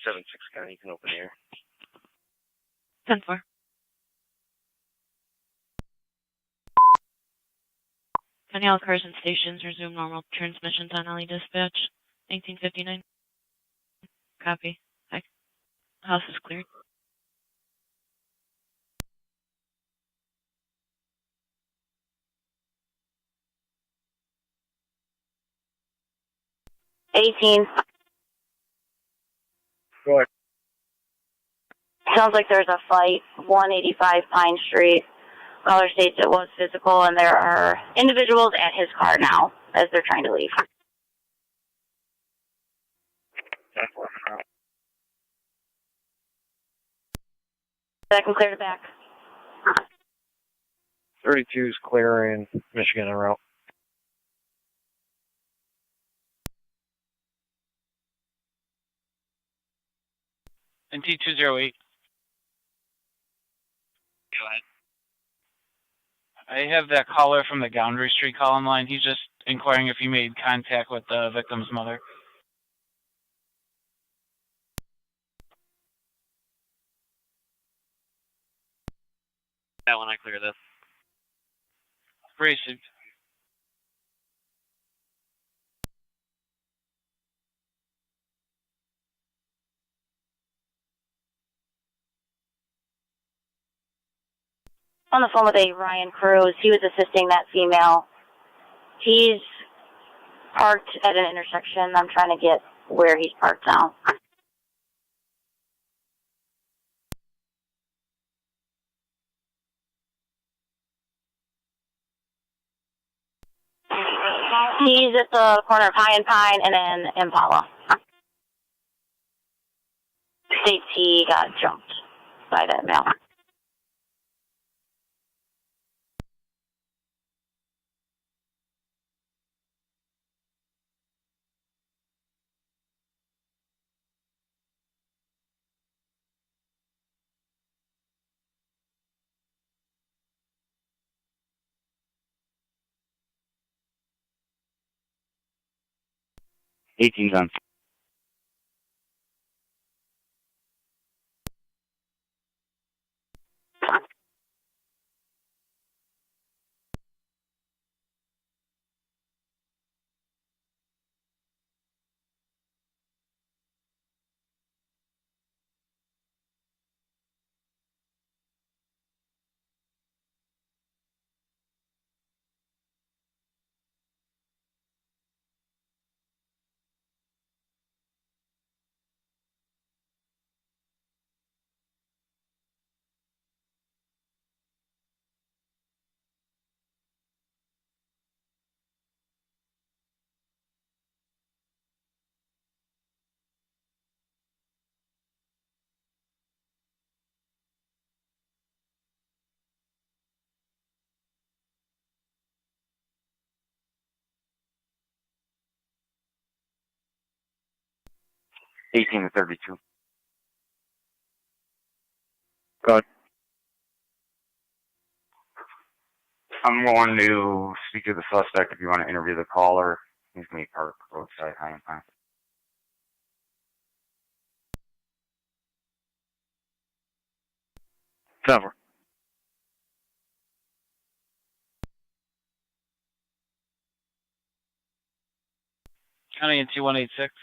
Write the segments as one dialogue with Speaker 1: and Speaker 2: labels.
Speaker 1: 7-6 County, you can open the air.
Speaker 2: 10-4. Any all cars and stations resume normal transmissions on LE dispatch. 1959. Copy. House is cleared.
Speaker 1: Go ahead.
Speaker 3: Sounds like there's a fight, 185 Pine Street. Caller states it was physical, and there are individuals at his car now as they're trying to leave. I can clear the back.
Speaker 1: 32 is clearing Michigan en route.
Speaker 4: And T208.
Speaker 1: Go ahead.
Speaker 4: I have that caller from the Goundry Street call-in line. He's just inquiring if you made contact with the victim's mother.
Speaker 1: That one I clear this.
Speaker 4: Received.
Speaker 3: On the phone with a Ryan Cruz. He was assisting that female. He's parked at an intersection. I'm trying to get where he's parked now. He's at the corner of High and Pine and then Impala. States he got jumped by that male.
Speaker 1: Guns. To 32. Go ahead. I'm going to speak to the suspect if you want to interview the caller. He's going to be parked roadside High and Pine. Cover.
Speaker 4: County in 2186.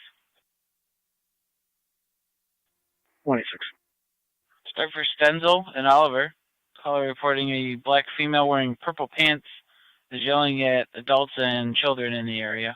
Speaker 1: 26.
Speaker 4: Start for Stenzel and Oliver. Caller reporting a black female wearing purple pants is yelling at adults and children in the area.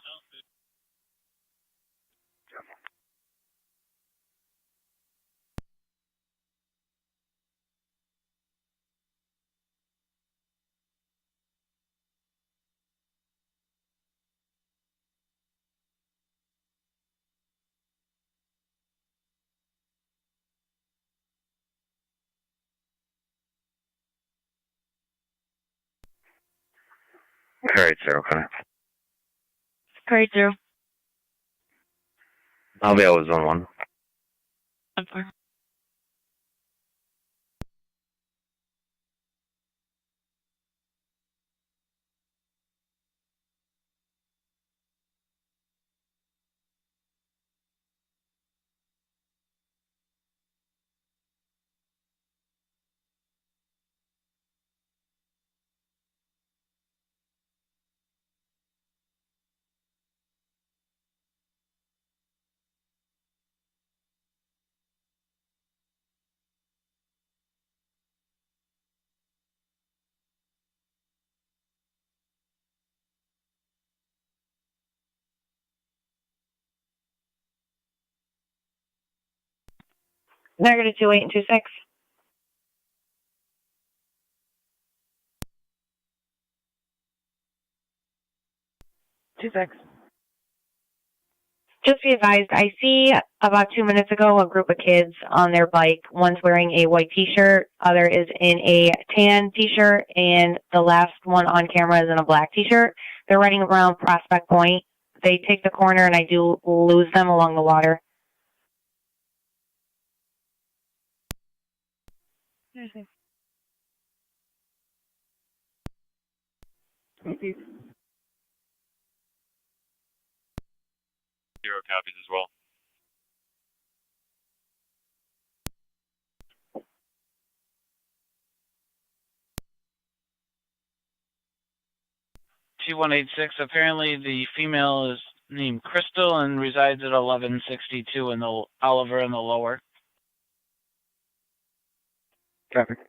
Speaker 1: Carried 0, okay.
Speaker 2: Carried 0.
Speaker 1: I'll be able to zone 1.
Speaker 2: 10-4.
Speaker 3: Niagara 28 and 26. Just be advised, I see about 2 minutes ago a group of kids on their bike. One's wearing a white t-shirt, other is in a tan t-shirt, and the last one on camera is in a black t-shirt. They're riding around Prospect Point. They take the corner, and I do lose them along the water.
Speaker 1: Zero copies as well.
Speaker 4: T186. Apparently, the female is named Crystal and resides at 1162 in the Oliver in the lower.
Speaker 1: Traffic.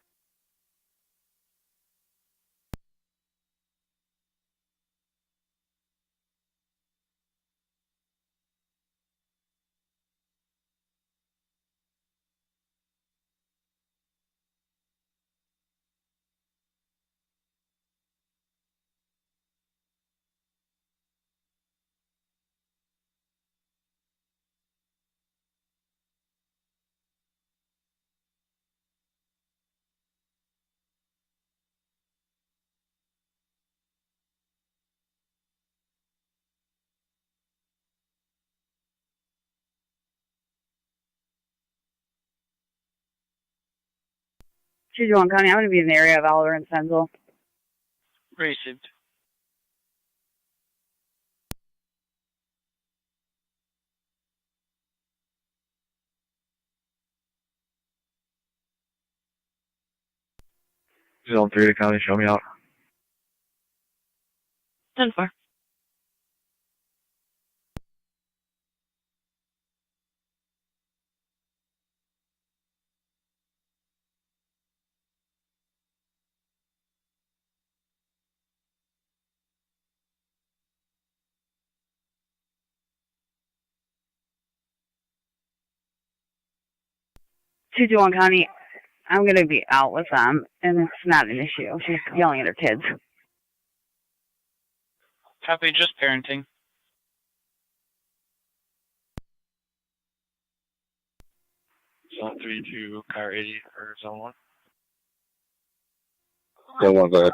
Speaker 3: Juan County, I'm going to be in the area of Oliver and Stenzel.
Speaker 4: Received.
Speaker 1: Zone 3 to county, show me out.
Speaker 2: 10-4.
Speaker 3: Juan County, I'm going to be out with them, and it's not an issue. She's yelling at her kids.
Speaker 4: Copy, just parenting.
Speaker 1: Zone 3 to car 80 or zone 1.
Speaker 5: Zone 1, go ahead.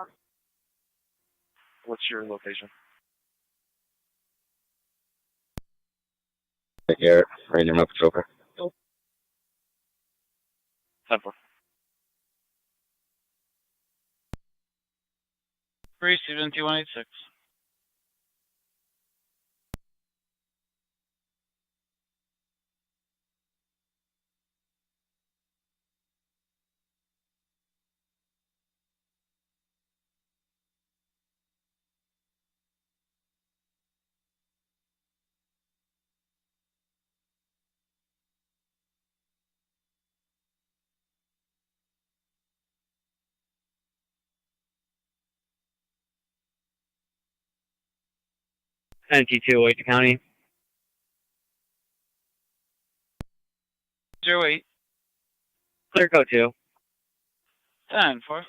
Speaker 1: What's your location?
Speaker 5: Garrett, right near my patrol car.
Speaker 1: 10-4.
Speaker 4: Received in T186.
Speaker 6: NT2, Wake County.
Speaker 4: 08.
Speaker 6: Clear code 2.
Speaker 4: 10-4.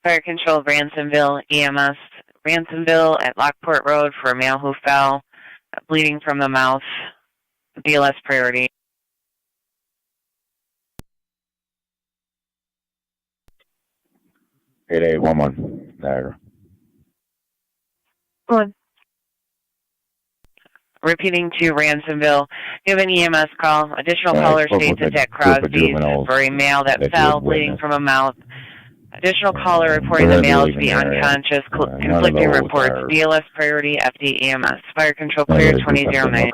Speaker 7: Fire Control, Ransomville, EMS. Ransomville at Lockport Road for a male who fell, bleeding from the mouth. BLS priority.
Speaker 5: 8811, Niagara.
Speaker 7: Good. Repeating to Ransomville, give an EMS call. Additional caller states it's at Crosby's for a male that fell, bleeding from a mouth. Additional caller reporting the male to be unconscious, conflicting reports. BLS priority, FD EMS. Fire Control clear 2009.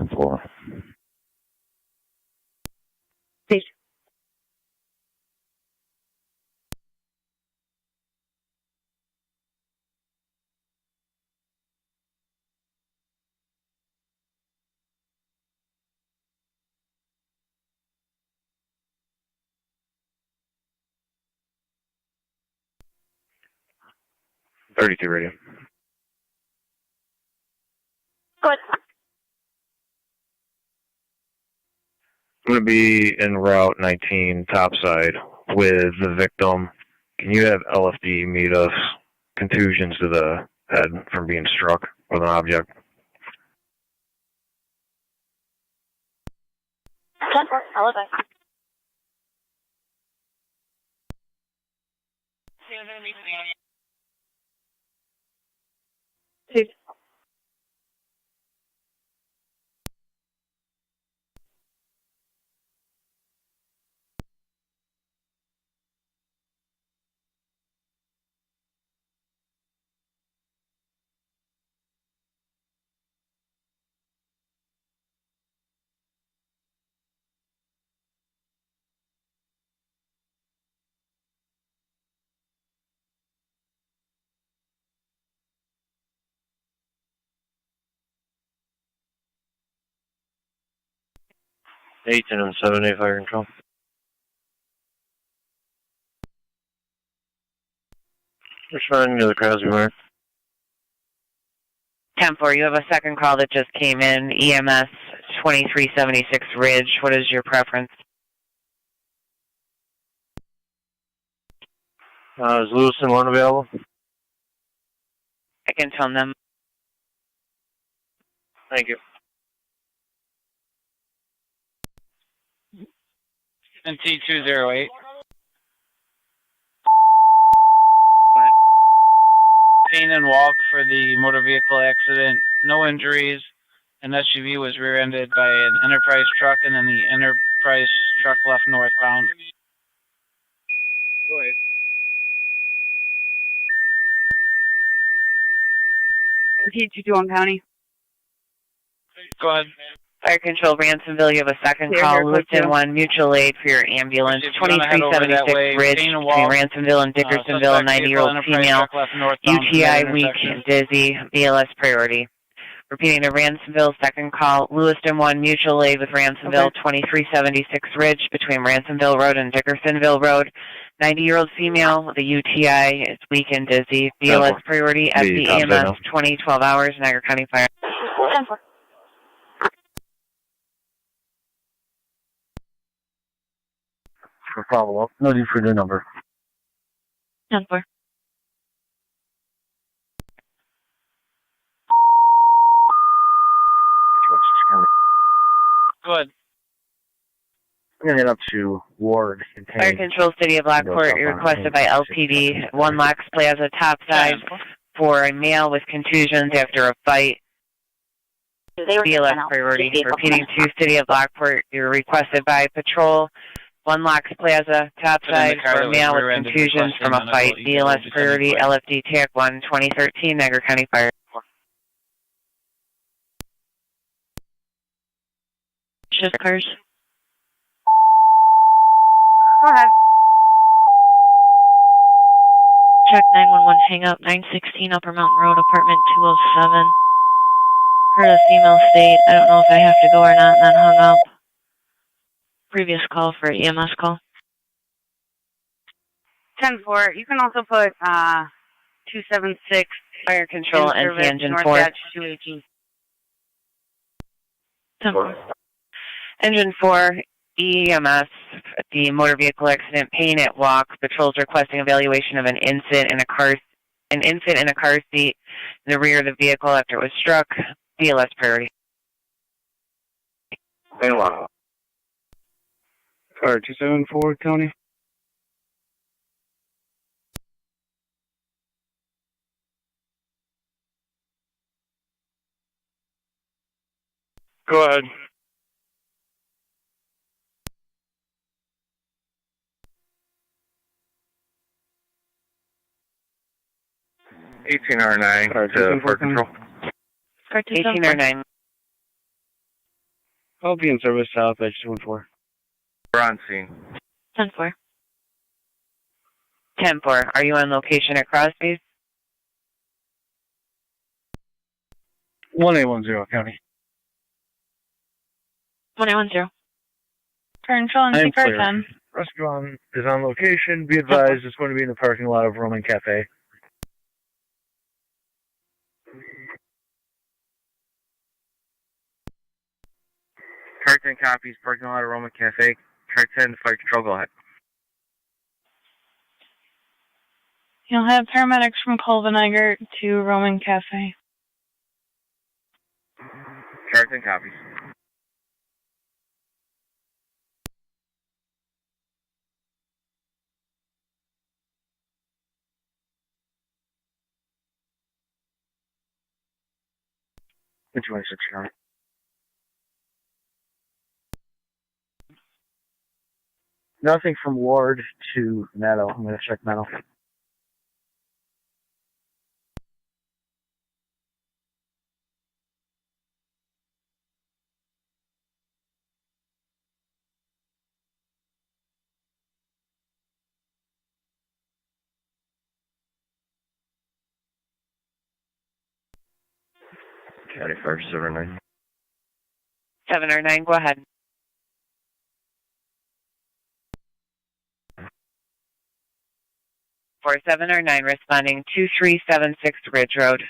Speaker 8: 32 radio.
Speaker 3: Good.
Speaker 8: I'm going to be en route 19 topside with the victim. Can you have LFD meet us? Contusions to the head from being struck with an object. Eight and 7A fire control. Responding to the Crosby mark.
Speaker 7: 10-4, you have a second call that just came in, EMS 2376 Ridge. What is your preference?
Speaker 8: Is Lewiston 1 available?
Speaker 7: I can tell them.
Speaker 8: Thank you.
Speaker 4: And T208. Pain and walk for the motor vehicle accident. No injuries. An SUV was rear-ended by an Enterprise truck, and then the Enterprise truck left northbound.
Speaker 6: Go ahead.
Speaker 3: T221 County.
Speaker 4: Go ahead.
Speaker 7: Fire Control, Ransomville, you have a second call. Lewiston 1, mutual aid for your ambulance.
Speaker 4: If you wanna head over that
Speaker 7: 2376
Speaker 4: way,
Speaker 7: Ridge
Speaker 4: Pain and
Speaker 7: between
Speaker 4: walk,
Speaker 7: Ransomville and Dickersonville,
Speaker 4: suspect
Speaker 7: 90-year-old
Speaker 4: vehicle, Enterprise
Speaker 7: female,
Speaker 4: truck left northbound from
Speaker 7: UTI,
Speaker 4: that
Speaker 7: weak,
Speaker 4: intersection.
Speaker 7: dizzy, BLS priority. Repeating to Ransomville, second call. Lewiston 1, mutual aid with Ransomville, 2376 Ridge between Ransomville Road and Dickersonville Road. 90-year-old female with a UTI, is weak and dizzy. BLS priority, FDEMS, 2012 hours, Niagara County Fire.
Speaker 3: 10-4.
Speaker 8: For follow-up, no need for the number.
Speaker 2: 10-4.
Speaker 4: Go ahead.
Speaker 8: I'm going to head up to Ward.
Speaker 7: Fire Control, City of Lockport, you're requested by LPD, 1 Locks Plaza, topside, for a male with contusions after a fight. BLS priority. Repeating to City of Lockport, you're requested by Patrol, 1 Locks Plaza, topside, for a male with contusions from a fight. BLS priority, LFD TAC 1, 2013, Niagara County Fire.
Speaker 2: Shift cars.
Speaker 3: Go ahead.
Speaker 2: Check 911, hang up, 916 Upper Mountain Road, apartment 207. Heard a female state, I don't know if I have to go or not, and then hung up. Previous call for EMS call.
Speaker 3: 10-4. You can also put 276
Speaker 7: Fire Control,
Speaker 3: in
Speaker 7: NC
Speaker 3: service,
Speaker 7: Engine
Speaker 3: North
Speaker 7: 4.
Speaker 3: Batch 218.
Speaker 2: 10-4.
Speaker 7: Engine 4, EMS, the motor vehicle accident, pain at walk. Patrol's requesting evaluation of an infant in a car seat in the rear of the vehicle after it was struck. BLS priority.
Speaker 8: Fire 274, County. Go ahead. $18R9 to Fire Control.
Speaker 2: Car
Speaker 7: 18 or 9.
Speaker 8: I'll be in service south, edge 214. We're on scene.
Speaker 2: 10-4.
Speaker 7: 10-4. Are you on location at Crosby's?
Speaker 8: 1810, County.
Speaker 2: 1810.
Speaker 9: Control and
Speaker 8: I am
Speaker 9: car
Speaker 8: clear.
Speaker 9: 10.
Speaker 8: Rescue is on location. Be advised, it's going to be in the parking lot of Roman Cafe.
Speaker 6: Car 10 copies, parking lot of Roman Cafe. Car 10, fire control, go ahead.
Speaker 9: You'll have paramedics from Niagara to Roman Cafe.
Speaker 6: Car 10 copies. Which one is it, Charlie? Nothing from Ward to Meadow. I'm going to check Meadow.
Speaker 8: County Fire 709.
Speaker 7: 709, go ahead. 4709 responding 2376 Ridge Road.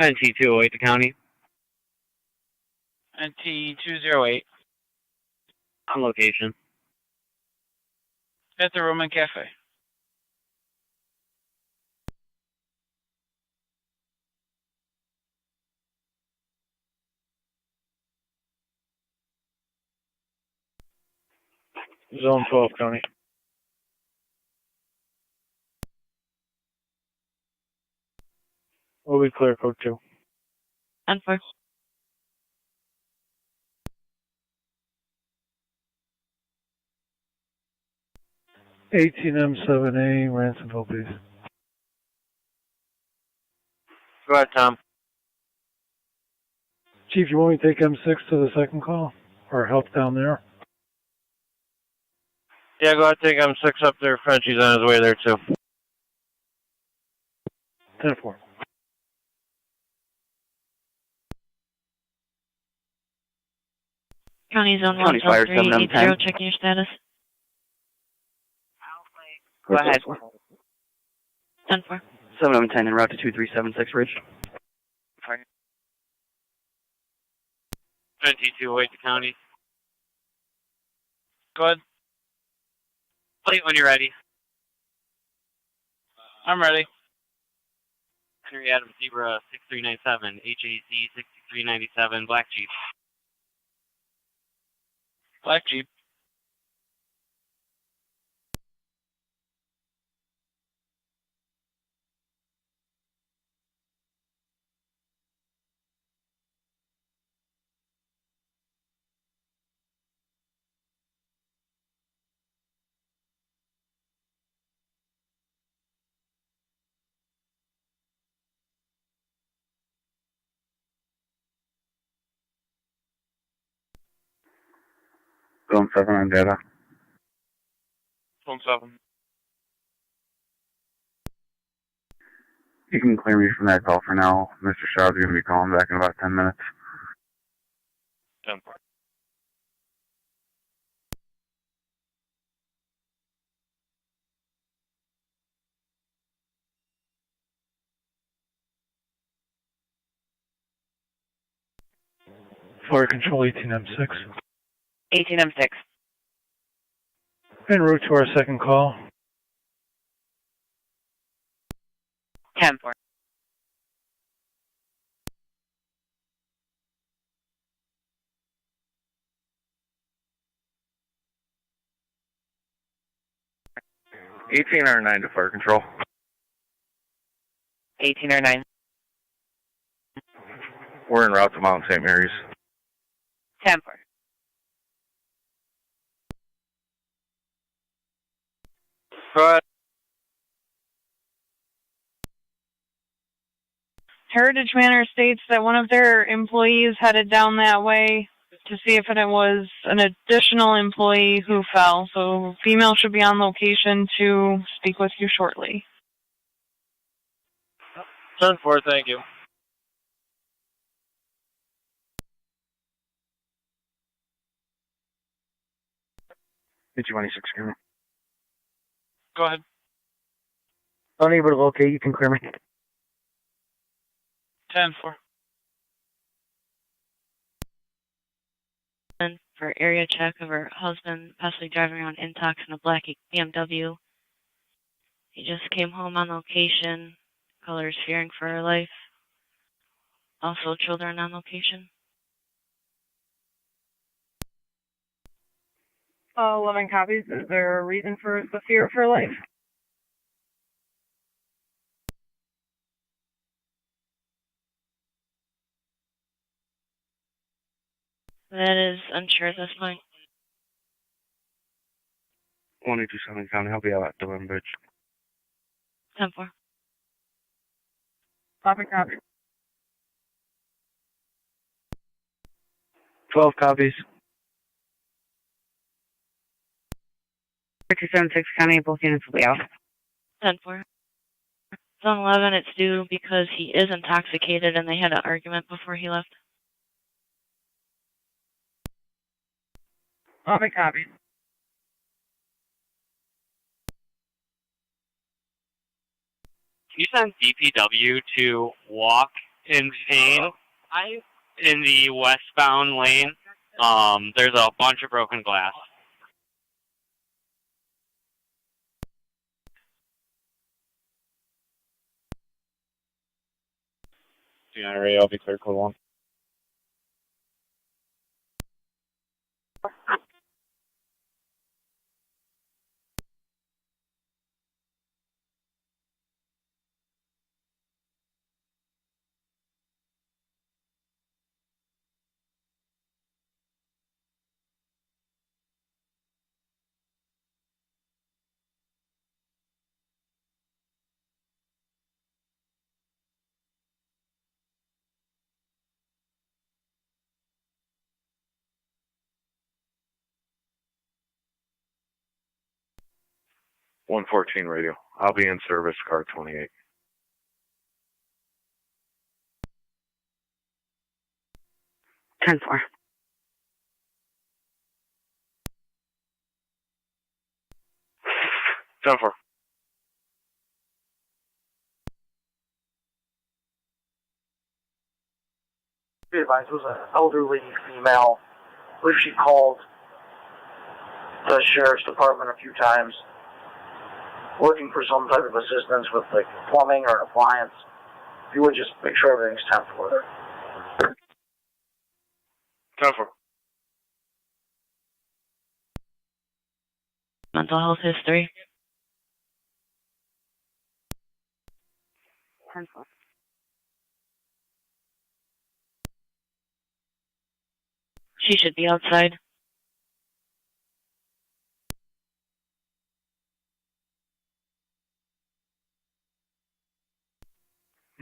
Speaker 6: NT208 to county.
Speaker 4: NT208
Speaker 6: On location.
Speaker 4: at the Roman Cafe.
Speaker 8: Zone 12, County. We'll be clear, code 2.
Speaker 2: 10-4.
Speaker 8: M7A, Ransomville, please.
Speaker 6: Go ahead, Tom.
Speaker 8: Chief, you want me to take M6 to the second call? Or help down there?
Speaker 6: Yeah, go ahead, take M6 up there. Frenchie's on his way there, too.
Speaker 8: 10-4.
Speaker 2: County Zone
Speaker 6: County Fire
Speaker 2: 12380, checking your status.
Speaker 7: Go ahead.
Speaker 2: 10-4.
Speaker 6: 710 en route to 2376 Ridge.
Speaker 7: Fire.
Speaker 6: NT208 to county.
Speaker 4: Go ahead.
Speaker 6: Plate when you're ready.
Speaker 4: I'm ready.
Speaker 6: Henry Adams Zebra 6397, HAC 6397, Black Jeep.
Speaker 4: Black Jeep.
Speaker 1: Zone 7 on data.
Speaker 6: Zone 7.
Speaker 1: You can clear me from that call for now. Mr. Shaw's going to be calling back in about 10 minutes.
Speaker 6: 10-4.
Speaker 8: Fire control 18M6.
Speaker 7: 18M6.
Speaker 8: En route to our second call.
Speaker 7: 10-4.
Speaker 8: (18R9) to fire control.
Speaker 7: 1809.
Speaker 8: We're en route to Mount St. Mary's.
Speaker 7: 10-4.
Speaker 6: Go ahead.
Speaker 9: Heritage Manor states that one of their employees headed down that way to see if it was an additional employee who fell. So female should be on location to speak with you shortly.
Speaker 4: 10-4, thank you.
Speaker 6: P26, clear me.
Speaker 4: Go ahead.
Speaker 6: Unable to locate, you can clear me.
Speaker 4: 10-4.
Speaker 2: For area check of her husband possibly driving around intox in a black BMW. He just came home on location. Caller is fearing for her life. Also children on location.
Speaker 3: 11 copies. Is there a reason for the fear of her life?
Speaker 2: That is unsure at this point.
Speaker 6: 1227 County, I'll be out at the Lynn Bridge.
Speaker 2: 10-4.
Speaker 3: Copy, copy.
Speaker 6: 12 copies.
Speaker 3: 276 County, both units will be out.
Speaker 2: 10-4. Zone 11, it's due because he is intoxicated and they had an argument before he left.
Speaker 3: Copy, copy.
Speaker 10: Can you send DPW to walk in pain in the westbound lane? There's a bunch of broken glass.
Speaker 1: I'll be clear, code 1.
Speaker 8: One 14 radio. I'll be in service, car 28.
Speaker 3: 10-4.
Speaker 8: 10-4.
Speaker 6: Be advised, it was an elderly female. I believe she called the sheriff's department a few times, looking for some type of assistance with like plumbing or an appliance. If you would just make sure everything's 10-4.
Speaker 8: 10-4.
Speaker 2: Mental health history.
Speaker 3: 10-4.
Speaker 2: She should be outside.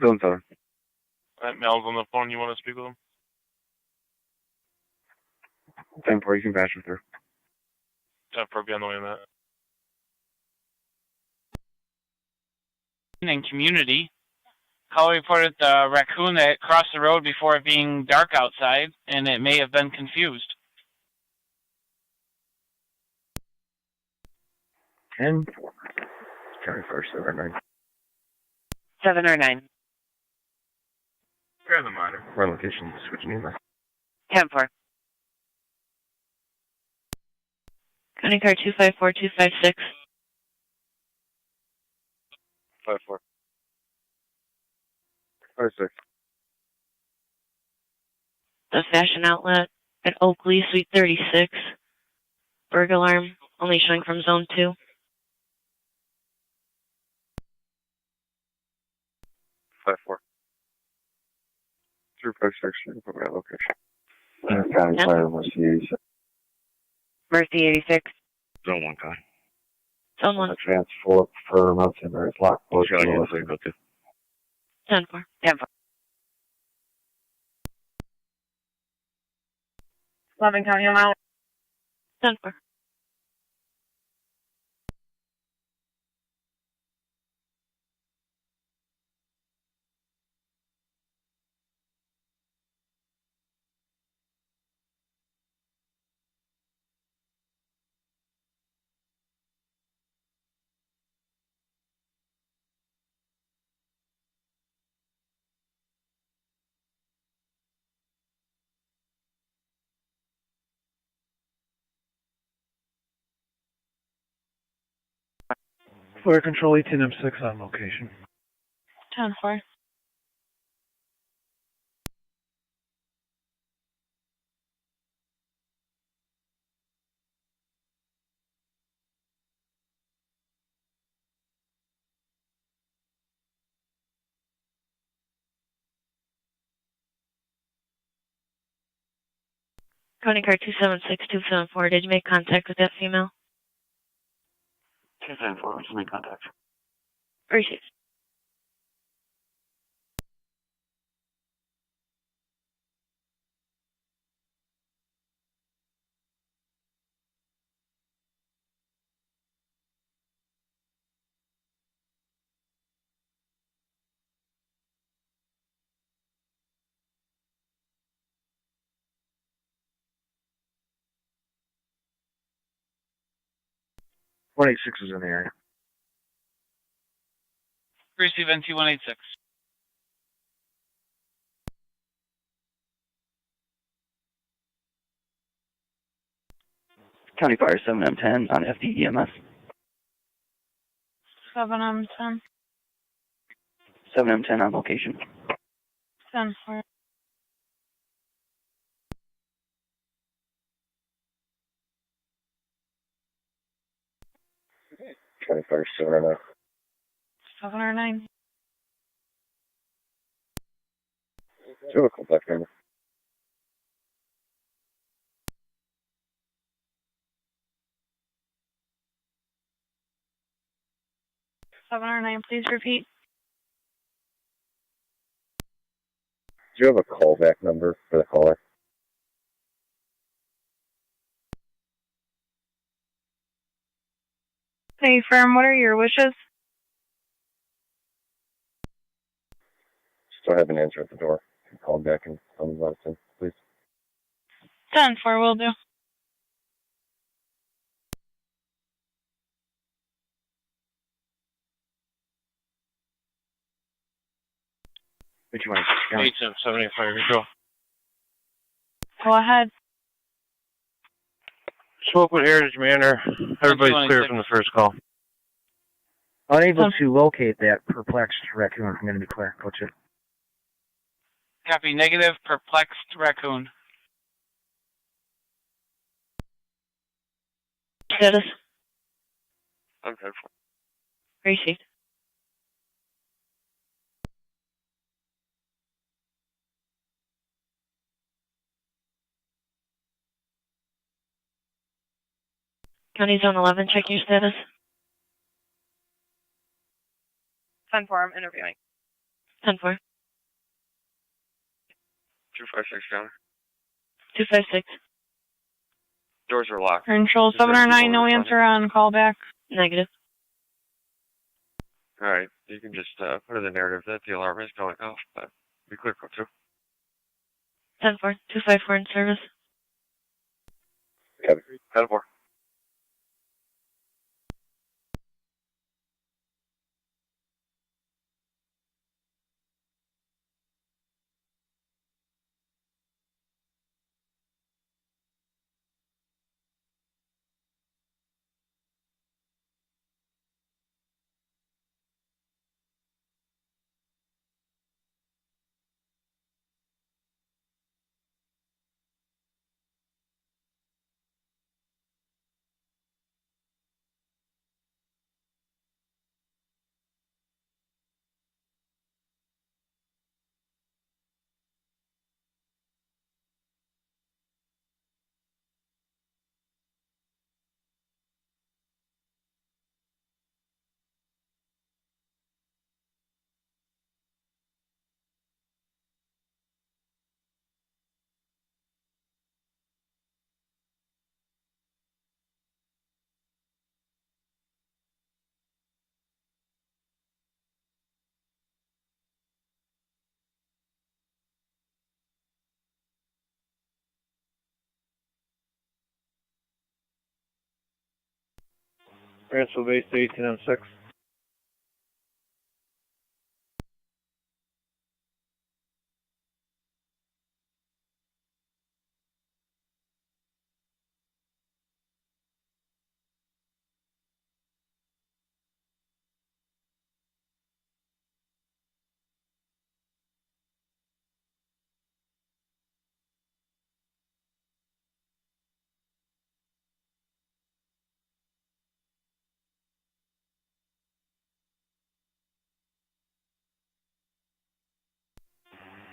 Speaker 8: Zone 7.
Speaker 11: That Mel's on the phone. You want to speak with him?
Speaker 8: 10-4, you can patch him through.
Speaker 11: 10-4, be on the way on that.
Speaker 4: In community, caller reported the raccoon that crossed the road before it being dark outside, and it may have been confused.
Speaker 6: 10-4. County first, 7-9.
Speaker 7: 7 or 9.
Speaker 8: Grab the monitor.
Speaker 6: We're on location, switching in.
Speaker 7: 10-4.
Speaker 2: County car 254256.
Speaker 8: 5-4. 5-6.
Speaker 2: The fashion outlet at Oakley, Suite 36. Burg alarm only showing from zone 2.
Speaker 8: 5-4. 356, you can put me at location.
Speaker 5: County
Speaker 2: Yep.
Speaker 5: Fire, Mercy 86.
Speaker 7: Mercy 86.
Speaker 8: Zone 1, Connie.
Speaker 2: Zone 1.
Speaker 5: Transport for Mountain Berry, Lockport.
Speaker 8: Go to.
Speaker 2: 10-4.
Speaker 7: 10-4.
Speaker 3: 11 County amount.
Speaker 2: 10-4.
Speaker 8: Fire Control 18M6 on location.
Speaker 9: 10-4.
Speaker 2: County car 276274. Did you make contact with that female?
Speaker 1: 274, just make contact.
Speaker 2: Received.
Speaker 8: One 186 is in the area.
Speaker 4: Receive NT 186.
Speaker 12: County Fire 7M10 on FDEMS.
Speaker 9: 7M10.
Speaker 12: 7M10 on location.
Speaker 9: 10-4.
Speaker 5: County Fire 709.
Speaker 9: 7 or 9.
Speaker 5: Do you have a complex number?
Speaker 9: Seven or 9, please repeat.
Speaker 5: Do you have a callback number for the caller?
Speaker 9: Hey, firm, what are your wishes?
Speaker 5: Still have an answer at the door. Call back and tell me about it, please.
Speaker 9: 10-4 will do.
Speaker 8: Which one? 8770 Fire Control.
Speaker 9: Go ahead.
Speaker 8: Smoke with Heritage Manor. Everybody's clear from the first call.
Speaker 13: Unable to locate that perplexed raccoon. I'm going to be clear. Coach it.
Speaker 4: Copy. Negative. Perplexed raccoon.
Speaker 2: Status.
Speaker 11: I'm 10-4.
Speaker 2: Received. County Zone 11, check your status.
Speaker 3: 10-4, I'm interviewing.
Speaker 2: 10-4.
Speaker 11: 256 down.
Speaker 2: 256.
Speaker 11: Doors are locked.
Speaker 9: Control 7 or 9, no answer on callback.
Speaker 2: Negative.
Speaker 11: Alright, you can just put in the narrative that the alarm is going off, but be clear, code 2.
Speaker 2: 10-4. 254 in service.
Speaker 5: Copy.
Speaker 11: 10-4.
Speaker 8: Ransomville base to 18M6.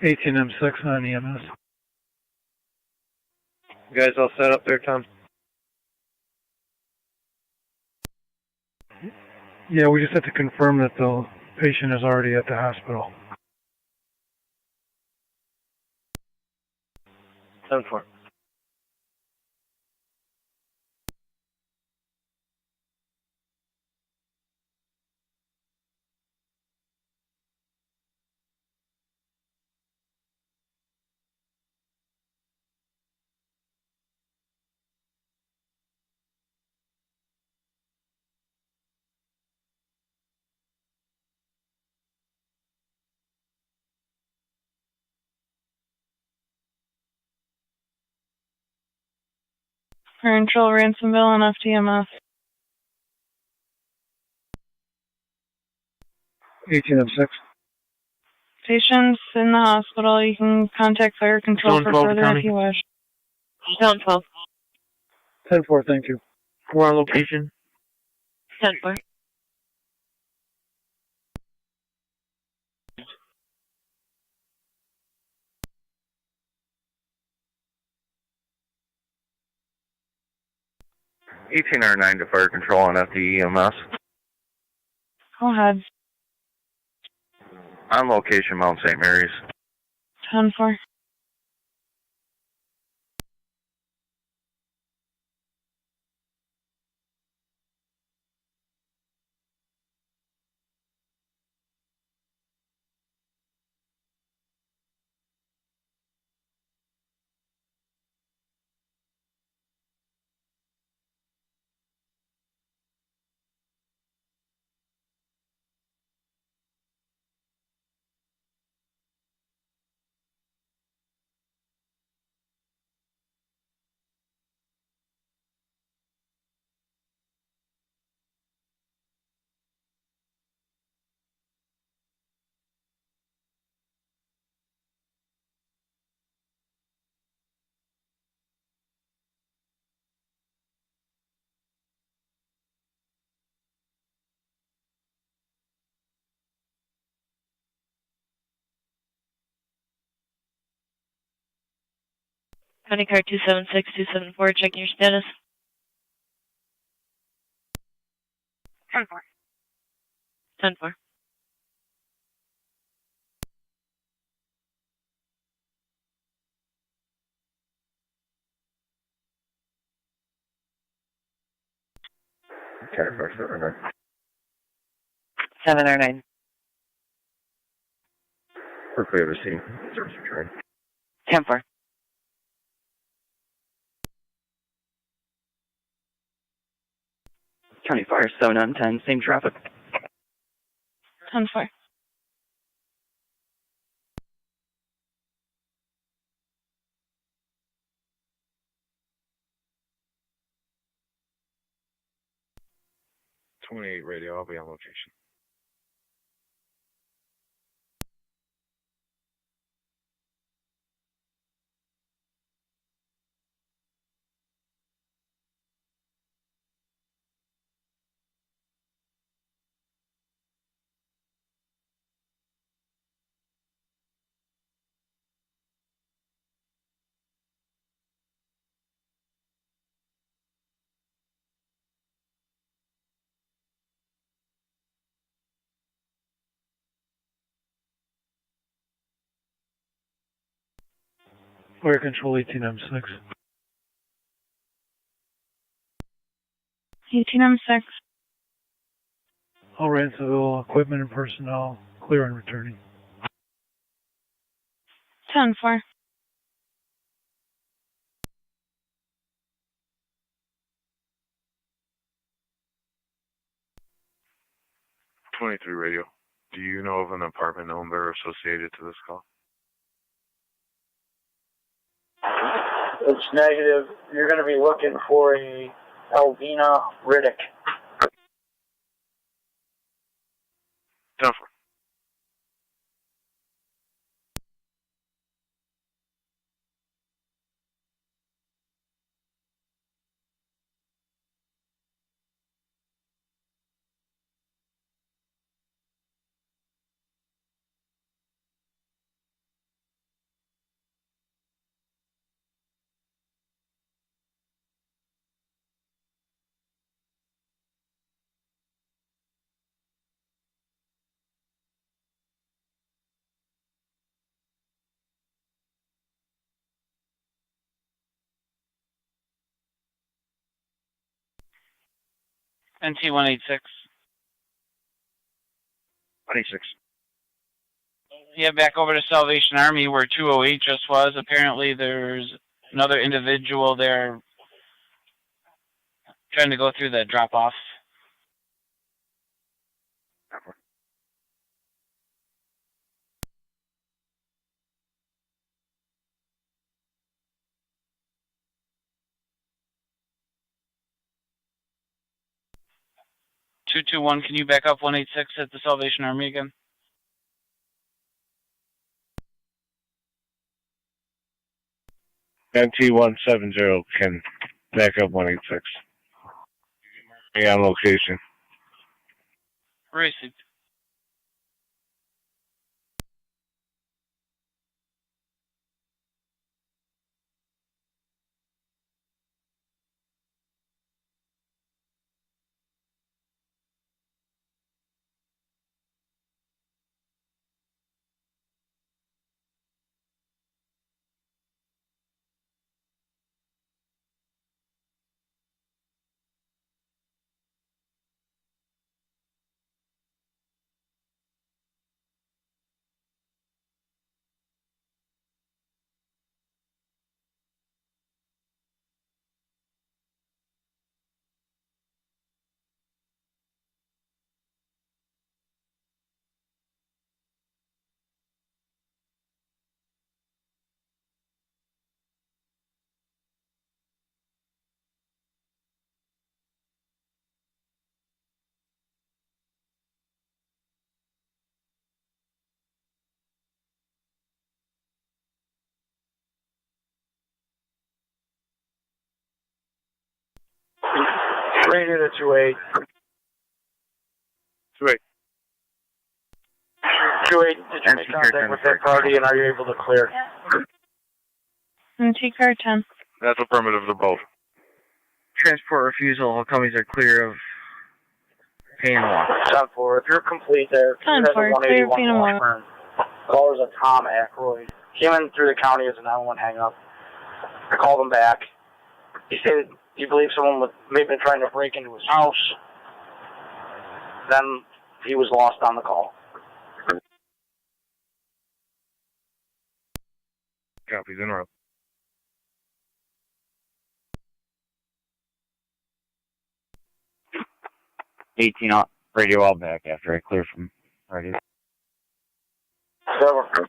Speaker 14: M6 on EMS.
Speaker 8: You guys all set up there, Tom?
Speaker 14: Yeah, we just have to confirm that the patient is already at the hospital.
Speaker 8: 10-4.
Speaker 9: Control Ransomville and FTMS.
Speaker 14: 18M6.
Speaker 9: Patients in the hospital, you can contact fire control for further if you wish.
Speaker 2: Zone 12.
Speaker 14: 10-4, thank you.
Speaker 8: We're on location.
Speaker 2: 10-4.
Speaker 11: $18R9 to fire control on FDEMS.
Speaker 9: Go ahead.
Speaker 11: On location, Mount St. Mary's.
Speaker 9: 10-4.
Speaker 2: County car 276274, checking your status.
Speaker 3: 10-4.
Speaker 2: 10-4.
Speaker 5: Okay, first,
Speaker 7: 709.
Speaker 5: we're clear to see. Service return.
Speaker 7: 10-4.
Speaker 12: County Fire 7 on 10, same traffic.
Speaker 9: 10-4.
Speaker 8: .28 radio, I'll be on location.
Speaker 14: Fire control 18M6.
Speaker 9: 18M6.
Speaker 14: All Ransomville equipment and personnel clear and returning.
Speaker 9: 10-4.
Speaker 8: 23 radio. Do you know of an apartment number associated to this call?
Speaker 6: It's negative. You're going to be looking for a Alvina Riddick.
Speaker 8: 10-4.
Speaker 4: NT 186.
Speaker 13: 26.
Speaker 4: Yeah, back over to Salvation Army where 208 just was. Apparently there's another individual there trying to go through the drop-off. Two-two-one, can you back up 186 at the Salvation Army again?
Speaker 8: NT 170 can back up 186. Yeah, on location.
Speaker 4: Received.
Speaker 6: Radio to 28.
Speaker 8: 28.
Speaker 6: 28, did you make contact with that party and are you able to clear?
Speaker 9: NT car 10.
Speaker 8: That's affirmative to both.
Speaker 13: Transport refusal. All companies are clear of pay and walk.
Speaker 6: 10-4, if you're complete there, you have a 181 Washburn. Caller's a Tom Aykroyd. Came in through the county as a 911 hang-up. I called him back. He said he believed someone may have been trying to break into his house. Then he was lost on the call.
Speaker 8: Copies in row.
Speaker 1: Radio all back after I clear from radio.
Speaker 6: 7.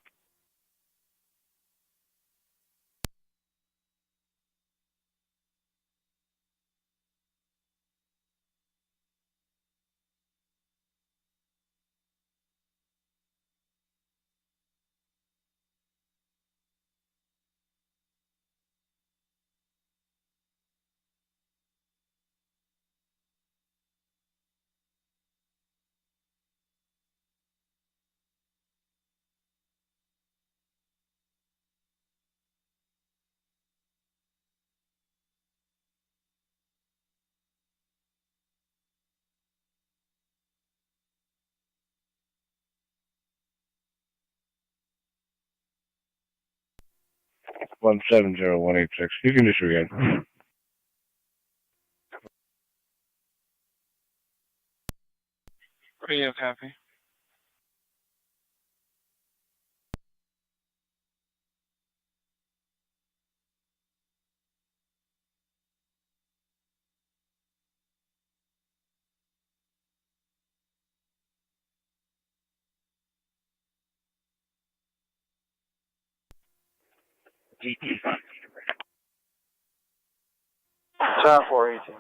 Speaker 8: 170-186. You can disregard.
Speaker 4: Radio copy.
Speaker 6: Time 418.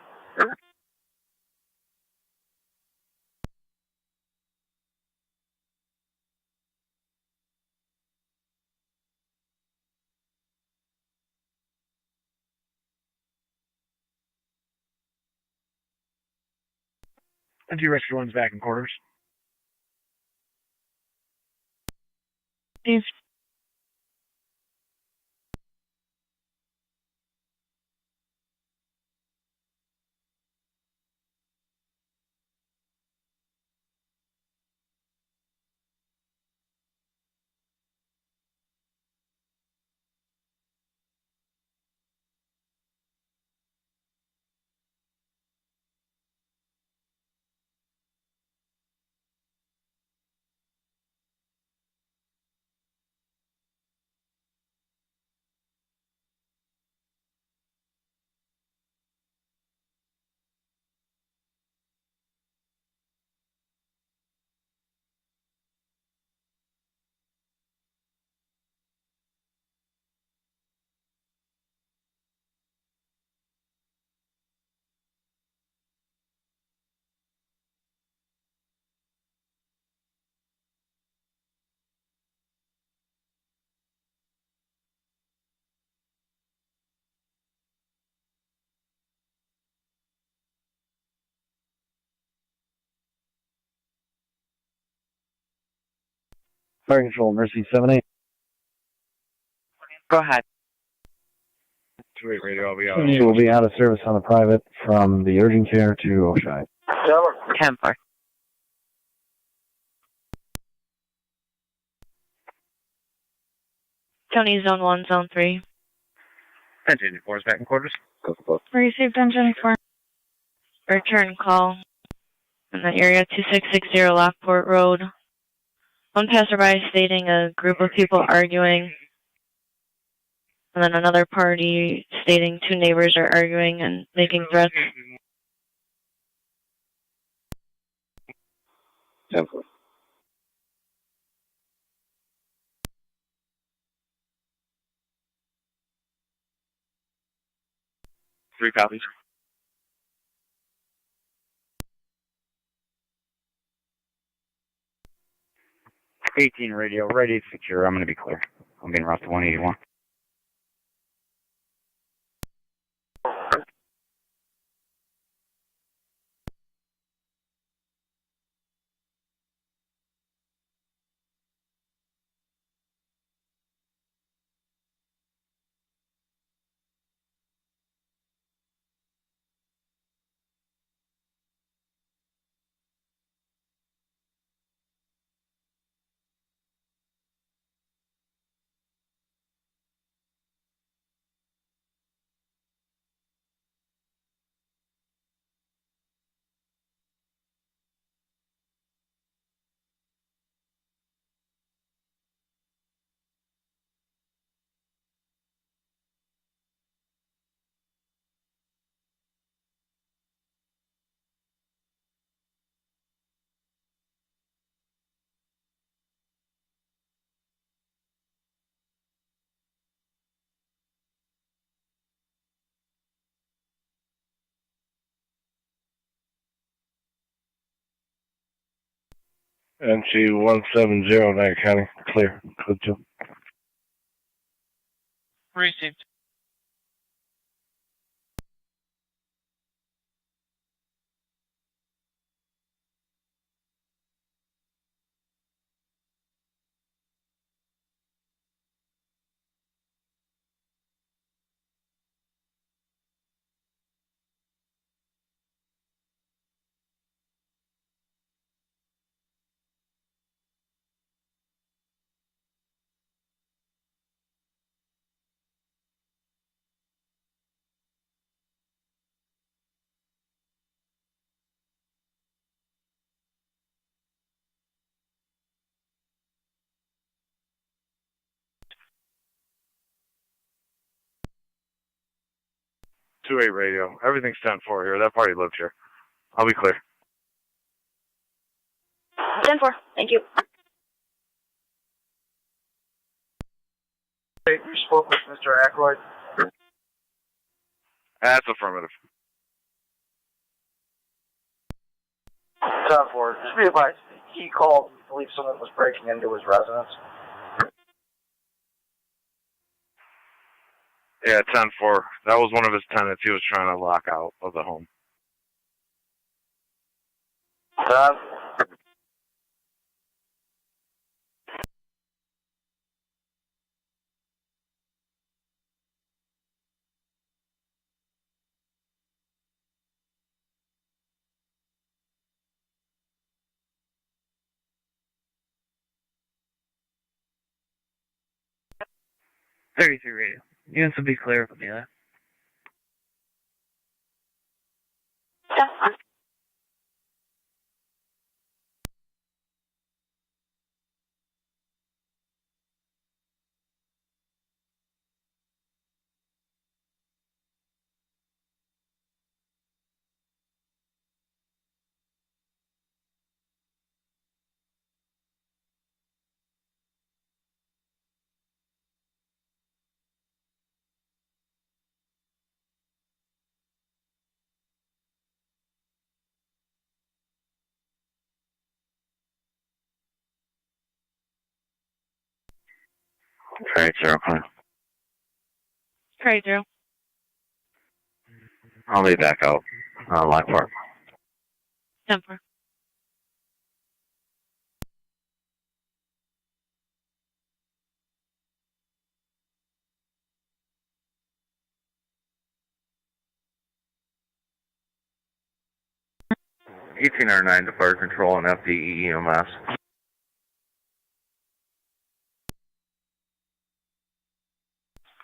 Speaker 13: And 2 rescue ones back in quarters.
Speaker 9: Steve.
Speaker 13: Fire control, Mercy 7-8.
Speaker 7: Go ahead.
Speaker 8: 2-8 radio, I'll be out.
Speaker 13: She will be out of service on the private from the urgent care to Oshai.
Speaker 7: 10-4.
Speaker 2: County Zone 1, Zone 3.
Speaker 8: 10-4 is back in quarters.
Speaker 9: Received 10-4.
Speaker 2: Return call in the area 2660 Lockport Road. One passerby stating a group of people arguing, and then another party stating 2 neighbors are arguing and making threats.
Speaker 5: 10-4.
Speaker 11: Three copies.
Speaker 1: Radio, ready, secure. I'm going to be clear. I'm being route to 181.
Speaker 8: NC 170, Niagara County, clear. Code 2.
Speaker 4: Received.
Speaker 8: Two 8 radio. Everything's 10-4 here. That party lives here. I'll be clear.
Speaker 3: 10-4. Thank you.
Speaker 6: You spoke with Mr. Aykroyd?
Speaker 11: That's affirmative.
Speaker 6: 10-4. Just be advised, he called, he believed someone was breaking into his residence.
Speaker 8: Yeah, 10-4. That was one of his tenants he was trying to lock out of the home.
Speaker 6: 10.
Speaker 12: Radio. Units will be clear from you.
Speaker 1: Trade 0, clear.
Speaker 2: Trade 0.
Speaker 1: I'll be back out. Lockport.
Speaker 2: 10-4.
Speaker 1: ET-9 to fire control and FDE EMS.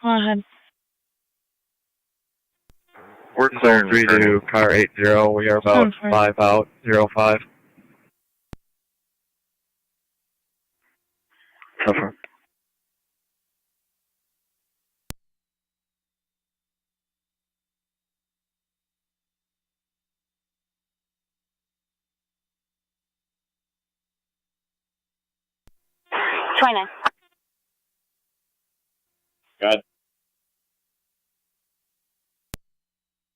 Speaker 9: Go ahead.
Speaker 8: We're clearing 3 to car 80. We are about 5 out, 05.
Speaker 1: So far.
Speaker 11: God.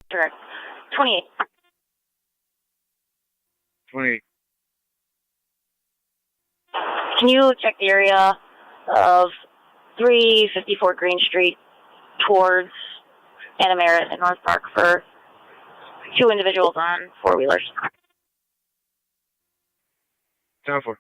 Speaker 3: Correct. 28.
Speaker 8: 20.
Speaker 3: Can you check the area of 354 Green Street towards Anna and North Park for 2 individuals on 4-wheelers?
Speaker 8: 10-4.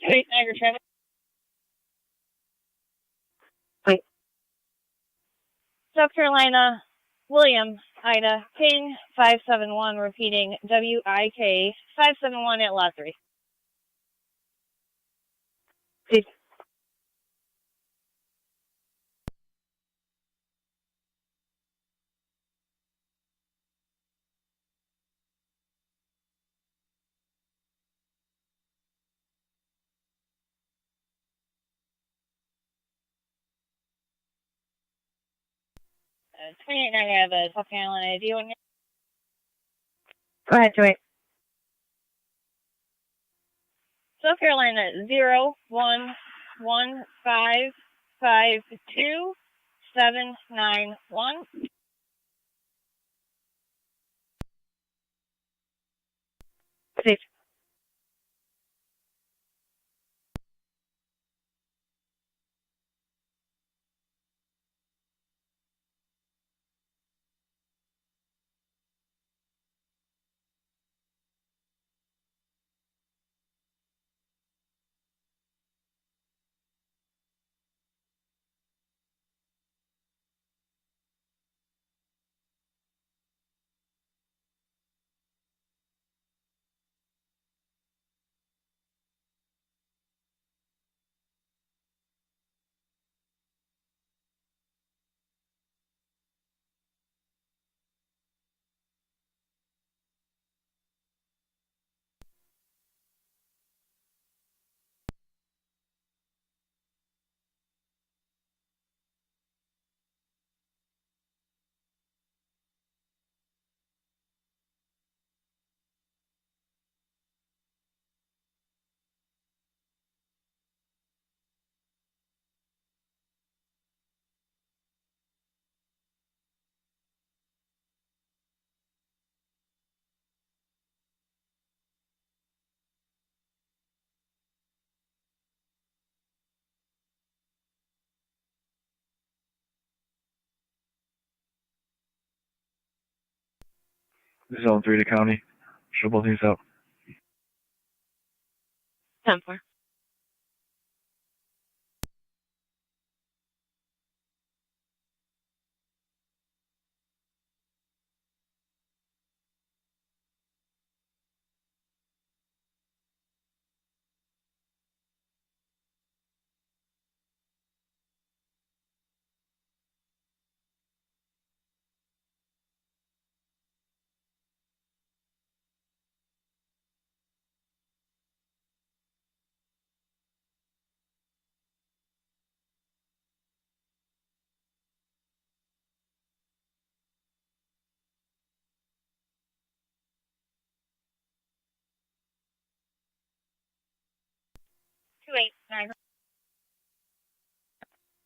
Speaker 9: Hey, Niagara traffic.
Speaker 3: Wait.
Speaker 2: South Carolina, William, Ida, King, 571, repeating, WIK, 571 at Lot 3.
Speaker 3: Please.
Speaker 2: Uh, 28 I have a South Carolina ID on here.
Speaker 3: Go ahead, Joy.
Speaker 2: South Carolina 011552791.
Speaker 3: Please.
Speaker 8: Zone 3 to county. Show both things out.
Speaker 2: 10-4.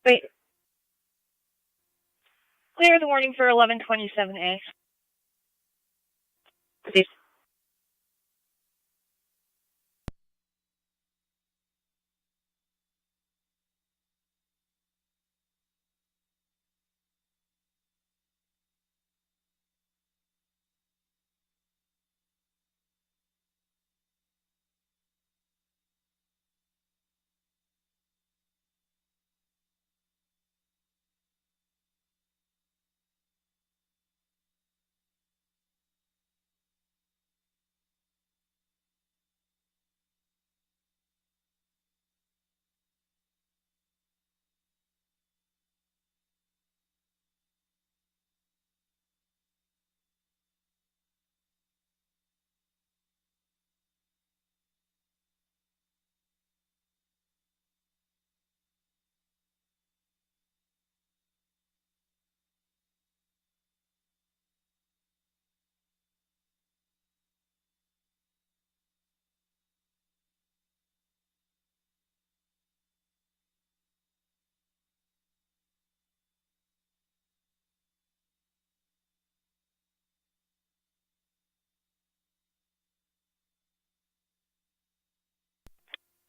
Speaker 2: Wait. Clear the warning for 1127A. Steve.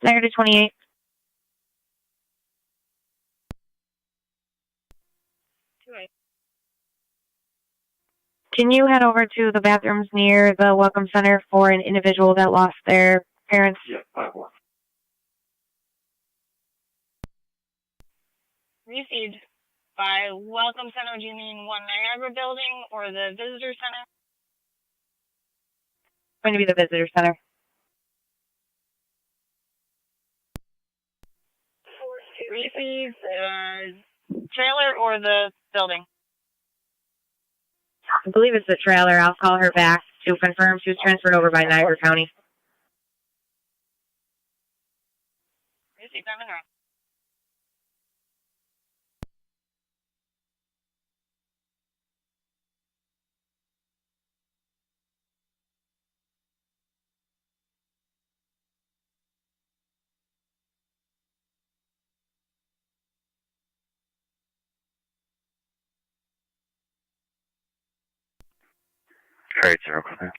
Speaker 2: Niagara 28. Can you head over to the bathrooms near the Welcome Center for an individual that lost their parents?
Speaker 11: Yeah, 5-1.
Speaker 9: Received. By Welcome Center, do you mean One Niagara building or the Visitor Center?
Speaker 3: Going to be the Visitor Center.
Speaker 9: Received. Trailer or the building?
Speaker 3: I believe it's the trailer. I'll call her back to confirm she was transferred over by Niagara County.
Speaker 9: Received. I'm in route.
Speaker 8: Alright, 0, clear.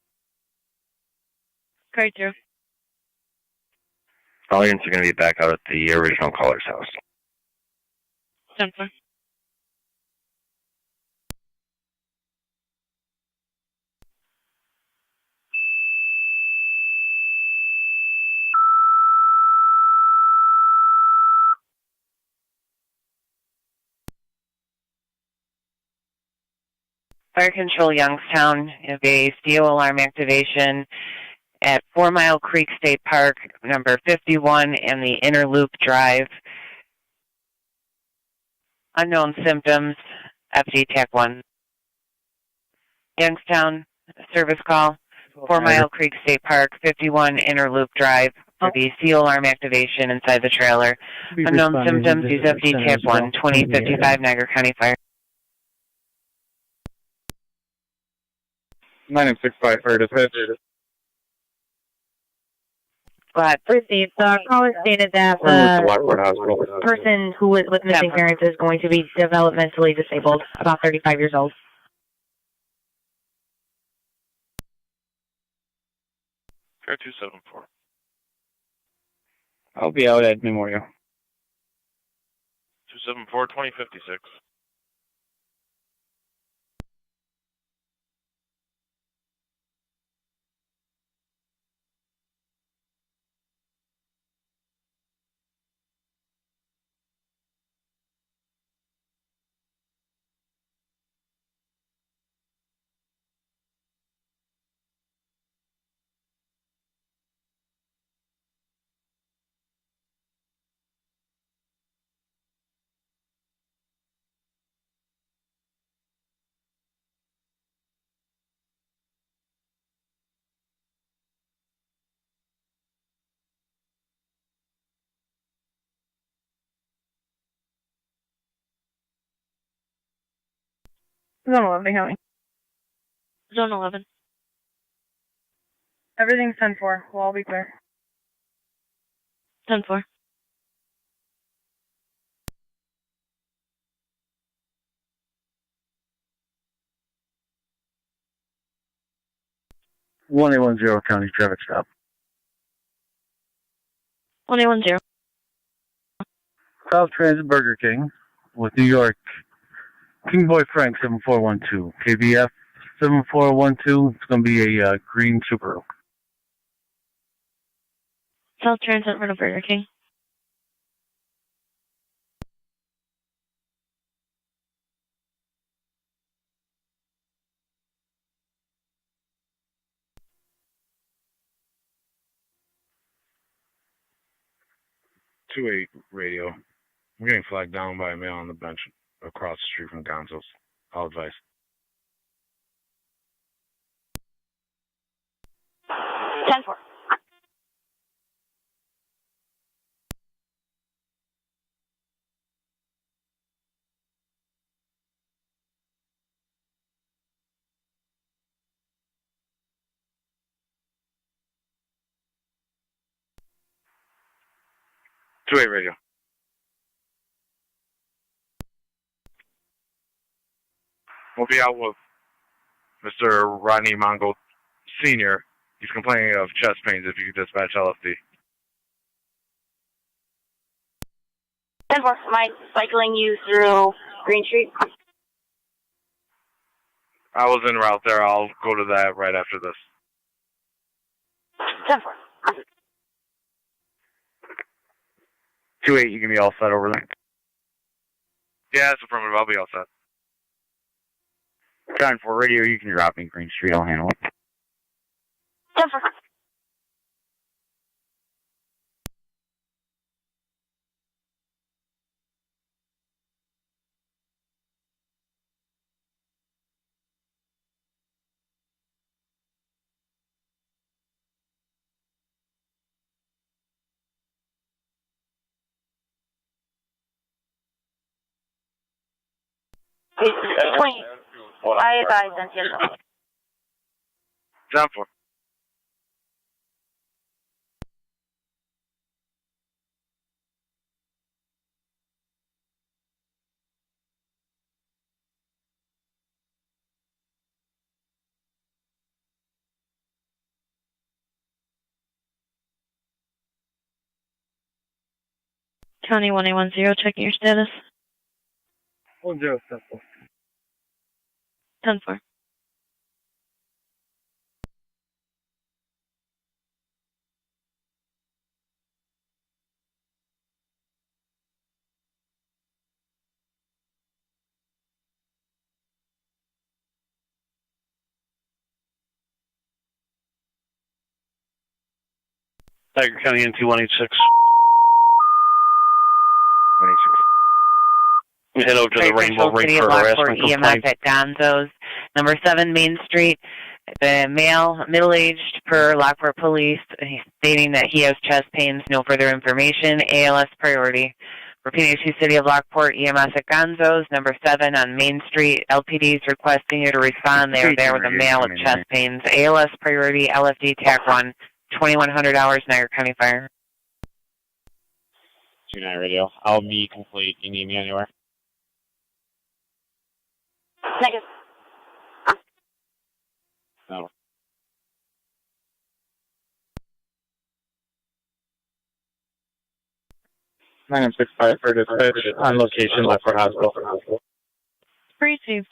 Speaker 2: Card 0.
Speaker 8: All units are going to be back out at the original caller's house.
Speaker 2: 10-4.
Speaker 7: Fire Control Youngstown, you have a CO alarm activation at 4 Mile Creek State Park, number 51, and the Inner Loop Drive. Unknown symptoms, FD TAC 1. Youngstown, service call, 4 Mile Creek State Park, 51, Inner Loop Drive, for the CO alarm activation inside the trailer. Unknown symptoms, use FD TAC 1, 2055 Niagara County Fire.
Speaker 5: 9965 Fire Dispatch.
Speaker 3: Go ahead. Received. The caller stated that the person who was with missing parents is going to be developmentally disabled, about 35 years old.
Speaker 11: Car 274.
Speaker 4: I'll be out at Memorial.
Speaker 11: 274, 2056. . . 。 . 。 . . . . . . . . . . . . . . . . . . . . . . . . . . . . . . . . . . . . . . . . . . . . . . . . . . . . . . .
Speaker 9: Zone 11, how many?
Speaker 2: Zone 11.
Speaker 9: Everything's 10-4. We'll all be clear.
Speaker 2: 10-4.
Speaker 13: One 110 County traffic stop.
Speaker 2: 110.
Speaker 13: South Transit Burger King with New York. King Boy Frank 7412. KBF 7412. It's going to be a green Subaru.
Speaker 2: South Transit for the Burger King.
Speaker 8: Two-eight radio. I'm getting flagged down by a male on the bench across the street from Gonzo's. I'll advise.
Speaker 3: 10-4.
Speaker 8: Two-eight radio. We'll be out with Mr. Rodney Mongo Sr. He's complaining of chest pains. If you could dispatch LFD.
Speaker 3: 10-4. Am I cycling you through Green Street?
Speaker 8: I was en route there. I'll go to that right after this.
Speaker 3: 10-4.
Speaker 1: 2-8, you can be all set over there.
Speaker 8: Yeah, it's affirmative. I'll be all set.
Speaker 1: 10-4 radio, you can drop me Green Street. I'll handle it.
Speaker 3: 10-4. It's 20. I advise on
Speaker 8: 10-4.
Speaker 2: County 1810, checking your status.
Speaker 13: 10 10-4.
Speaker 2: 10-4.
Speaker 12: Tiger County NT 186.
Speaker 8: 186.
Speaker 12: Head over to the Rainbow Ring
Speaker 7: City
Speaker 12: for
Speaker 7: of Lockport
Speaker 12: harassment
Speaker 7: EMS
Speaker 12: complaint.
Speaker 7: at Gonzo's. Number 7 Main Street. The male, middle-aged, per Lockport Police, he's stating that he has chest pains. No further information. ALS priority. Repeating to City of Lockport EMS at Gonzo's. Number 7 on Main Street. LPD is requesting you to respond. They are there with a male with chest pains. ALS priority. LFD TAC 1. 2100 hours. Niagara County Fire.
Speaker 10: 2-9 radio. I'll be complete. You need me anywhere?
Speaker 3: Negative.
Speaker 10: No. Nine and 6-5 for dispatch on location, Lockport Hospital.
Speaker 9: Received.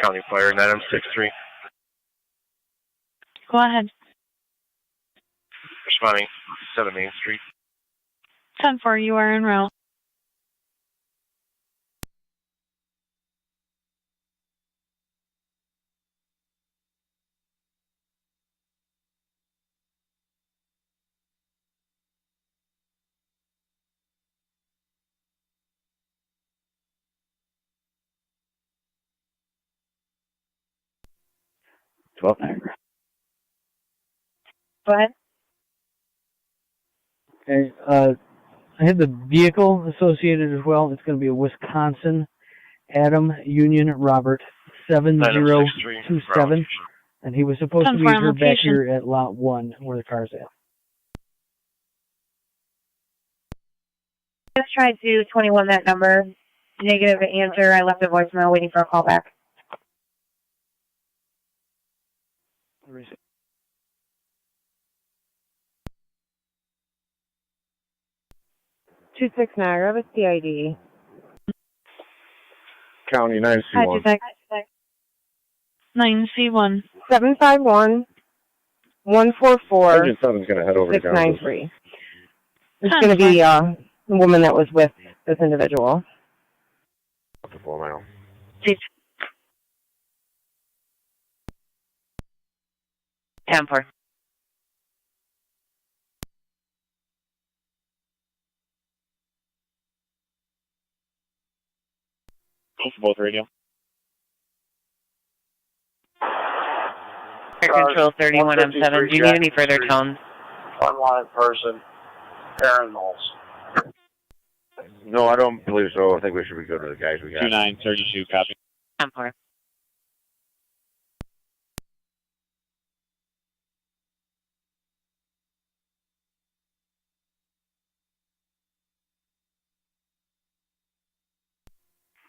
Speaker 8: County Fire 9M63.
Speaker 9: Go ahead.
Speaker 8: Responding 7 Main Street.
Speaker 9: 10-4, you are en route.
Speaker 13: 12 Niagara.
Speaker 3: Go ahead.
Speaker 15: Okay, I have the vehicle associated as well. It's going to be a Wisconsin Adam Union Robert 7027, and he was supposed to meet her back here at lot 1 where the car's at.
Speaker 3: Just tried to 21 that number. Negative answer. I left a voicemail waiting for a call back.
Speaker 16: 26 Niagara with CID.
Speaker 5: County 9C1.
Speaker 9: 9C1.
Speaker 16: 751 144
Speaker 5: Engine 7's going to head over to
Speaker 16: 693. It's going to be the woman that was with this individual.
Speaker 5: Up to 4 mile.
Speaker 7: 10-4.
Speaker 11: Close to both radio.
Speaker 7: Air Control 31M7. Do you need any further tones?
Speaker 6: Unwanted person. Aaron Knowles.
Speaker 5: No, I don't believe so. I think we should be good with the guys we got.
Speaker 11: 2932, copy.
Speaker 7: 10-4.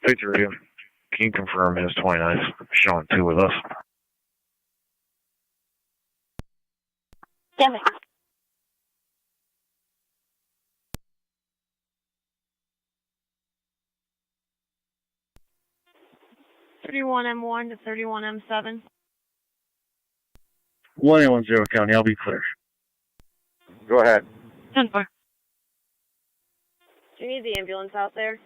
Speaker 8: State radio. Can you confirm his 29 showing 2 with us?
Speaker 3: Damn it.
Speaker 9: M1 to 31M7.
Speaker 13: 1810 County, I'll be clear.
Speaker 5: Go ahead.
Speaker 2: 10-4.
Speaker 9: Do you need the ambulance out there?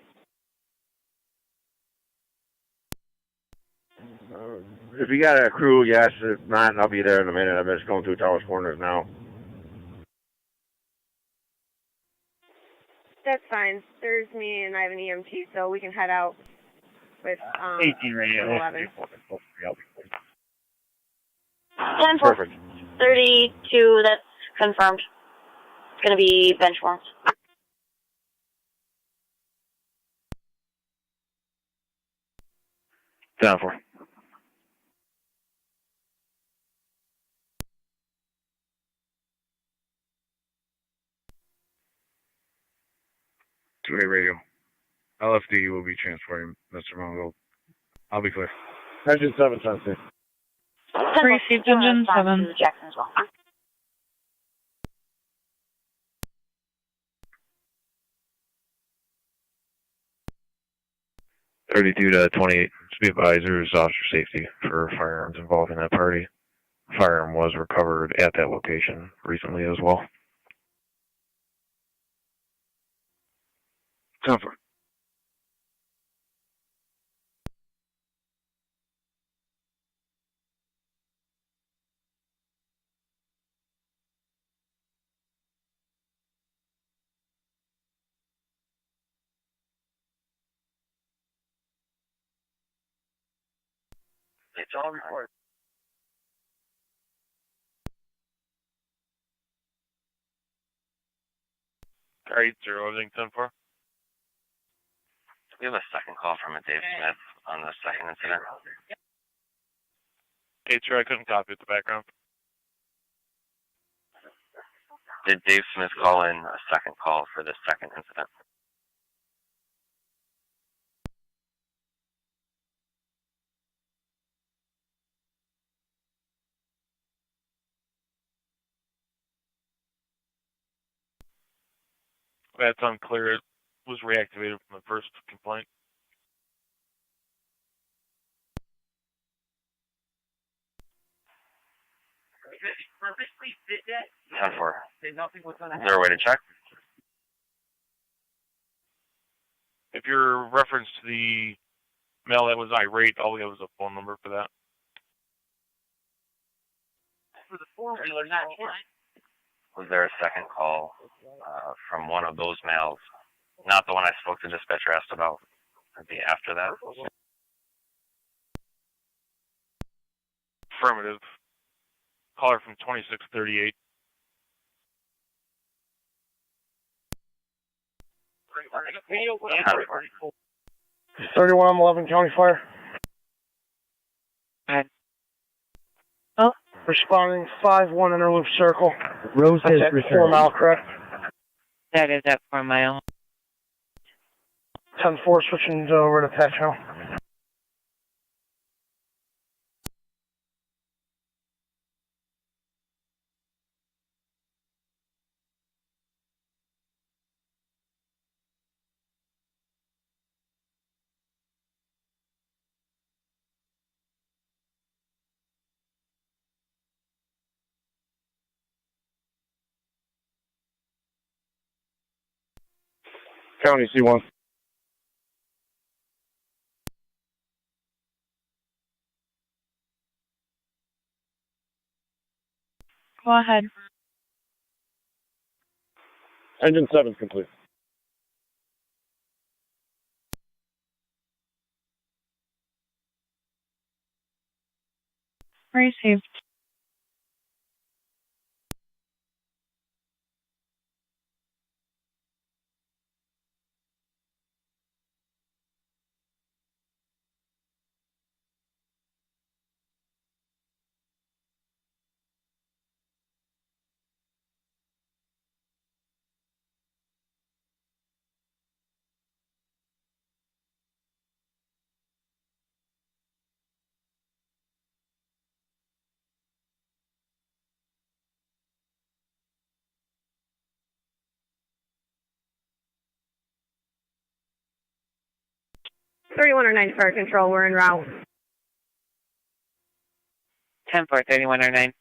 Speaker 5: If you got a crew, yes. If not, I'll be there in a minute. I'm just going through Towers Corners now.
Speaker 9: That's fine. There's me and I have an EMT, so we can head out with
Speaker 13: 18 radio.
Speaker 9: 11.
Speaker 3: 10-4.
Speaker 5: Perfect.
Speaker 3: 32, that's confirmed. It's going to be benchmarked.
Speaker 8: Down 4.
Speaker 13: Two-way radio. LFD will be transporting Mr. Mongo. I'll be clear.
Speaker 5: Engine 7, Sunset.
Speaker 9: Received engine 7.
Speaker 3: Jackson as well.
Speaker 8: 32 to 28. Just be advised, there is officer safety for firearms involved in that party. Firearm was recovered at that location recently as well.
Speaker 13: 10-4.
Speaker 11: It's all recorded. Car 80, everything 10-4.
Speaker 10: We have a second call from a Dave Smith on the second incident.
Speaker 11: Hey, sir, I couldn't copy at the background.
Speaker 10: Did Dave Smith call in a second call for the second incident?
Speaker 11: That's unclear. It was reactivated from the first complaint.
Speaker 10: Perfectly fit that. 10-4. Is there a way to check?
Speaker 11: If you're reference to the male that was irate, all we have is a phone number for that.
Speaker 10: For the four-wheeler, not was there a second call from one of those males? Not the one I spoke to dispatcher asked about. It'd be after that.
Speaker 11: Affirmative. Caller from 2638.
Speaker 10: Yeah.
Speaker 14: 3111 County Fire.
Speaker 7: Oh.
Speaker 14: Responding 5-1 Interloop Circle.
Speaker 15: Rose
Speaker 14: That's
Speaker 15: has
Speaker 14: at 4
Speaker 15: returned.
Speaker 14: Mile, correct?
Speaker 7: That is at 4 Mile.
Speaker 14: 10-4 switching over to patch channel.
Speaker 5: County C1.
Speaker 9: Go ahead.
Speaker 5: Engine 7's complete.
Speaker 9: Received.
Speaker 3: Fire Control, we're en route.
Speaker 7: 10-4, 3109.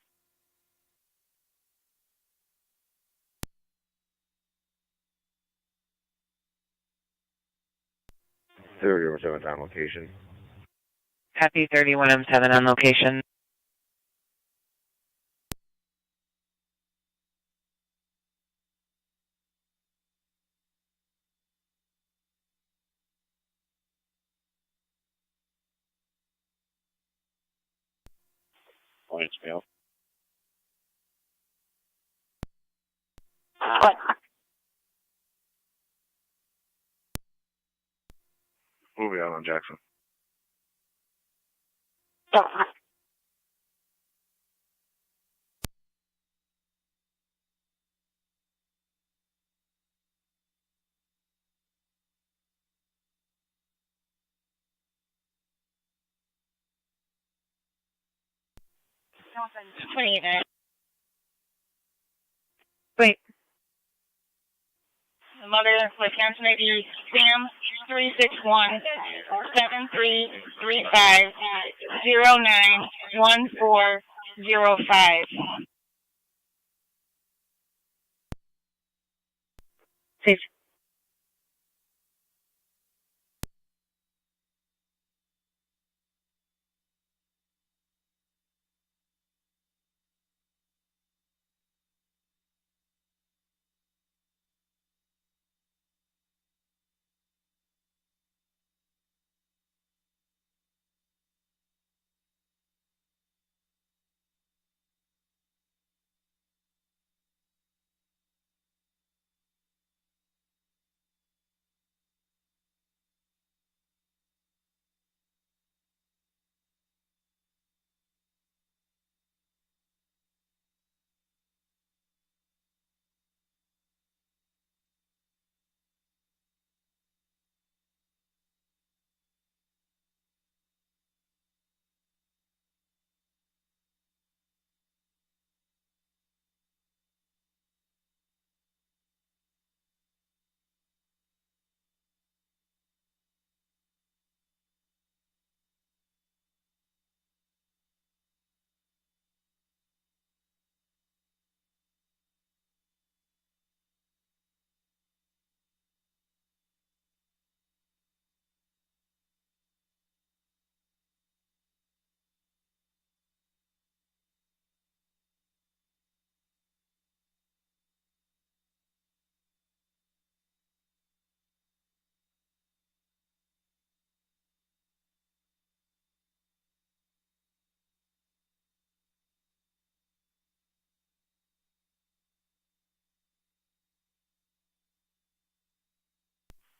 Speaker 5: Thirty 7 on location.
Speaker 7: Copy 3107 on location.
Speaker 10: Points me up.
Speaker 11: Moving on Jackson.
Speaker 3: Wait.
Speaker 17: The mother was canceling you, Sam 361-7335-091405.
Speaker 3: Safe.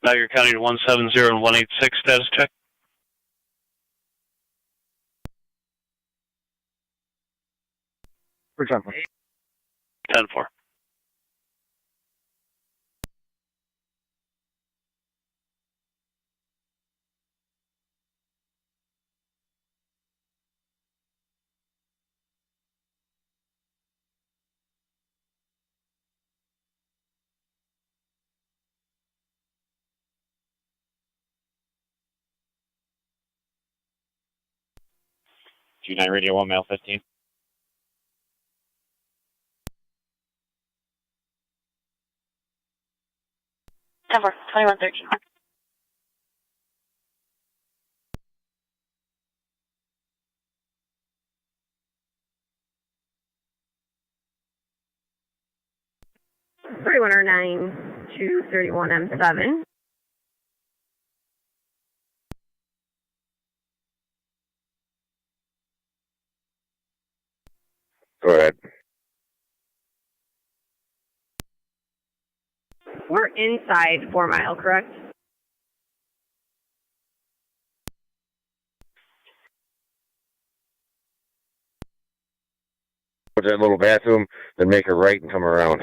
Speaker 12: Niagara County to 170 and 186 status check.
Speaker 5: For example.
Speaker 12: 10-4.
Speaker 10: G9 Radio 1, male 15.
Speaker 2: Number 2113.
Speaker 16: to 31M7.
Speaker 5: Go ahead.
Speaker 16: We're inside 4 Mile, correct?
Speaker 5: Go to that little bathroom, then make a right and come around.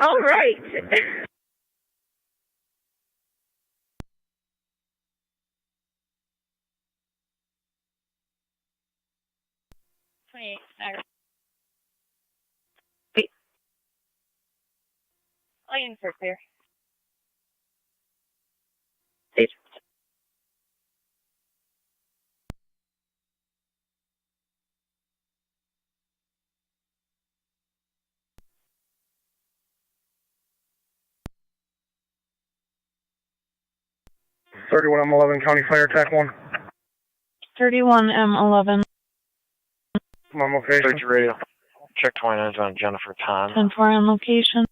Speaker 16: All right.
Speaker 2: All units are clear.
Speaker 16: Stage.
Speaker 14: M11 County Fire TAC 1.
Speaker 9: 31M11.
Speaker 14: I'm on location.
Speaker 8: Search radio. Check 29's on Jennifer Tom.
Speaker 9: 10-4 on location.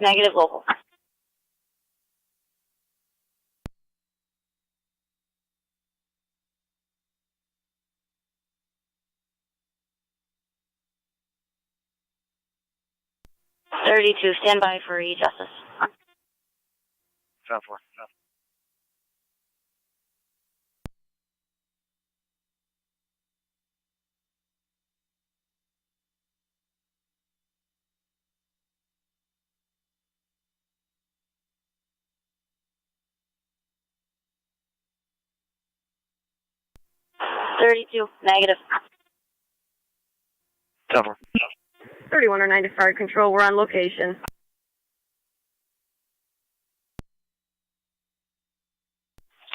Speaker 2: Negative local. Stand by for e-justice.
Speaker 8: 10-4.
Speaker 2: 32, negative.
Speaker 8: 10-4.
Speaker 16: 3109 to Fire Control, we're on location.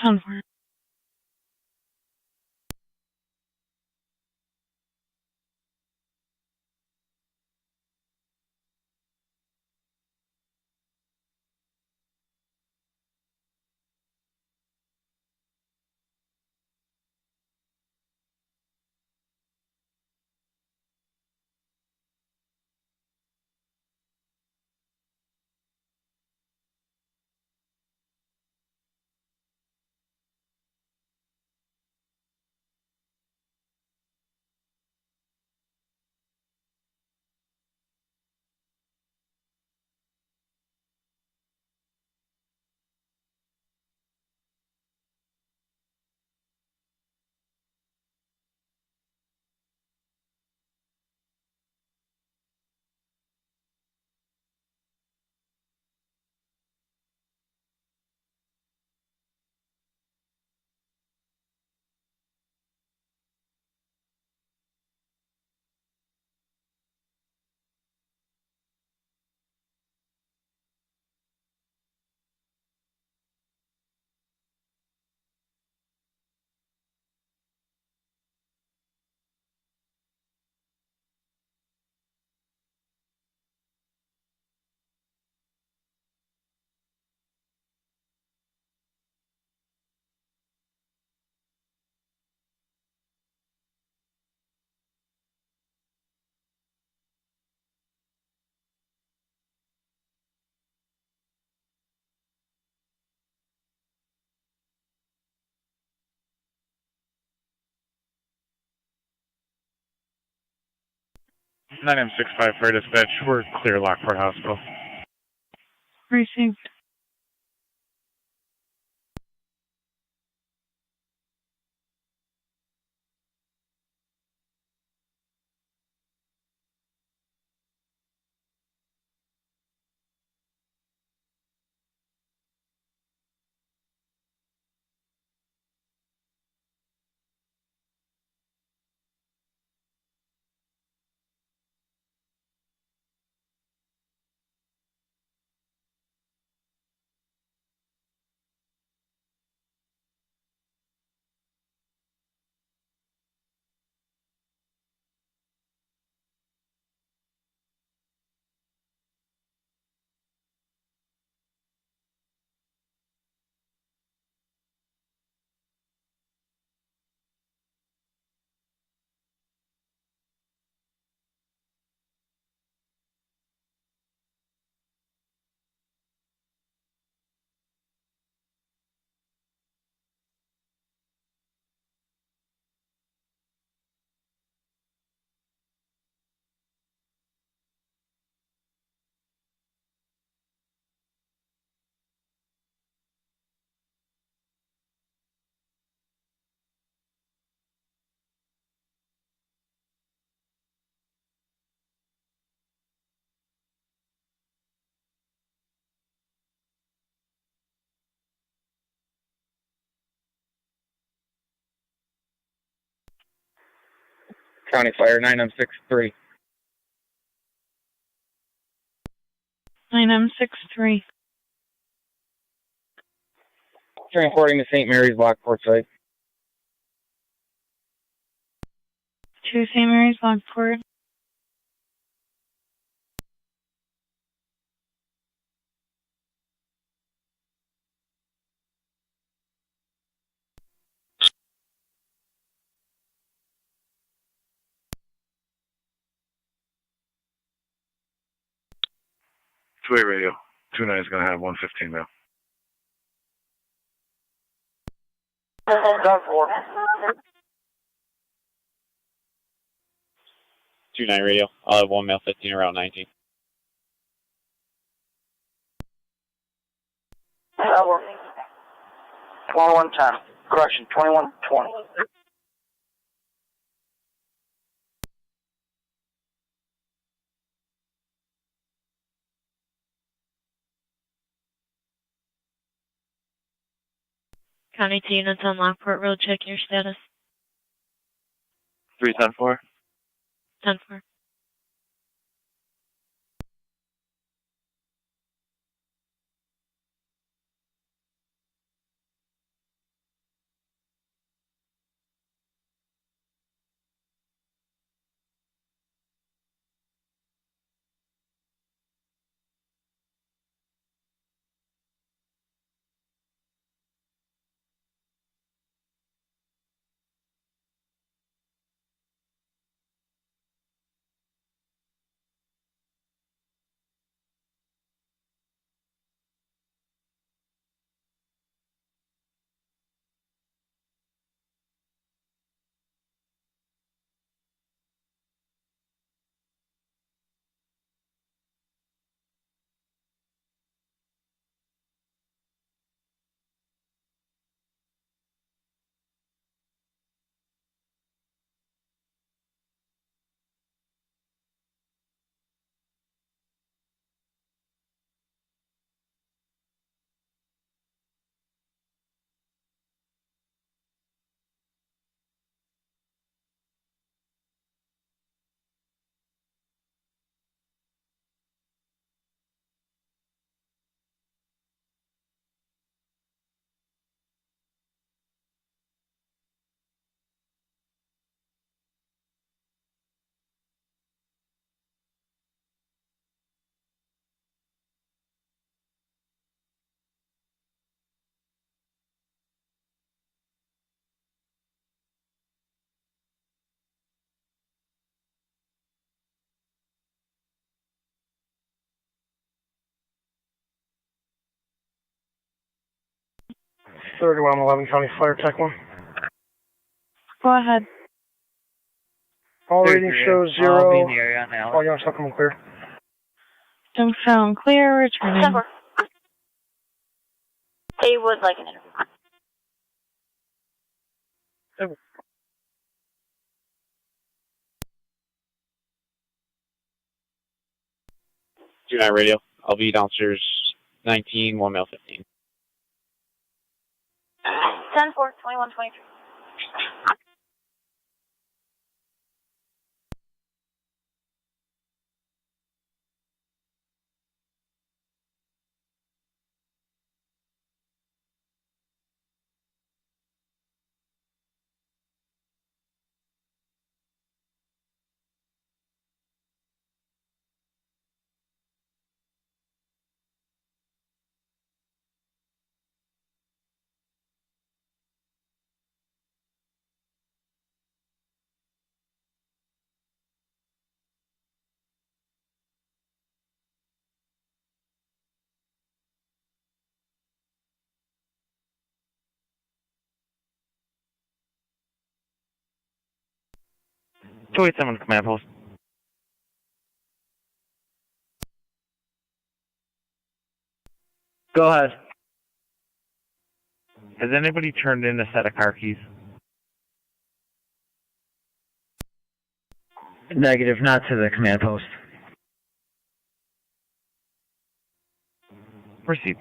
Speaker 9: Ten 4.
Speaker 11: 9M65 for dispatch. We're clear Lockport Hospital.
Speaker 9: Received.
Speaker 18: County Fire 9M63.
Speaker 9: 9M63.
Speaker 18: Transporting to St. Mary's Lockport site.
Speaker 9: To St. Mary's Lockport.
Speaker 8: Two-way radio. 29 is going to have 115 now.
Speaker 10: 29 radio. I'll have 1 male 15 around 19.
Speaker 6: Tower. 2110. Correction, 2120.
Speaker 2: County 2 units on Lockport Road, check your status.
Speaker 10: 310-4.
Speaker 2: 10-4.
Speaker 14: County Fire Tech 1.
Speaker 9: Go ahead.
Speaker 14: Call rating shows
Speaker 7: I'll be
Speaker 14: 0.
Speaker 7: in the area now.
Speaker 14: All Youngstown coming clear.
Speaker 9: Youngstown clear, returning.
Speaker 17: They would like an interview.
Speaker 10: 2-9 radio. I'll be downstairs 19, 1 male 15.
Speaker 17: 10-4, 21-23.
Speaker 8: Someone command post.
Speaker 7: Go ahead.
Speaker 8: Has anybody turned in a set of car keys?
Speaker 7: Negative, not to the command post.
Speaker 8: Proceed.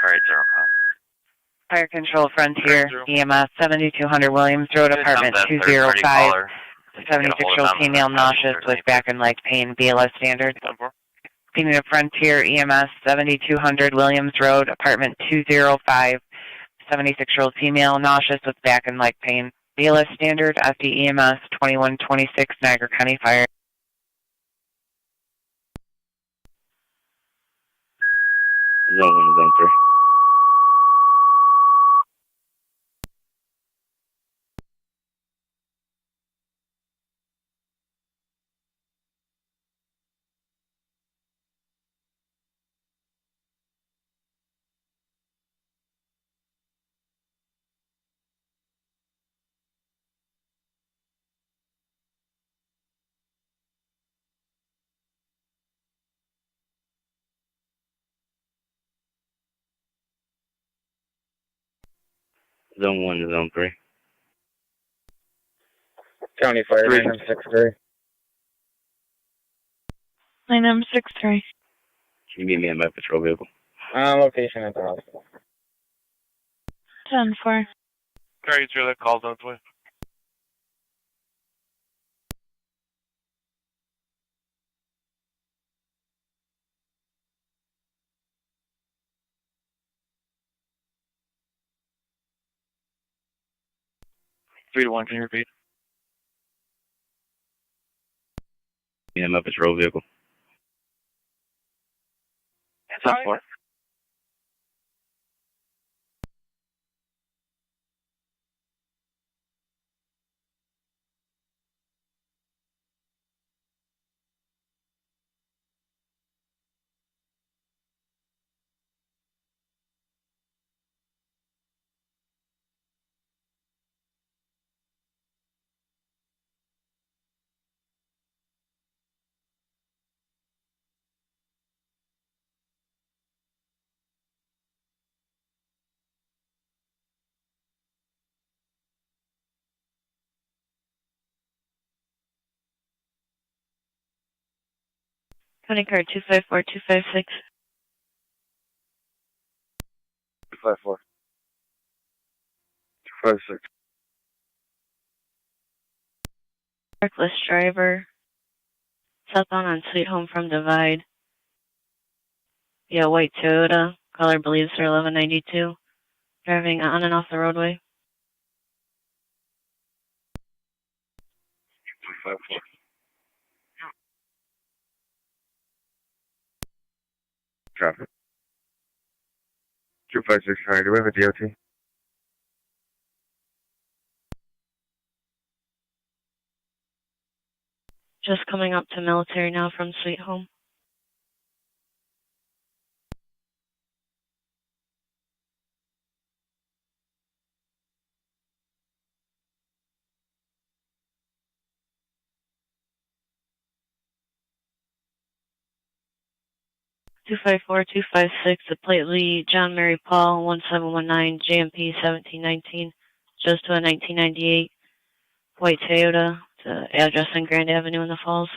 Speaker 1: Alright, 0 cost.
Speaker 7: Fire Control Frontier, EMS 7200 Williams Road, apartment 205. 76-year-old female nauseous with back and leg pain, BLS standard. Phoenix Frontier, EMS 7200 Williams Road, apartment 205. 76-year-old female nauseous with back and leg pain, BLS standard. FD EMS 2126 Niagara County Fire.
Speaker 1: Zone 1 and Zone 3. Zone 1 and Zone 3.
Speaker 18: County Fire, 9M63.
Speaker 9: 9M63.
Speaker 1: Can you meet me at my patrol vehicle?
Speaker 18: Location at the hospital.
Speaker 9: 10-4.
Speaker 11: Carry through that calls out way.
Speaker 10: Three to 1, can you repeat?
Speaker 1: Yeah, my patrol vehicle.
Speaker 10: It's up for.
Speaker 2: Coding card 254256.
Speaker 5: 254. 256.
Speaker 2: Reckless driver. Southbound on Sweet Home from Divide. Yeah, white Toyota. Caller believes they're 1192. Driving on and off the roadway.
Speaker 5: 254. Traffic. 256, sorry, do we have a DOT?
Speaker 2: Just coming up to military now from Sweet Home. Two 256, the plate Lee, John Mary Paul, 1719, JMP 1719, just to a 1998 white Toyota, to address on Grand Avenue in the Falls.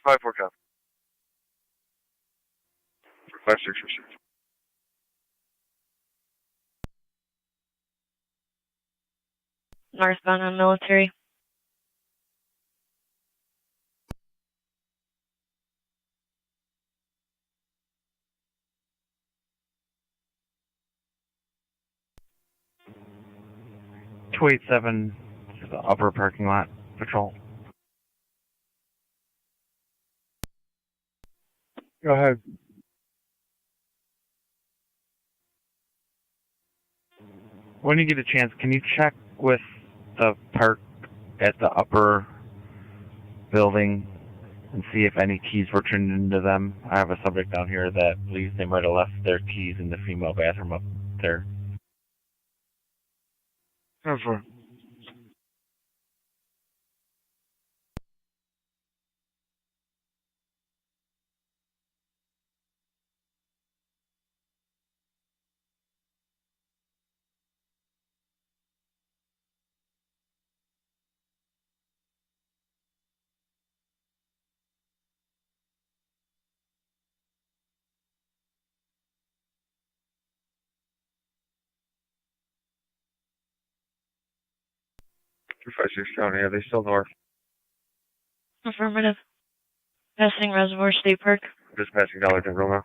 Speaker 5: 54 copy. 5646.
Speaker 2: Northbound on military.
Speaker 19: Two 287 to the upper parking lot patrol.
Speaker 14: Go ahead.
Speaker 19: When you get a chance, can you check with the park at the upper building and see if any keys were turned into them? I have a subject down here that believes they might have left their keys in the female bathroom up there.
Speaker 5: 10-4. Two 56 County, are they still north?
Speaker 2: Affirmative. Passing Reservoir State Park.
Speaker 5: Just passing Dollar General now.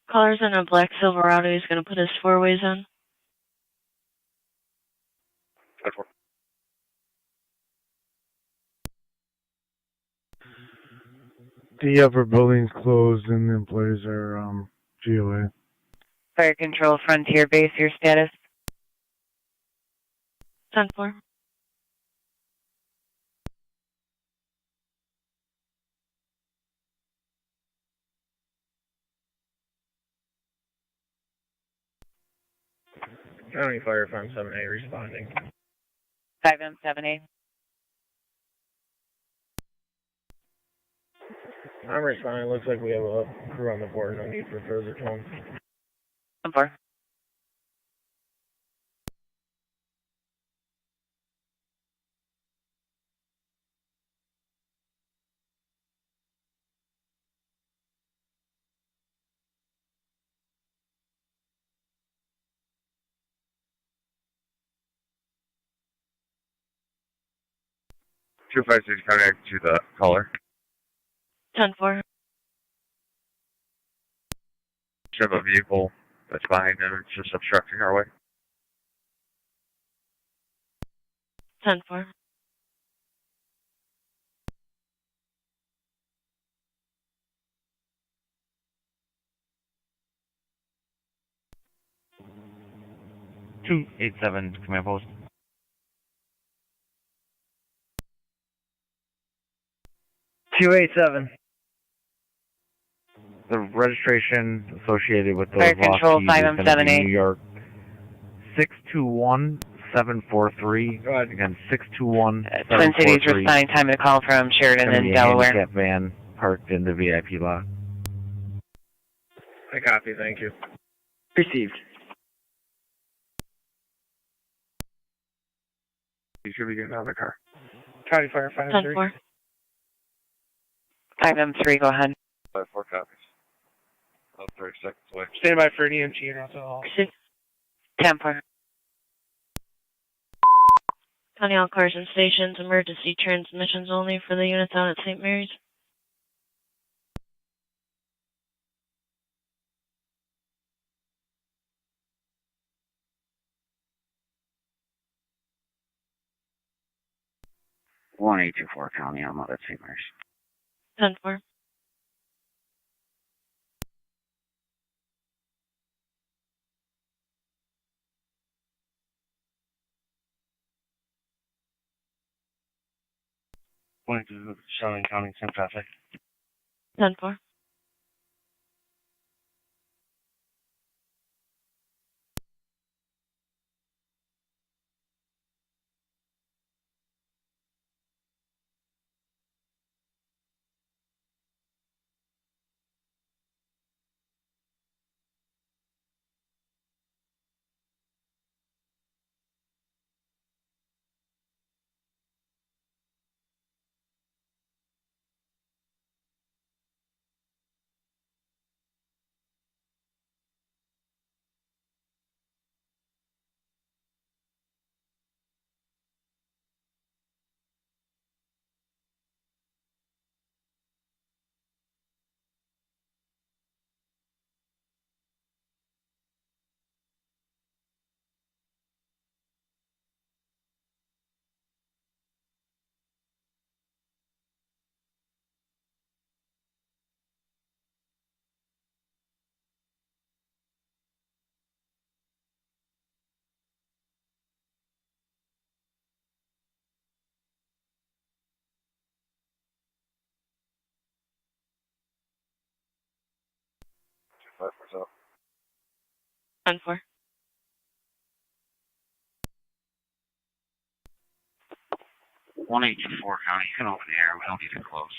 Speaker 2: Caller's in a black Silverado. He's going to put his four-ways on.
Speaker 5: 10-4.
Speaker 14: The upper building's closed and the employees are GOA.
Speaker 7: Fire Control Frontier Base, your status?
Speaker 2: 10-4.
Speaker 18: County Fire Farm 7A responding.
Speaker 7: 5M7A.
Speaker 18: I'm responding. Looks like we have a crew on the board. No need for further tone.
Speaker 7: 10-4.
Speaker 5: Two 56 County to the caller.
Speaker 2: 10-4.
Speaker 5: Should have a vehicle that's behind them. It's just obstructing our way.
Speaker 2: 10-4.
Speaker 19: Two 287 command post.
Speaker 15: 287.
Speaker 19: The registration associated with those
Speaker 7: Fire
Speaker 19: lost
Speaker 7: Control
Speaker 19: keys is going to be
Speaker 7: 5M7A.
Speaker 19: New York 621 743. Again, 621.
Speaker 7: Twin Cities responding time to call from Sheridan in Delaware.
Speaker 19: Handicap van parked in the VIP lot.
Speaker 18: I copy, thank you.
Speaker 20: Received.
Speaker 18: You should be getting out of the car. County Fire 5-3.
Speaker 2: 10-4.
Speaker 7: 5M3, go ahead.
Speaker 11: 5-4 copies. About 30 seconds away.
Speaker 18: Stand by for an EMT and also all.
Speaker 7: 10-4.
Speaker 2: County all cars and stations, emergency transmissions only for the units out at St. Mary's.
Speaker 1: One 824 County, I'm out at St. Mary's.
Speaker 2: 10-4.
Speaker 20: Charlotte County, same traffic.
Speaker 2: 10-4.
Speaker 11: What's up?
Speaker 2: 10-4.
Speaker 1: One 824 County, you can open the air, we don't need it closed.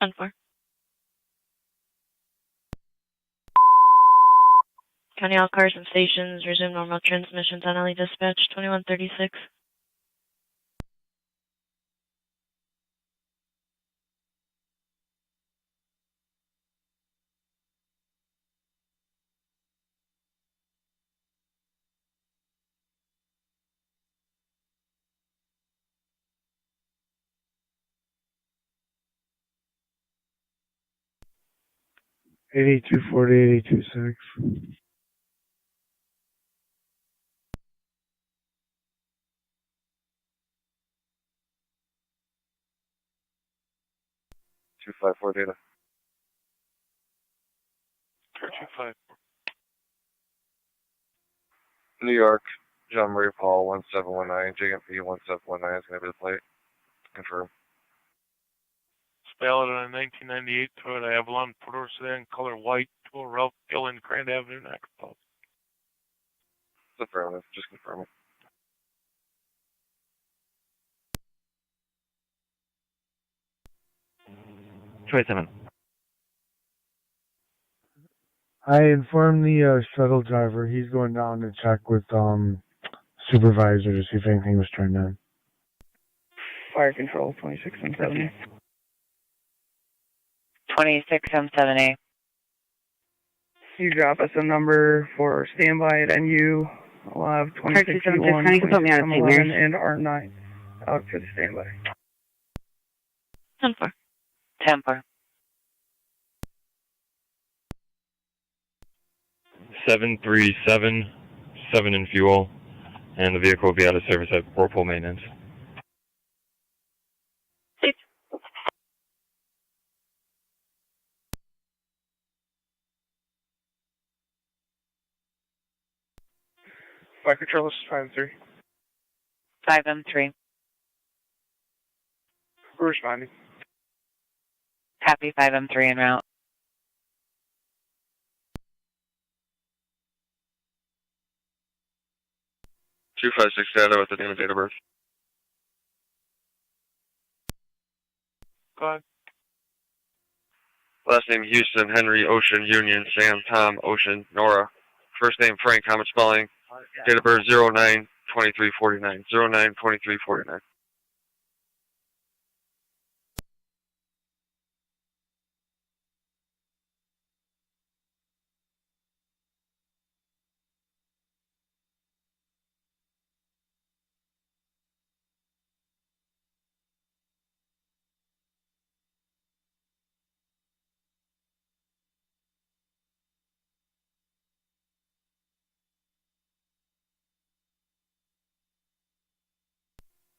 Speaker 2: 10-4. County all cars and stations, resume normal transmissions on LE dispatch 2136.
Speaker 14: Eighty 8226.
Speaker 11: Two 5-4 data. 254. New York, John Murray Paul 1719, JMP 1719 is going to be the plate. Confirm.
Speaker 18: Valid on a 1998 Toyota Avalon, four-door sedan, color white, to Ralph Gillen, Grand Avenue, Niagara.
Speaker 11: It's affirmative, just confirming.
Speaker 19: Seven.
Speaker 14: I informed the shuttle driver. He's going down to check with supervisor to see if anything was turned on.
Speaker 20: Fire control, 26M7A.
Speaker 7: 26M7A.
Speaker 20: You drop us a number for standby at NU. We'll have 2671,
Speaker 16: Can you put me on a St. Mary's?
Speaker 20: and R9 out for the standby.
Speaker 2: 10-4.
Speaker 7: 10-4.
Speaker 21: 737, 7 in fuel, and the vehicle will be out of service at Whirlpool Maintenance.
Speaker 18: Fire control, this is 5-3.
Speaker 7: 5M3.
Speaker 18: We're responding.
Speaker 7: Copy 5M3 en route.
Speaker 21: 256 data with the name and date of birth.
Speaker 18: Go ahead.
Speaker 21: Last name Houston, Henry, Ocean, Union, Sam, Tom, Ocean, Nora. First name Frank, common spelling. Date of birth 09/23/49. 09/23/49.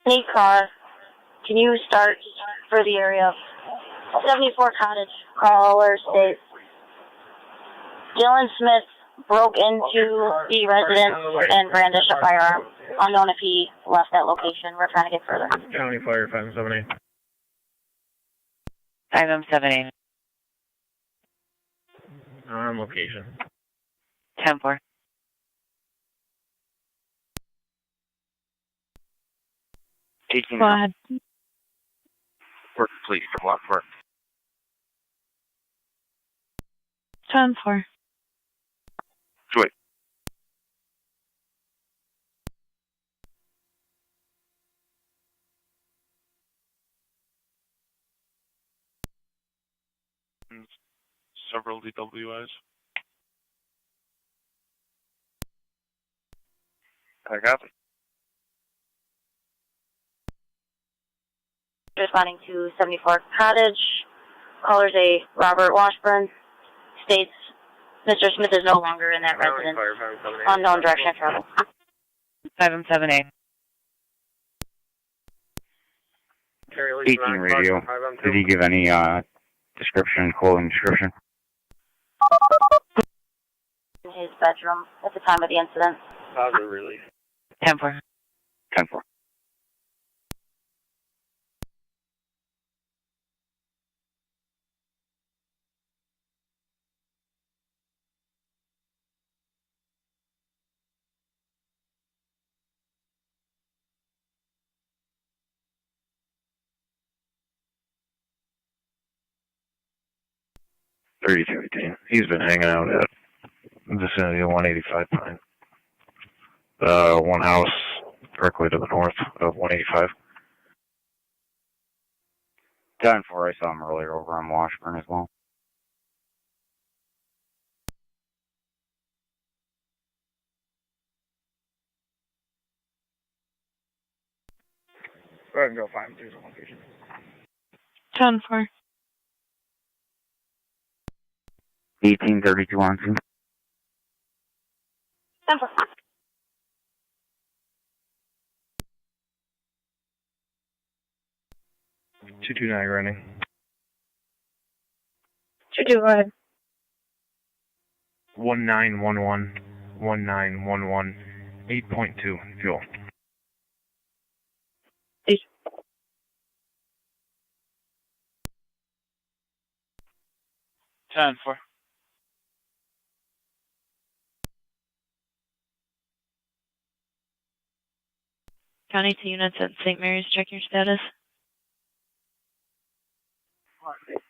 Speaker 17: Hey, car. Can you start for the area? 74 Cottage, caller states. Dylan Smith broke into the residence and brandished a firearm. Unknown if he left that location. We're trying to get further.
Speaker 5: County Fire 578.
Speaker 7: 5M78.
Speaker 5: On location.
Speaker 7: 10-4.
Speaker 1: Taking
Speaker 9: Go ahead.
Speaker 1: work, please. Lockport.
Speaker 9: 10-4.
Speaker 1: Wait.
Speaker 11: Several DWIs.
Speaker 1: I got it.
Speaker 17: Responding to 74 Cottage. Caller's a Robert Washburn. States Mr. Smith is no longer in that residence. Unknown direction of travel.
Speaker 7: 5M78.
Speaker 1: 18 radio. Did he give any description, clothing description?
Speaker 17: In his bedroom at the time of the incident.
Speaker 5: Positive release.
Speaker 7: 10-4.
Speaker 1: 10-4.
Speaker 8: He's been hanging out at the vicinity of 185 Pine. One house directly to the north of 185.
Speaker 1: 10-4. I saw him earlier over on Washburn as well.
Speaker 5: Go ahead and go 5-2 on location.
Speaker 9: 10-4.
Speaker 1: 1832 on 2.
Speaker 17: 10-4.
Speaker 8: 229 running.
Speaker 17: 2-2, go ahead.
Speaker 8: 1911. 1911. 8.2 fuel.
Speaker 10: 10-4.
Speaker 2: County 2 units at St. Mary's, check your status.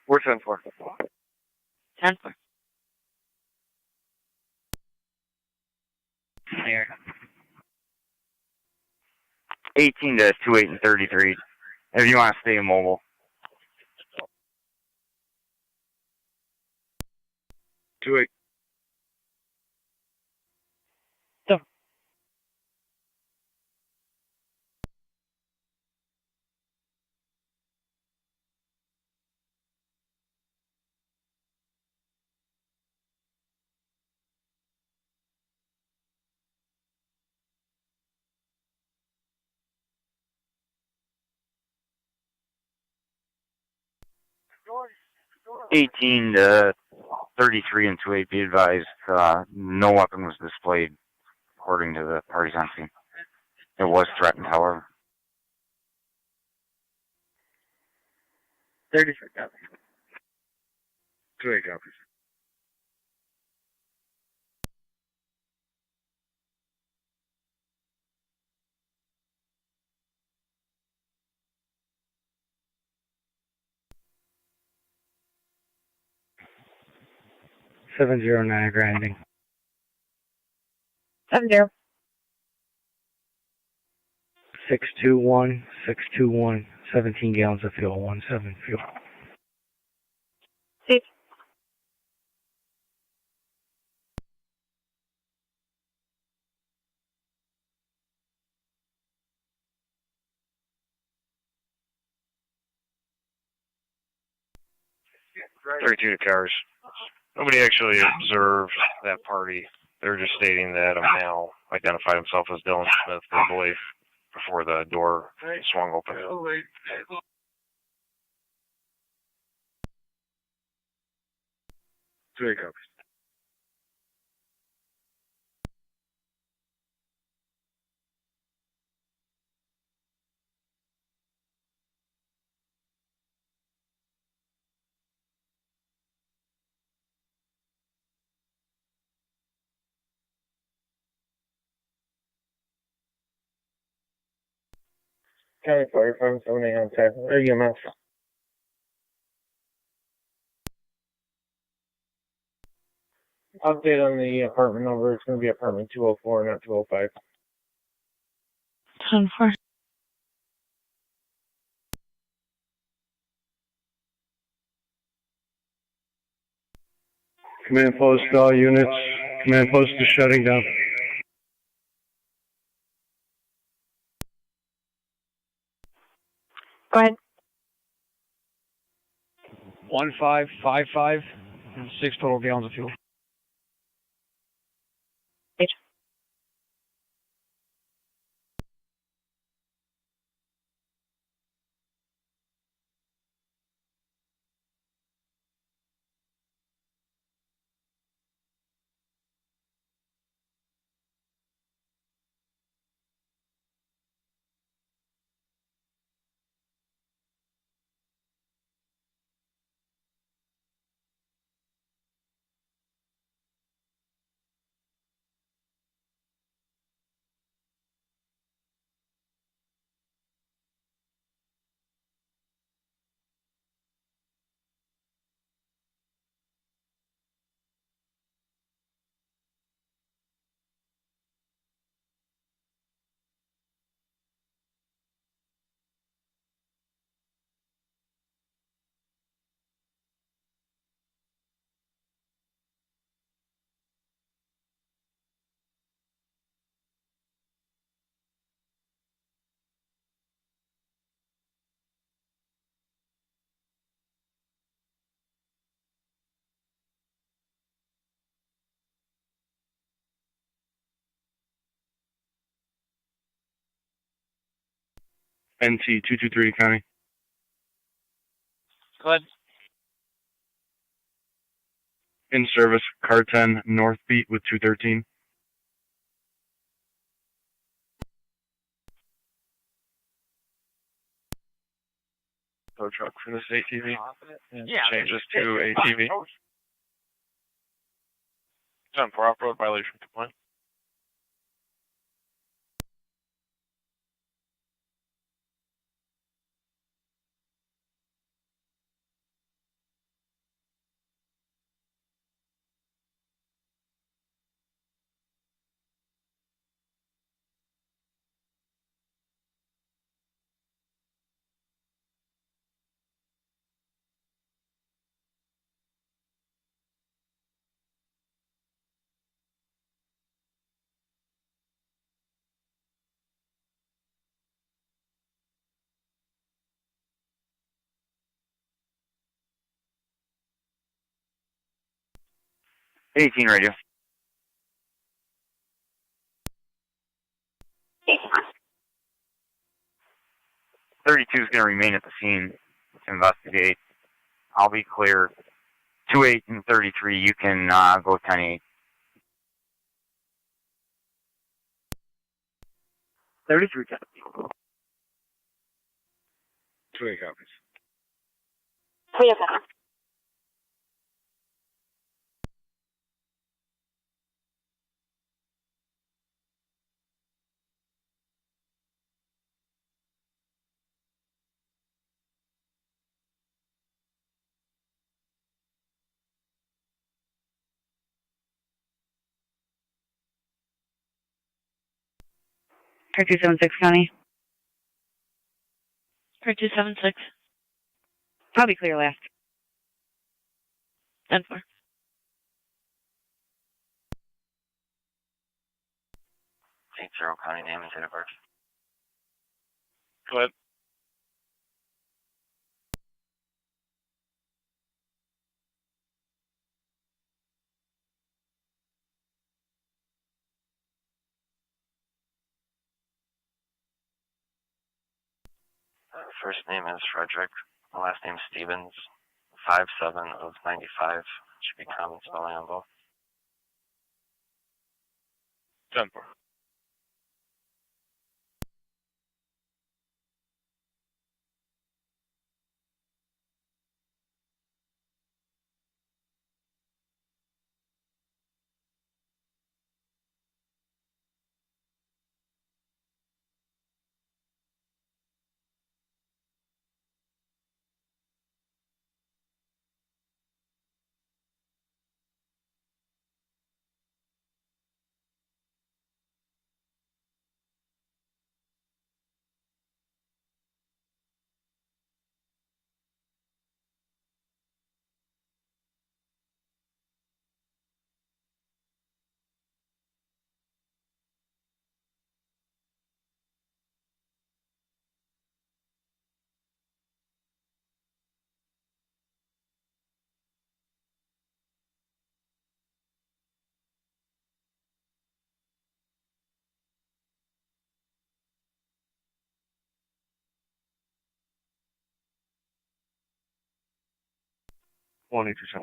Speaker 21: We're 10-4.
Speaker 2: 10-4.
Speaker 1: There. 18 to 28 and 33. If you want to stay mobile.
Speaker 5: 28.
Speaker 2: Go.
Speaker 1: Sure. 18 to 33 and 28, be advised, no weapon was displayed, according to the parties on scene. It was threatened, however.
Speaker 5: 36 copies. 28 copies.
Speaker 15: 70 Niagara ending.
Speaker 3: 70.
Speaker 15: 621, 17 gallons of fuel, 17 fuel.
Speaker 3: Safe.
Speaker 8: Thirty-two cars. Nobody actually observed that party. They were just stating that a male identified himself as Dylan Smith, the boy, before the door swung open.
Speaker 5: Three copies. County Fire 578 on 10. Or EMS. Update on the apartment number. It's going to be apartment 204, not 205.
Speaker 9: 10-4.
Speaker 14: Command post, all units. Command post is shutting down.
Speaker 3: Go ahead.
Speaker 15: 1555 and 6 total gallons of fuel.
Speaker 13: NT 223 County.
Speaker 10: Go ahead.
Speaker 13: In service, car 10 North Beat with 213.
Speaker 21: Tow truck for this ATV.
Speaker 10: Yeah.
Speaker 21: Changes to ATV.
Speaker 18: 10-4 off-road violation complaint.
Speaker 1: '18 radio. '32 is going to remain at the scene to investigate. I'll be clear. 28 and 33, you can go 10-8. 33 copies.
Speaker 5: 28 copies.
Speaker 17: 307.
Speaker 7: Car 276 County.
Speaker 2: Car 276.
Speaker 7: Probably clear last.
Speaker 2: 10-4.
Speaker 1: St. Zero County name and date of birth.
Speaker 11: Go ahead.
Speaker 1: First name is Frederick. Last name Stevens. 5'7" of 95. Should be common spelling on both.
Speaker 11: 10-4.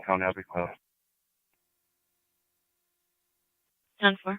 Speaker 8: County, I'll be close.
Speaker 2: 10-4.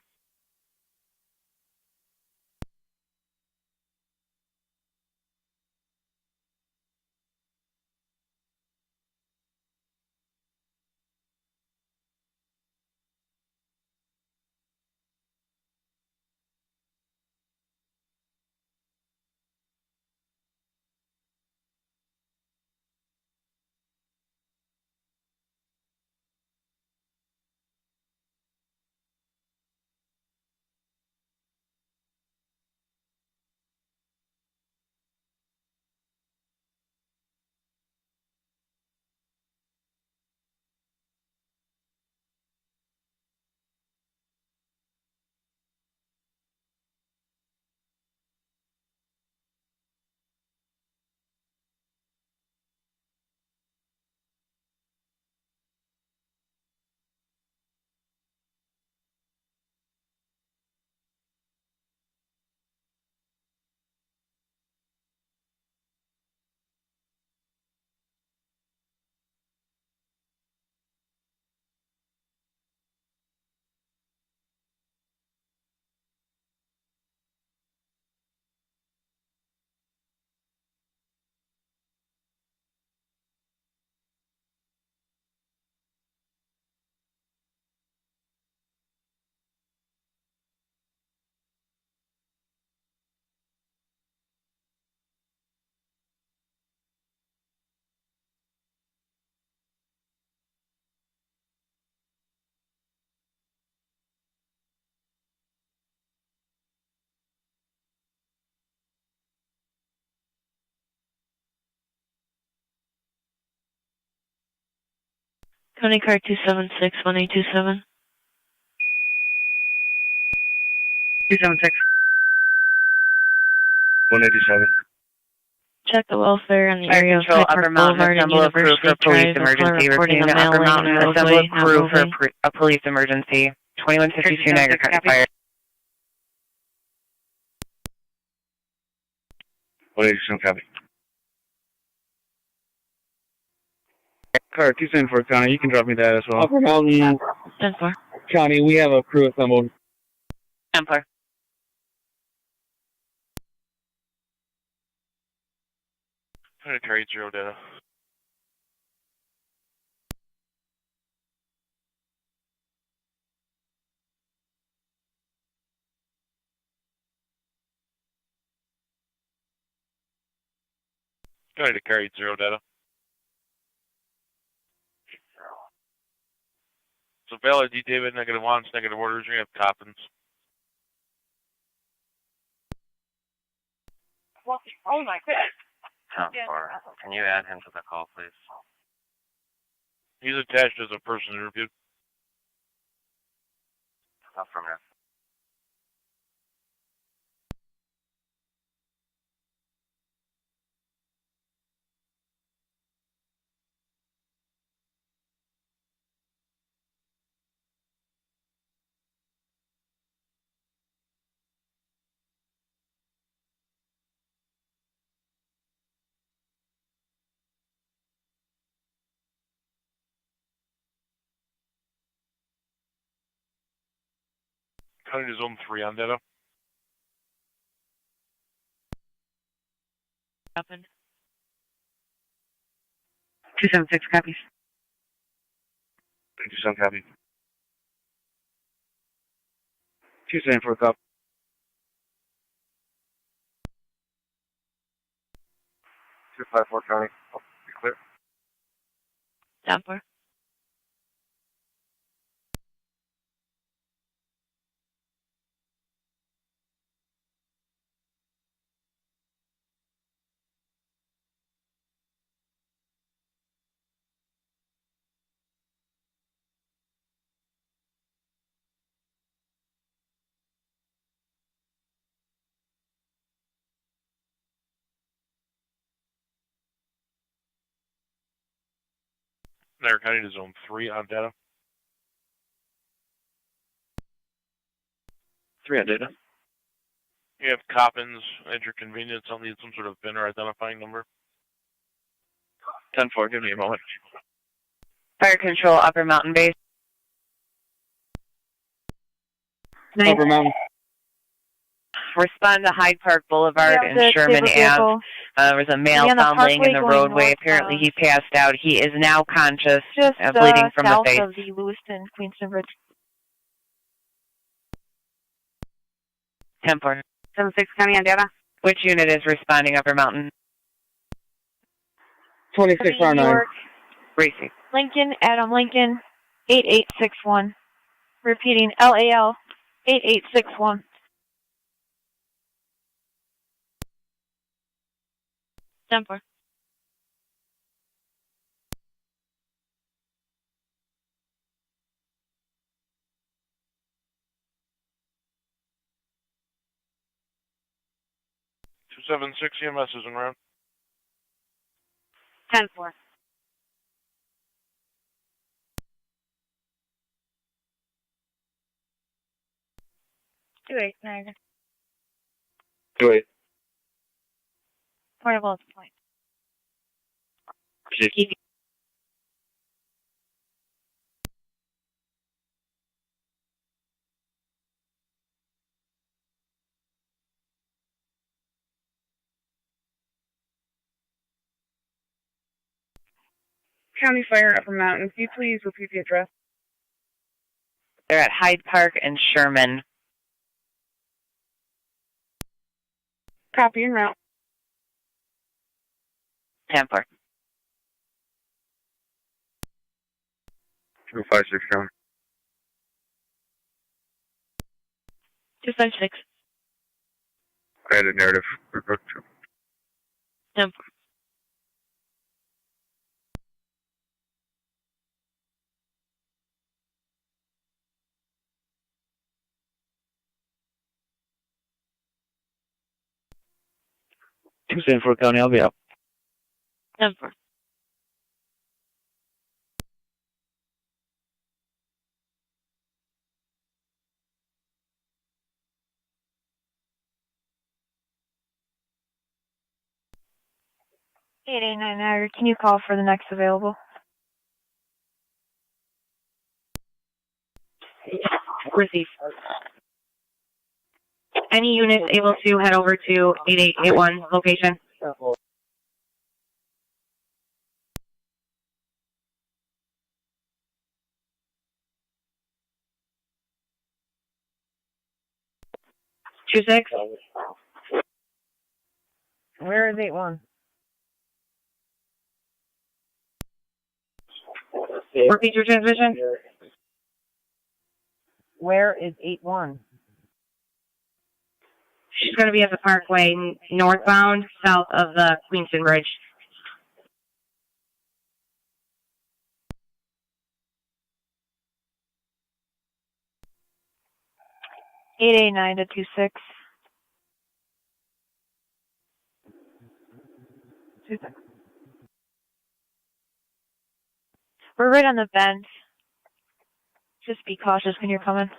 Speaker 2: County Car 276, 1827.
Speaker 7: 276.
Speaker 8: 187.
Speaker 2: Check the welfare in the
Speaker 7: Fire
Speaker 2: area of
Speaker 7: control,
Speaker 2: Hyde
Speaker 7: Upper
Speaker 2: Park
Speaker 7: Mountain,
Speaker 2: Boulevard and
Speaker 7: assemble a crew
Speaker 2: University
Speaker 7: for police
Speaker 2: Drive.
Speaker 7: emergency.
Speaker 2: Reporting
Speaker 7: Repeating
Speaker 2: a
Speaker 7: the
Speaker 2: male
Speaker 7: Upper
Speaker 2: laying
Speaker 7: Mountain,
Speaker 2: in a
Speaker 7: assemble a
Speaker 2: roadway, not
Speaker 7: crew for
Speaker 2: moving.
Speaker 7: a police emergency. 2152 Niagara County Fire.
Speaker 8: 187 copy.
Speaker 13: Car 274 County, you can drop me that as well.
Speaker 15: Upper Mountain
Speaker 2: 10-4.
Speaker 15: County, we have a crew assembled.
Speaker 7: 10-4.
Speaker 11: Trying to carry 0 data. Trying to carry 0 data. So valid D David, negative wants, negative orders, you're gonna have Toppins.
Speaker 16: Oh my goodness.
Speaker 10: 10-4. Can you add him to the call, please?
Speaker 11: He's attached as a person interviewed.
Speaker 10: Affirmative.
Speaker 11: County to zone 3 on data.
Speaker 2: Open.
Speaker 7: 276 copies.
Speaker 8: 27 copy. 274 copy.
Speaker 21: 254 County. Oh, be clear.
Speaker 2: 10-4.
Speaker 11: Niagara County to zone 3 on data.
Speaker 8: 3 on data.
Speaker 11: You have Coppins at your convenience. I'll need some sort of VIN or identifying number.
Speaker 8: 10-4, give me a moment.
Speaker 7: Fire control, Upper Mountain Base.
Speaker 8: Upper Mountain.
Speaker 7: Respond to Hyde Park Boulevard and Sherman Ave. There was a male found laying in the roadway. Apparently he passed out. He is now conscious, bleeding from the face.
Speaker 3: South of the Lewiston, Queenston Bridge.
Speaker 7: 10-4.
Speaker 16: 76 County on data.
Speaker 7: Which unit is responding, Upper Mountain?
Speaker 3: 26R9.
Speaker 7: Racing.
Speaker 3: Lincoln, Adam Lincoln, 8861. Repeating, LAL, 8861.
Speaker 2: 10-4.
Speaker 11: Two 276 EMS is en route.
Speaker 16: 10-4.
Speaker 3: Two eight, Niagara.
Speaker 8: 2-8.
Speaker 3: Portable at the point.
Speaker 20: County Fire, Upper Mountain. Can you please repeat the address?
Speaker 7: They're at Hyde Park and Sherman.
Speaker 20: Copy en route.
Speaker 7: 10-4.
Speaker 21: 256 County.
Speaker 2: 256.
Speaker 21: I had a narrative.
Speaker 2: 10-4.
Speaker 8: Two Sanford County, I'll be up.
Speaker 2: 10-4.
Speaker 3: Eight eight nine Niagara. Can you call for the next available?
Speaker 7: Receive.
Speaker 3: Any units able to head over to 8881 location? Two six.
Speaker 16: Where is 81?
Speaker 3: Repeat your transmission.
Speaker 16: Where is 81?
Speaker 3: She's going to be at the Parkway northbound, south of the Queenston Bridge.
Speaker 2: Eight 9 to 26. 26. We're right on the bend. Just be cautious when you're coming.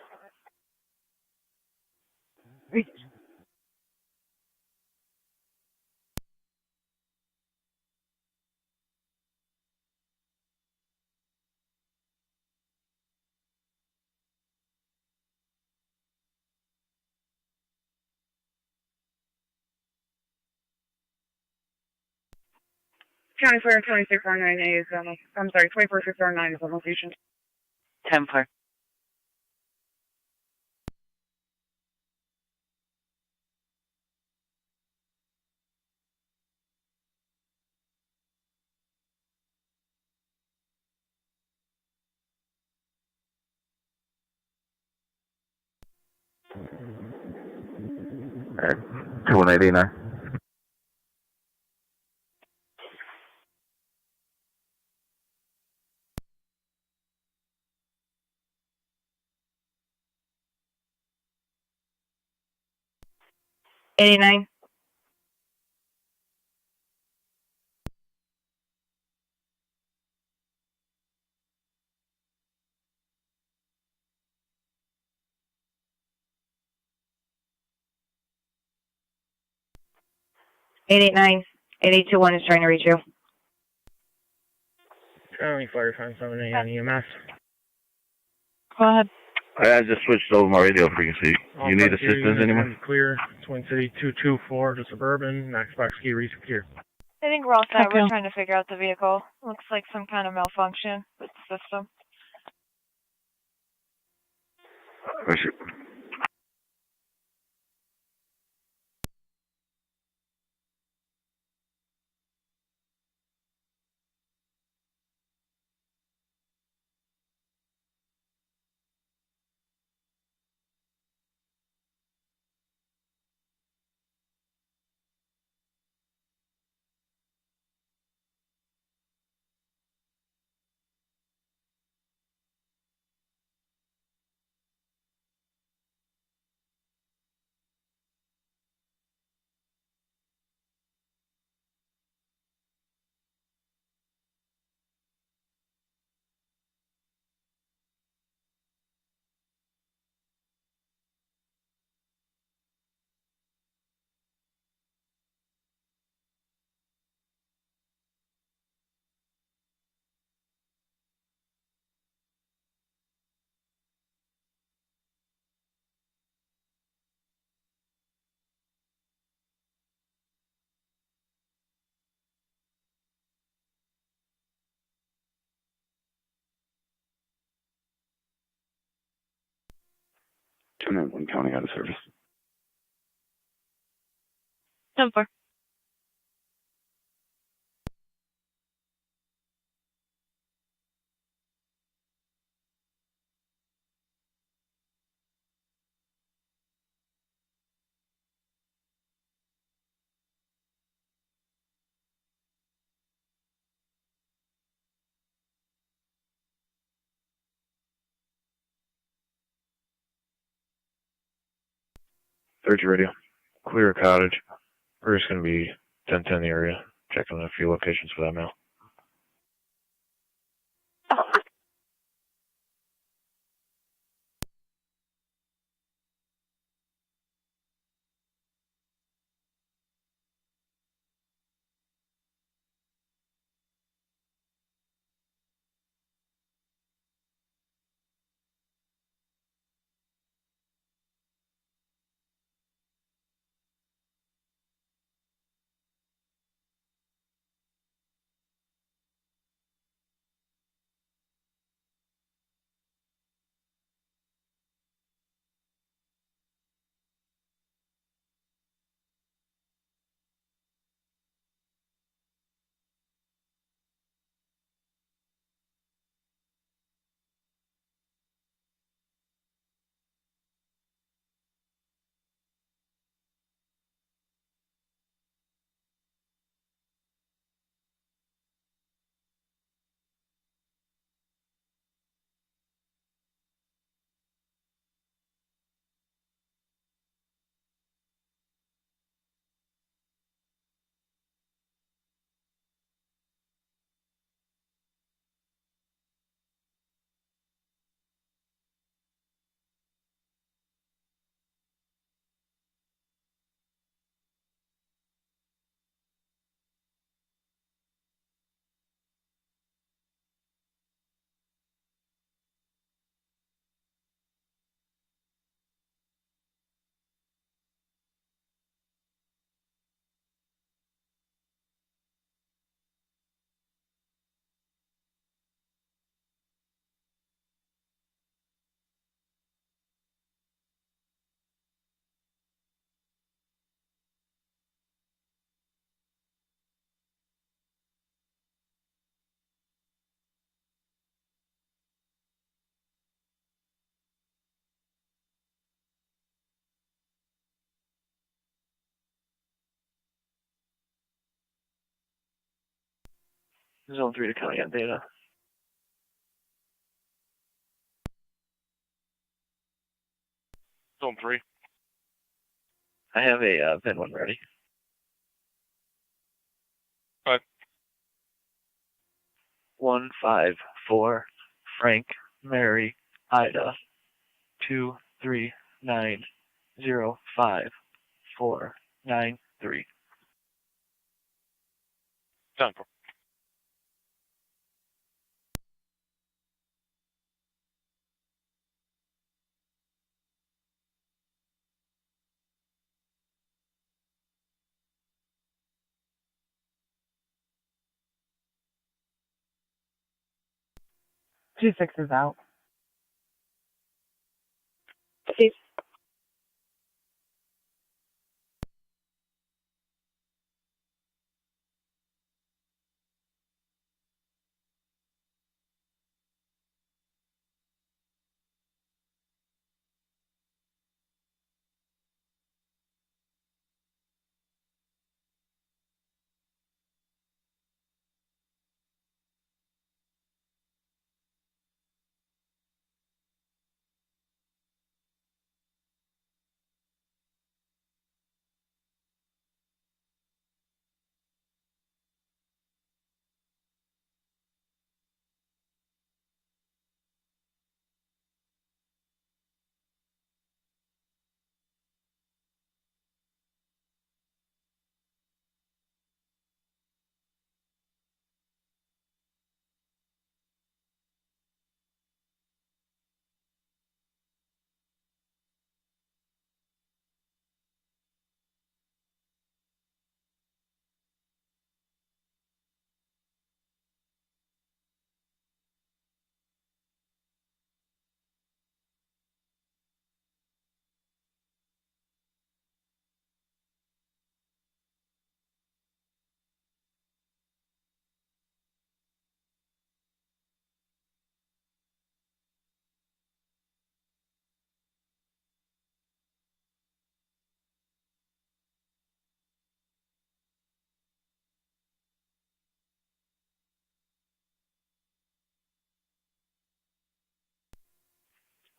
Speaker 20: County Fire 2649A is on, I'm sorry, 24649 is on location.
Speaker 7: 10-4.
Speaker 4: Alright, 2189.
Speaker 3: $89. $889. 8821 is trying to reach you.
Speaker 20: County Fire 578 on EMS.
Speaker 2: Go ahead.
Speaker 4: I just switched over my radio frequency.
Speaker 20: All
Speaker 4: You need
Speaker 20: Park
Speaker 4: assistance
Speaker 20: City,
Speaker 4: anymore?
Speaker 20: Clear, Twin City 224 to Suburban, Maxbox key resecure.
Speaker 2: I think we're all set.
Speaker 20: Okay.
Speaker 2: We're trying to figure out the vehicle. Looks like some kind of malfunction with the system.
Speaker 4: Where's your... One county out of service.
Speaker 2: 10-4.
Speaker 8: Third radio. Clear Cottage. We're just going to be 1010 the area. Checking a few locations for that mail. Zone 3 to County on data.
Speaker 11: Zone 3.
Speaker 8: I have a VIN one ready.
Speaker 11: Alright.
Speaker 8: 154 Frank Mary Ida 23905 493.
Speaker 11: Done.
Speaker 16: Two sixes out.
Speaker 3: Steve.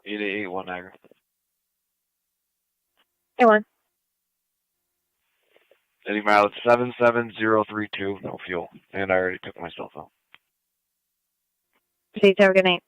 Speaker 8: Eight eight eight one Niagara.
Speaker 3: Hey, one.
Speaker 8: Any mileage 77032, no fuel. And I already took my cell phone.
Speaker 3: Steve, have a good night.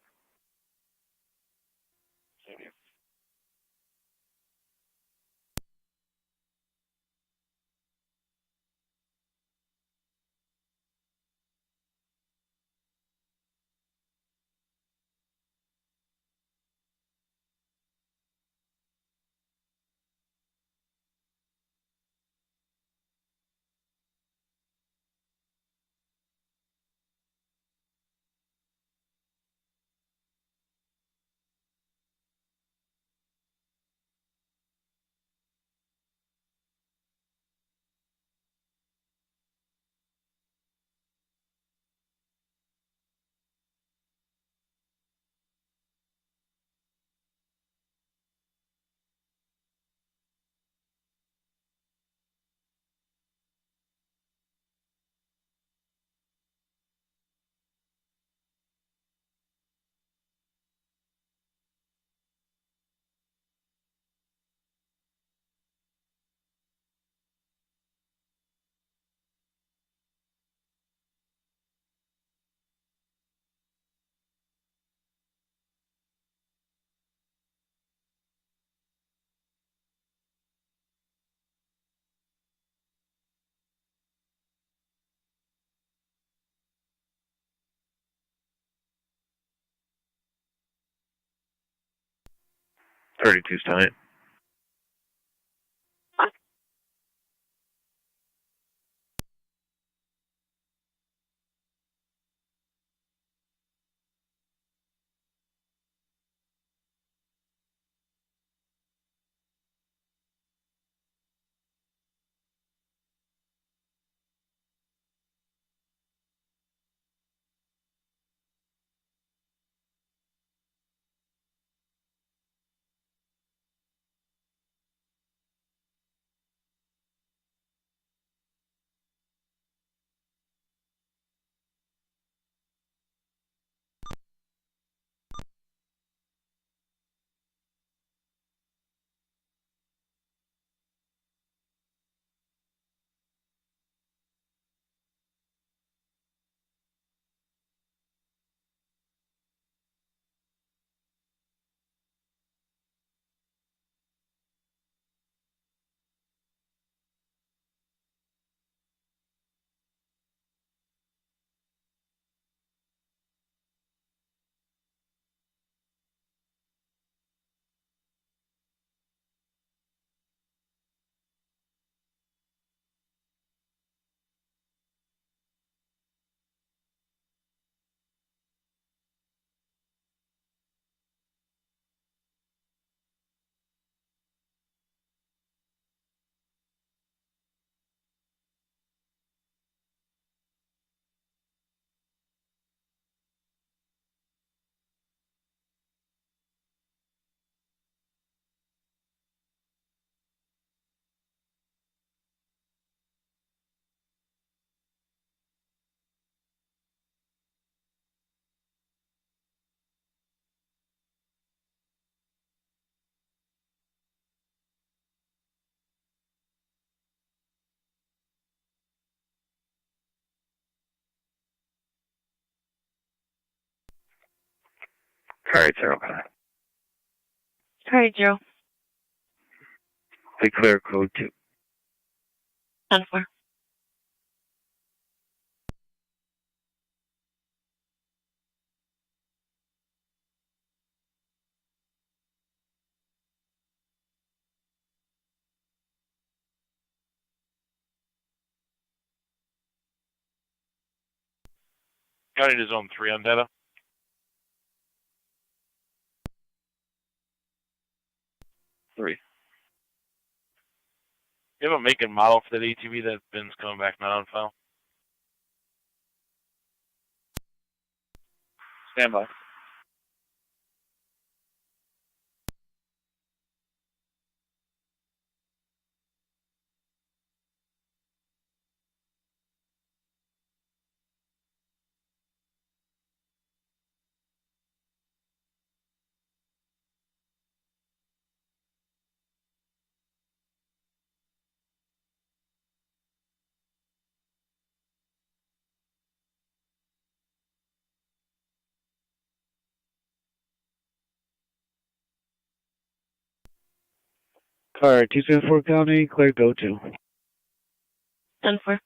Speaker 8: Thirty-two's time.
Speaker 19: Car 80.
Speaker 2: Car 80.
Speaker 19: Declare code 2.
Speaker 2: 10-4.
Speaker 11: Got it is on 3 on data.
Speaker 19: 3.
Speaker 11: You have a make and model for that ATV that Ben's coming back not on file?
Speaker 19: Stand by.
Speaker 15: Car 274 County, clear go to.
Speaker 2: 10-4.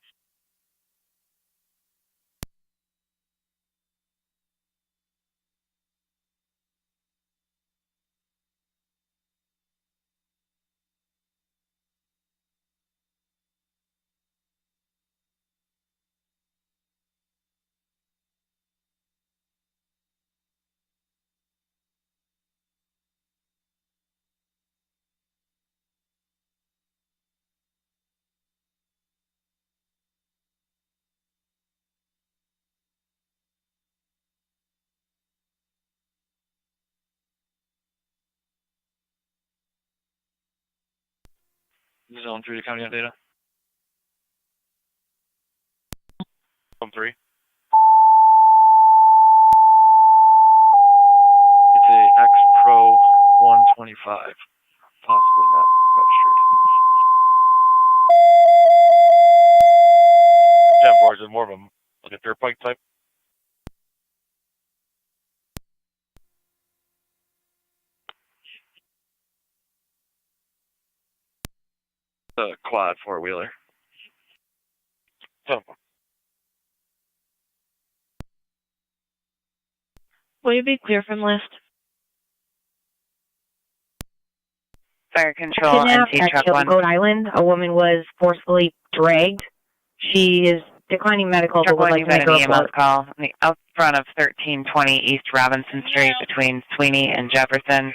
Speaker 11: Zone 3 to county on data. Zone 3.
Speaker 8: It's a X Pro 125. Possibly not registered.
Speaker 11: 10-4 is it more of a like a dirt bike type?
Speaker 8: A quad 4-wheeler.
Speaker 11: 10-4.
Speaker 2: Will you be clear from list?
Speaker 7: Fire control,
Speaker 3: Kidnapped
Speaker 7: NC
Speaker 3: at
Speaker 7: truck 1.
Speaker 3: Rhode Island. A woman was forcefully dragged. She is declining medical,
Speaker 7: Truck
Speaker 3: but would
Speaker 7: 1,
Speaker 3: like
Speaker 7: you've
Speaker 3: to
Speaker 7: got
Speaker 3: make
Speaker 7: an
Speaker 3: a
Speaker 7: EMS
Speaker 3: report.
Speaker 7: call out front of 1320 East Robinson Street between Sweeney and Jefferson.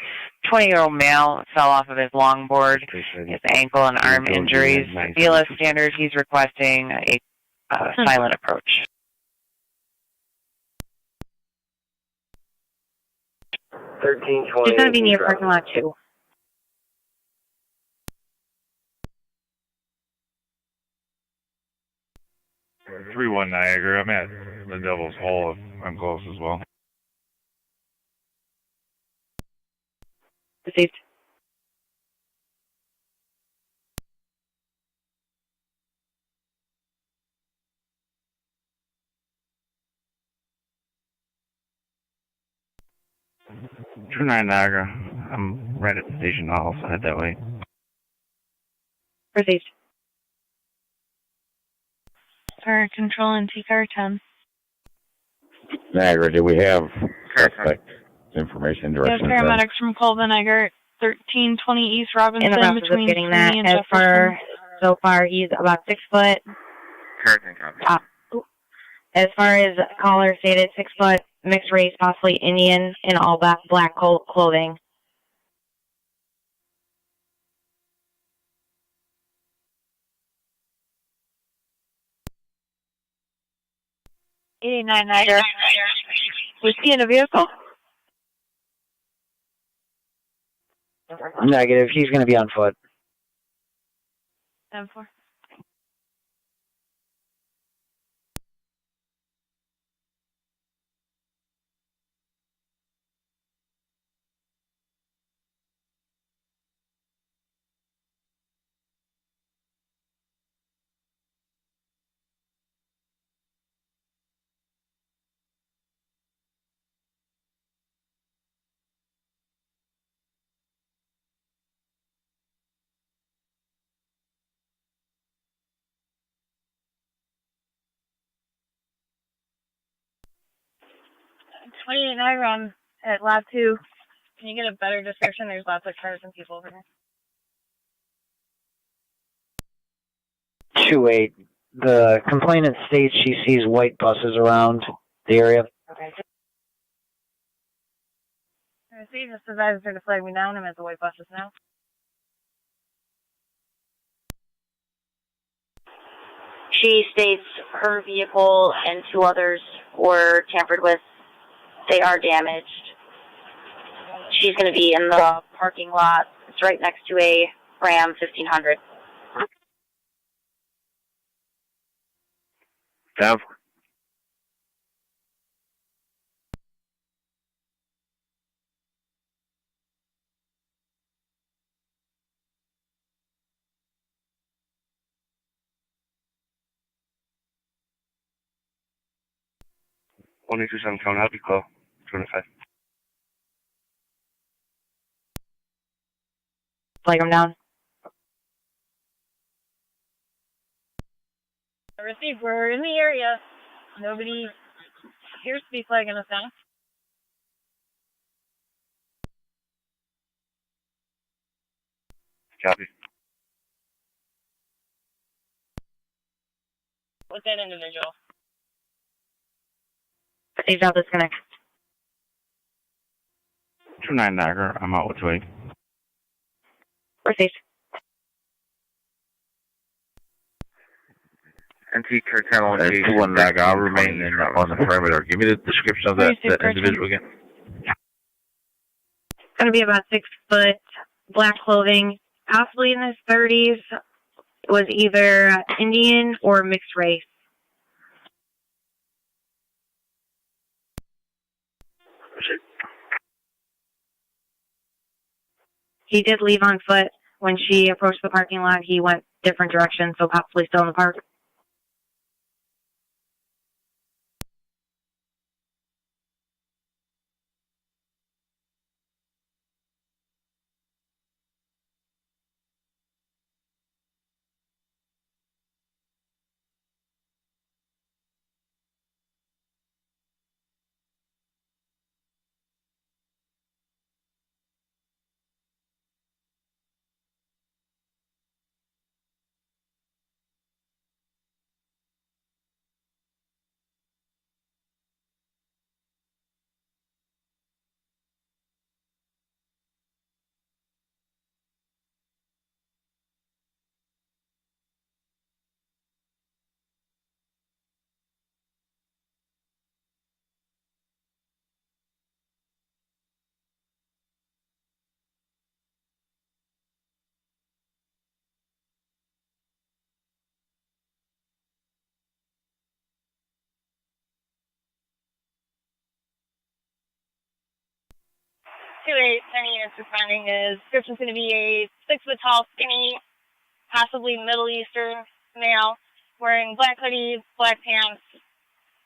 Speaker 7: 20-year-old male fell off of his longboard. His ankle and arm injuries. BLS standard, he's requesting a silent approach.
Speaker 6: 1320.
Speaker 3: She's going to be near parking lot 2.
Speaker 12: Three one Niagara. I'm at the Devil's Hole. I'm close as well.
Speaker 3: Received.
Speaker 19: True 9 Niagara. I'm right at the station. I'll also head that way.
Speaker 3: Received.
Speaker 9: Fire control and T-car 10.
Speaker 4: Niagara, do we have suspect information,
Speaker 9: We have
Speaker 4: direction?
Speaker 9: paramedics from Colvin Niagara, 1320 East Robinson,
Speaker 3: In the process of
Speaker 9: between
Speaker 3: getting
Speaker 9: Sweeney
Speaker 3: that.
Speaker 9: and
Speaker 3: As
Speaker 9: Jefferson.
Speaker 3: so far, he's about 6 foot. As far as caller stated, 6 foot, mixed race, possibly Indian, in all black clothing.
Speaker 2: Niagara. Was he in a vehicle?
Speaker 15: Negative. He's going to be on foot.
Speaker 2: 10-4.
Speaker 14: 28 Niagara at Lab 2. Can you get a better description? There's lots of cars and people over there.
Speaker 22: 2-8. The complainant states she sees white buses around the area.
Speaker 14: Okay. I see, just as I was trying to flag me down, I'm at the white buses now.
Speaker 17: She states her vehicle and 2 others were tampered with. They are damaged. She's going to be in the parking lot. It's right next to a Ram 1500.
Speaker 8: Dev?
Speaker 23: One 27 count, I'll be close. 25.
Speaker 3: Flag him down.
Speaker 14: Received, we're in the area. Nobody appears to be flagging us down.
Speaker 23: Copy.
Speaker 14: What's that individual?
Speaker 3: He's out disconnect.
Speaker 23: 29 Niagara, I'm out with 2-8.
Speaker 3: Received.
Speaker 5: NT cartel
Speaker 4: And 2-1 Niagara, I'll remain on the perimeter. Give me the description of that individual again.
Speaker 3: Going to be about 6 foot, black clothing, possibly in his 30s. Was either Indian or mixed race. He did leave on foot. When she approached the parking lot, he went different directions, so possibly still in the park.
Speaker 14: Any units responding is description's going to be a 6 foot tall, skinny, possibly Middle Eastern male, wearing black hoodie, black pants,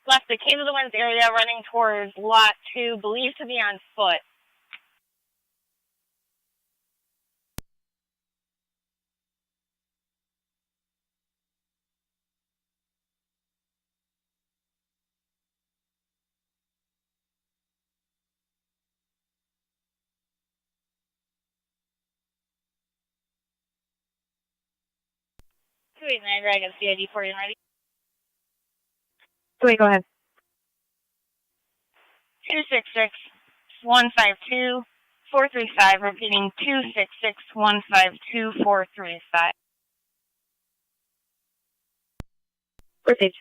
Speaker 14: left the Cave of the Winds area, running towards Lot 2, believed to be on foot. Niagara, I got CID for you ready.
Speaker 3: Wait, go ahead.
Speaker 14: 266-152-435, repeating 266-152-435.
Speaker 3: Received.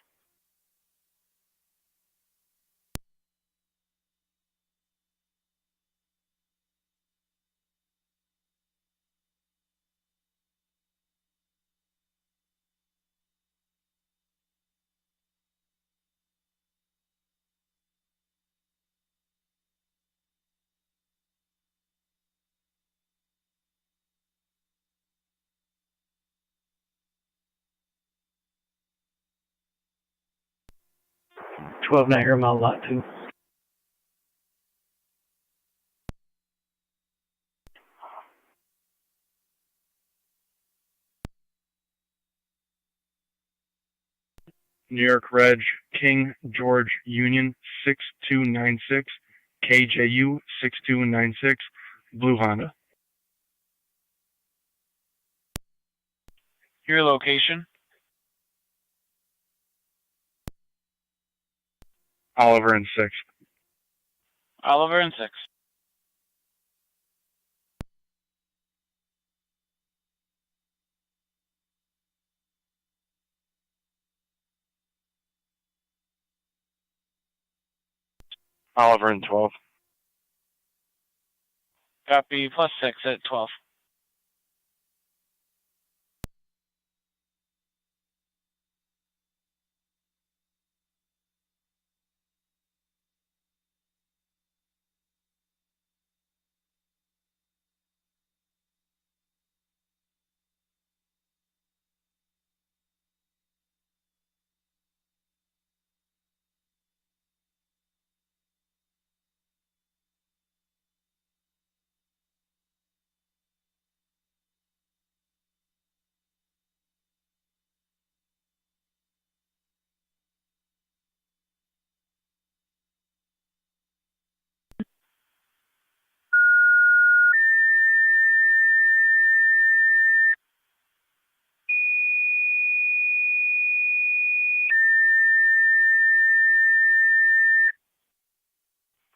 Speaker 15: Niagara, Mount Lot 2.
Speaker 8: New York Reg, King George Union 6296.
Speaker 12: KJU 6296, blue Honda.
Speaker 1: Your location?
Speaker 12: Oliver and 6.
Speaker 1: Oliver and 6.
Speaker 12: Oliver and 12.
Speaker 1: Copy, plus 6 at 12.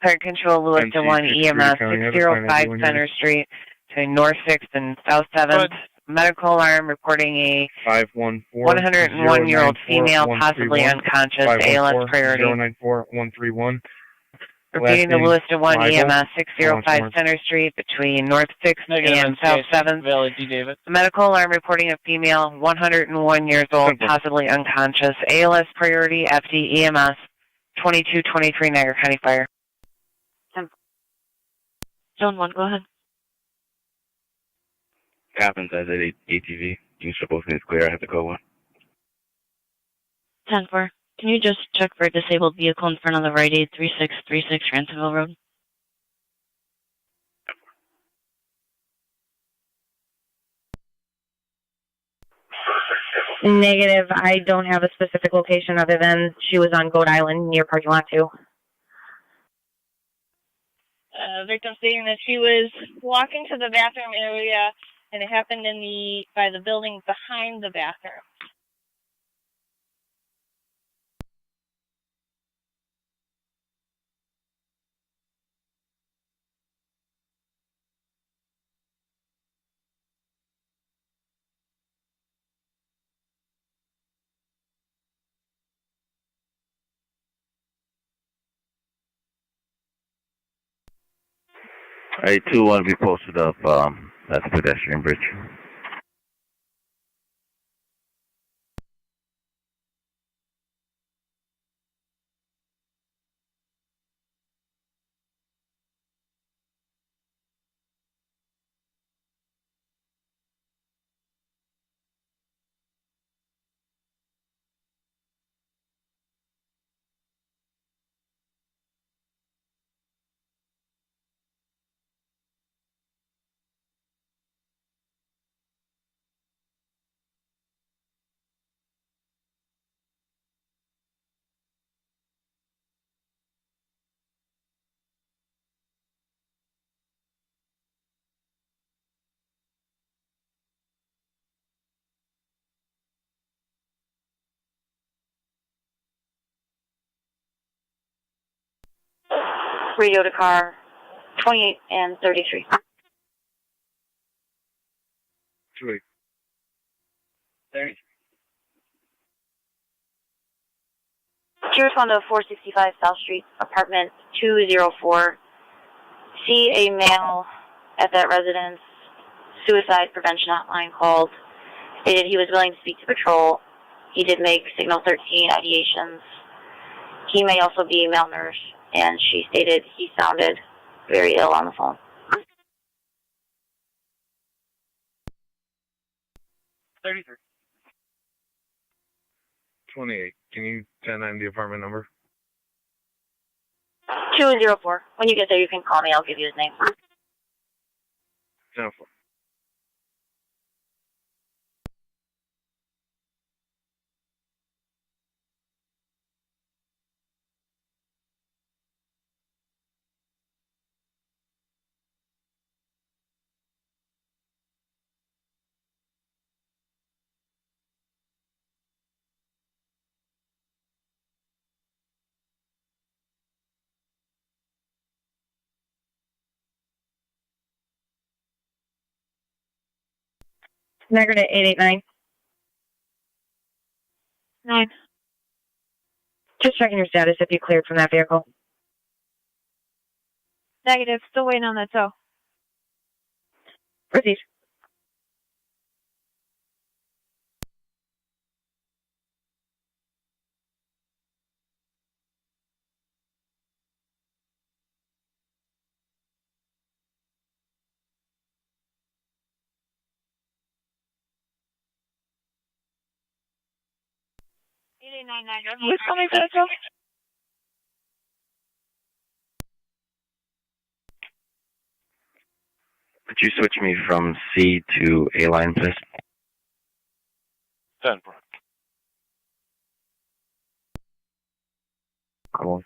Speaker 7: Fire Control, Lewiston 1 EMS, 605 Center Street, between North 6th and South 7th. Medical alarm reporting a 101-year-old female, possibly unconscious, ALS priority.
Speaker 12: 094131.
Speaker 7: Repeating the Lewiston 1 EMS, 605 Center Street, between North 6th and South 7th. The medical alarm reporting a female, 101 years old, possibly unconscious, ALS priority, FD EMS, 2223 Niagara County Fire.
Speaker 2: Zone 1, go ahead.
Speaker 23: Happens as at ATV. You supposed to clear. I have to go one.
Speaker 2: 10-4. Can you just check for a disabled vehicle in front of the Rite Aid 3636 Ransomville Road?
Speaker 3: Negative. I don't have a specific location other than she was on Goat Island near parking lot 2.
Speaker 14: Victim stating that she was walking to the bathroom area, and it happened by the building behind the bathroom.
Speaker 4: I 2-1 be posted up. That's the pedestrian bridge.
Speaker 17: Radio to car 28 and 33.
Speaker 12: 28.
Speaker 17: 30. Cheers on the 465 South Street, apartment 204. See a male at that residence. Suicide prevention hotline called. Stated he was willing to speak to patrol. He did make signal 13 ideations. He may also be malnourished, and she stated he sounded very ill on the phone.
Speaker 8: 33. 28. Can you 10-9 the apartment number?
Speaker 17: 204. When you get there, you can call me. I'll give you his name.
Speaker 8: 10-4.
Speaker 3: Niagara 889.
Speaker 2: 9.
Speaker 3: Just checking your status if you cleared from that vehicle.
Speaker 2: Negative. Still waiting on that tow.
Speaker 3: Proceed.
Speaker 2: Who's coming for that tow?
Speaker 19: Could you switch me from C to A line, please?
Speaker 11: 10-4.
Speaker 19: Cool.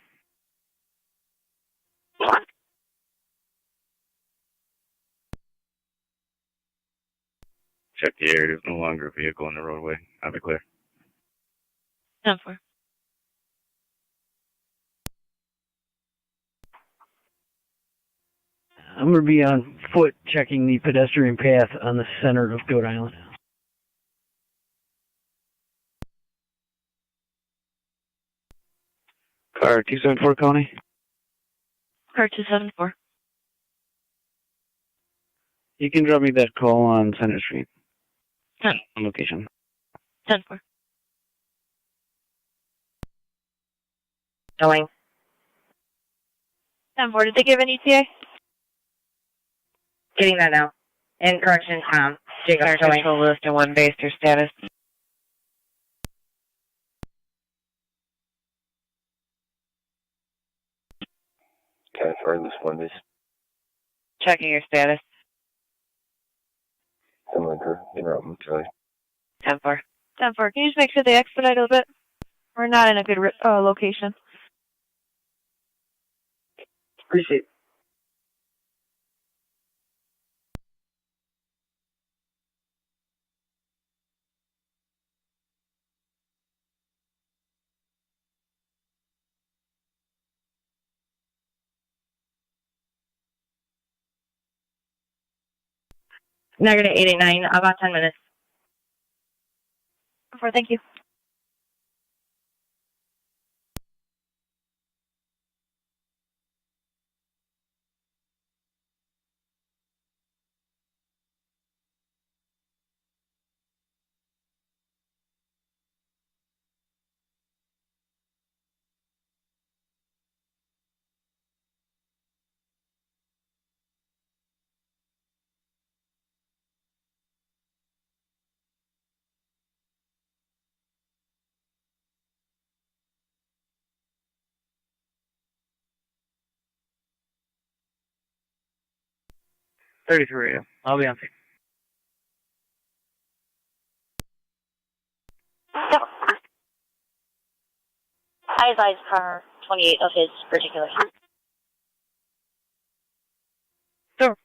Speaker 23: Check the area. There's no longer a vehicle in the roadway. I'll be clear.
Speaker 2: 10-4.
Speaker 15: I'm going to be on foot checking the pedestrian path on the center of Goat Island.
Speaker 19: Car 274 Coney.
Speaker 2: Car 274.
Speaker 19: You can drop me that call on Center Street.
Speaker 2: 10.
Speaker 19: On location.
Speaker 2: 10-4.
Speaker 3: Going.
Speaker 2: 10-4. Did they give an ETA?
Speaker 3: Getting that now. And correction, Jacob
Speaker 7: Fire
Speaker 3: showing.
Speaker 7: Control Lewiston 1 base, your status.
Speaker 23: Okay, for this one, this
Speaker 7: Checking your status.
Speaker 23: similar to interrupt Charlie.
Speaker 7: 10-4.
Speaker 2: 10-4. Can you just make sure they expedite a little bit? We're not in a good location.
Speaker 3: Appreciate. Niagara 889, about 10 minutes.
Speaker 2: 10-4. Thank you.
Speaker 15: I'll be on.
Speaker 17: I advise car 28 of his particulars.
Speaker 2: Sure.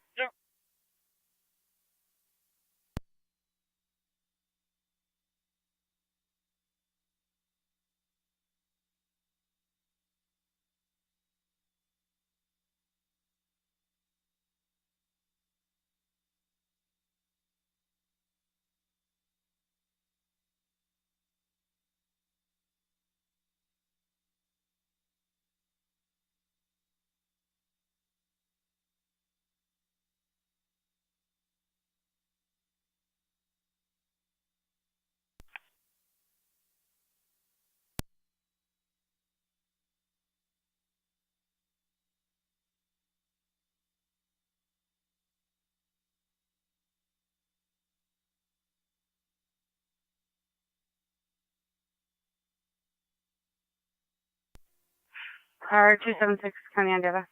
Speaker 16: Car 276, Tonawanda.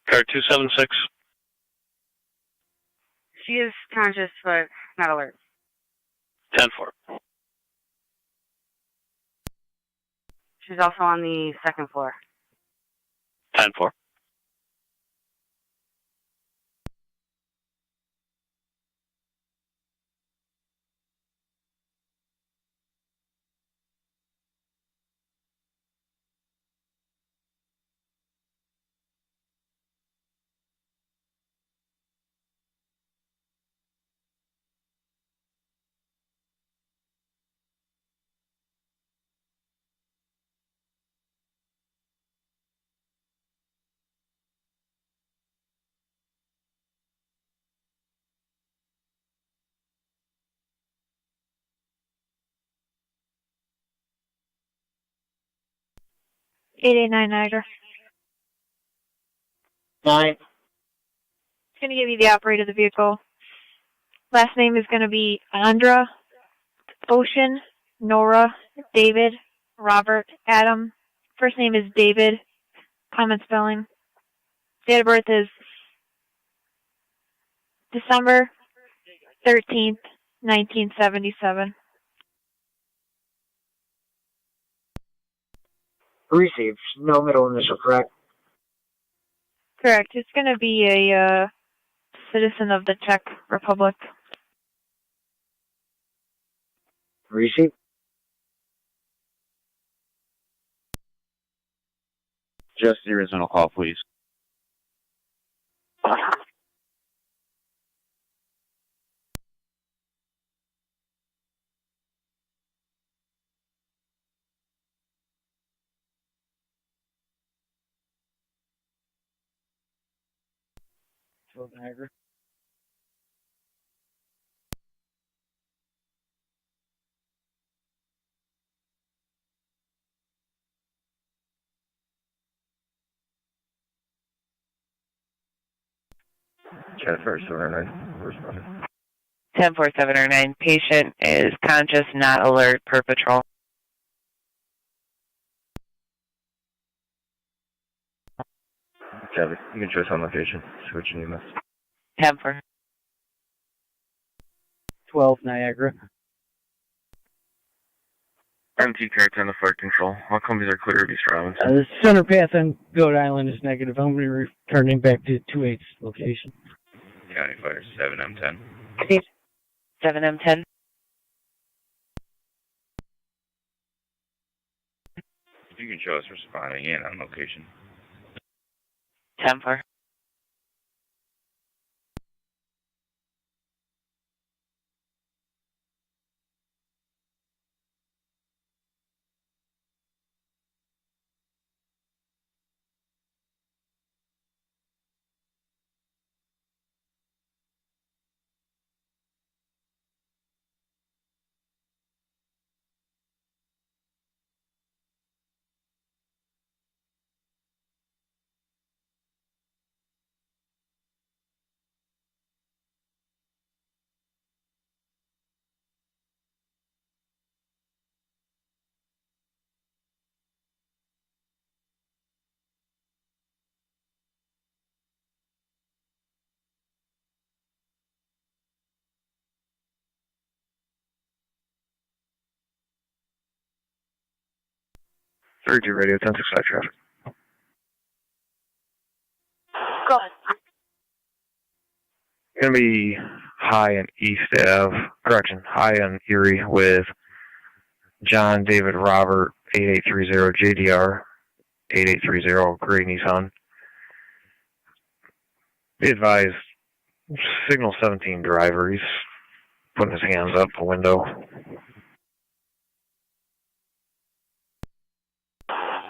Speaker 1: Car 276.
Speaker 16: She is conscious, but not alert.
Speaker 1: 10-4.
Speaker 16: She's also on the second floor.
Speaker 1: 10-4.
Speaker 14: 889 Niagara.
Speaker 22: 9.
Speaker 14: It's going to give you the operator of the vehicle. Last name is going to be Andra, Ocean, Nora, David, Robert, Adam. First name is David. Common spelling. Date of birth is December 13th, 1977.
Speaker 22: Received. No middle initial, correct?
Speaker 14: Correct. It's going to be a citizen of the Czech Republic.
Speaker 22: Received.
Speaker 19: Just the original call, please.
Speaker 15: Niagara.
Speaker 4: Jennifer, 709, responding.
Speaker 7: 10-4-709. Patient is conscious, not alert, per patrol.
Speaker 4: Kevin, you can choose on location. Switch your EMS.
Speaker 7: 10-4.
Speaker 15: 12 Niagara.
Speaker 8: MT car 10 to flight control. All companies are clear of East Robinson.
Speaker 15: The center path on Goat Island is negative. I'm going to be returning back to 28's location.
Speaker 4: County Fire 7M10.
Speaker 7: 7M10.
Speaker 4: If you can show us responding in on location.
Speaker 7: 10-4.
Speaker 8: Radio 10-6 side traffic.
Speaker 14: Go ahead.
Speaker 8: Gonna be high in East Ave, high on Erie with John David Robert 8830 JDR 8830 gray Nissan. Be advised, signal 17 driver. He's putting his hands up the window.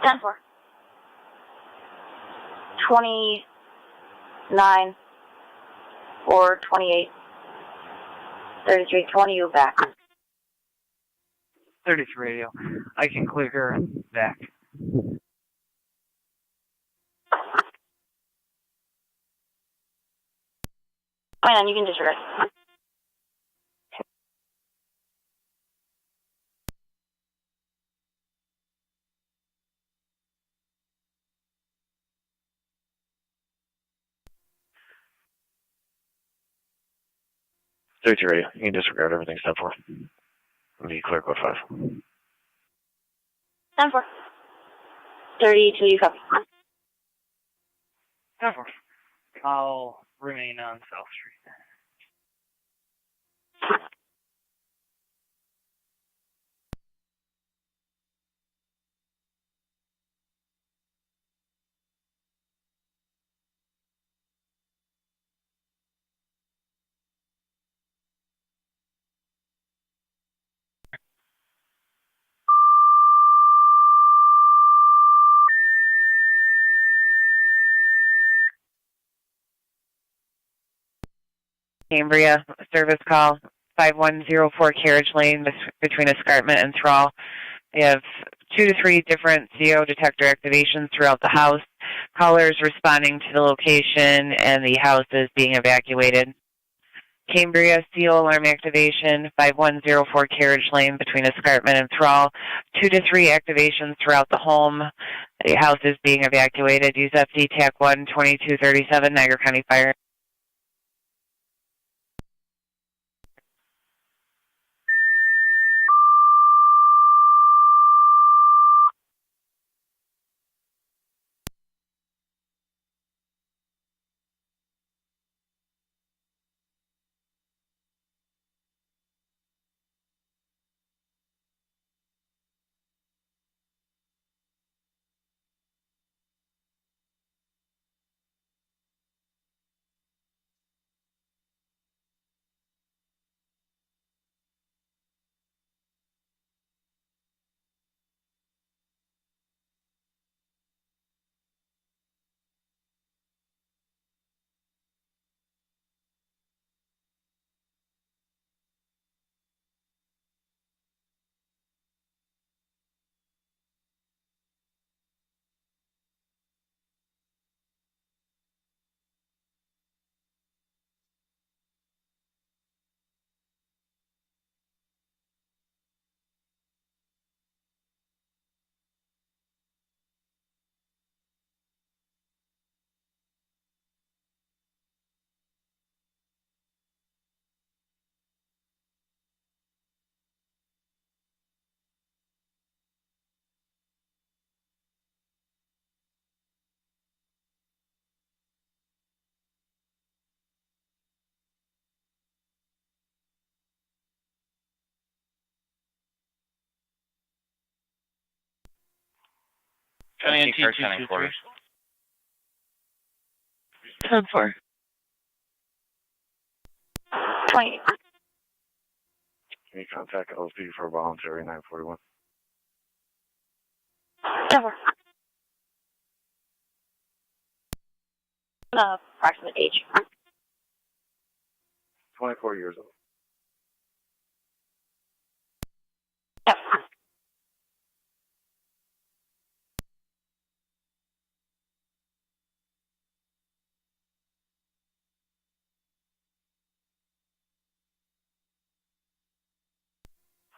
Speaker 17: 10-4. 29 or 28. 3320, you back.
Speaker 22: 33 radio. I can clear her and back.
Speaker 17: Man, you can disregard.
Speaker 8: Radio. You can disregard everything. Step 4. Be clear code 5.
Speaker 17: 10-4. 32, you copy.
Speaker 22: 10-4. I'll remain on South Street.
Speaker 7: Cambria, service call, 5104 carriage lane between Escarpment and Thrall. We have 2 to 3 different CO detector activations throughout the house. Callers responding to the location and the house is being evacuated. Cambria CO alarm activation, 5104 Carriage Lane between Escarpment and Thrall. 2 to 3 activations throughout the home. The house is being evacuated. Use FD TAC 1, 2237, Niagara County Fire.
Speaker 11: County NT 223.
Speaker 9: 10-4.
Speaker 14: 20.
Speaker 12: Can you contact LSP for voluntary 941?
Speaker 14: 10-4. Approximate age.
Speaker 12: 24 years old.
Speaker 14: Yep.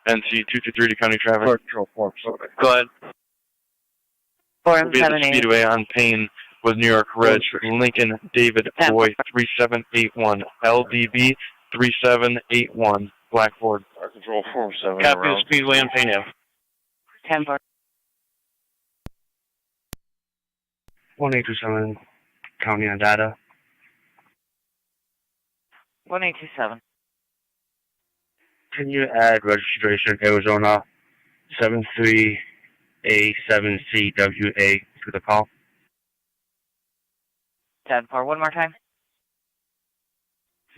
Speaker 11: NC 223 to County Traffic.
Speaker 12: Control 4,
Speaker 11: Go ahead. We'll be at the
Speaker 7: 478.
Speaker 11: Speedway on Payne with New York Reg, Lincoln David Boy 3781, LDB 3781, Blackboard.
Speaker 12: Control 47.
Speaker 11: Copy the Speedway on Payne Ave.
Speaker 7: 10-4.
Speaker 23: 1827, County on data.
Speaker 7: 1827.
Speaker 23: Can you add registration Arizona 73A7CWA to the call?
Speaker 7: 10-4. One more time.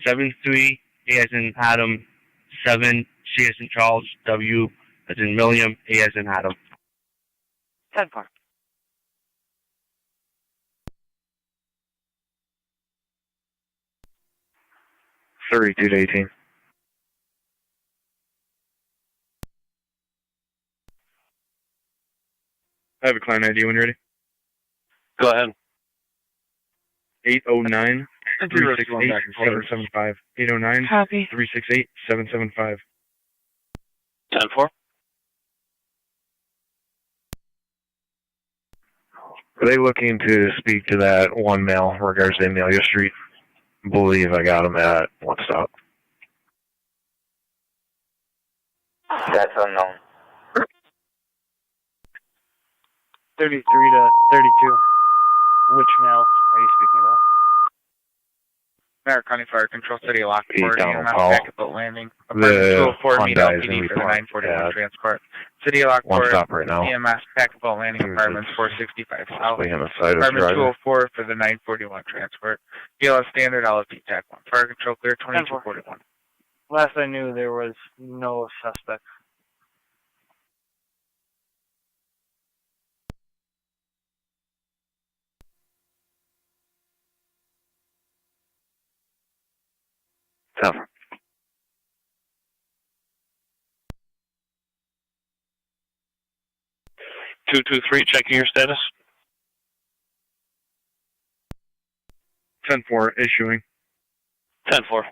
Speaker 23: 73 A as in Adam, 7 C as in Charles, W as in William, A as in Adam.
Speaker 7: 10-4.
Speaker 8: 32 to 18.
Speaker 11: I have a client ID when you're ready. Go ahead. 809 368 775. 809
Speaker 9: Copy.
Speaker 11: 368 775. 10-4.
Speaker 8: Are they looking to speak to that one male in regards to Amelia Street? I believe I got him at one stop.
Speaker 23: That's unknown.
Speaker 22: 33 to 32. Which male are you speaking about?
Speaker 10: Niagara County Fire Control, City of Lockport, EMS
Speaker 8: Paul.
Speaker 10: backup boat landing. Apartment 204, meet
Speaker 8: Hyundai is
Speaker 10: LPD
Speaker 8: in
Speaker 10: for the
Speaker 8: report.
Speaker 10: 941 transport. City of Lockport,
Speaker 8: One stop right now.
Speaker 10: EMS backup boat landing, apartments 465 South.
Speaker 8: Hopefully him aside of
Speaker 10: Apartment
Speaker 8: driver.
Speaker 10: 204 for the 941 transport. BLS standard, LFD TAC 1. Fire Control clear, 2241.
Speaker 22: Last I knew, there was no suspect.
Speaker 8: Tough.
Speaker 1: 223, checking your status.
Speaker 8: 10-4, issuing.
Speaker 1: 10-4.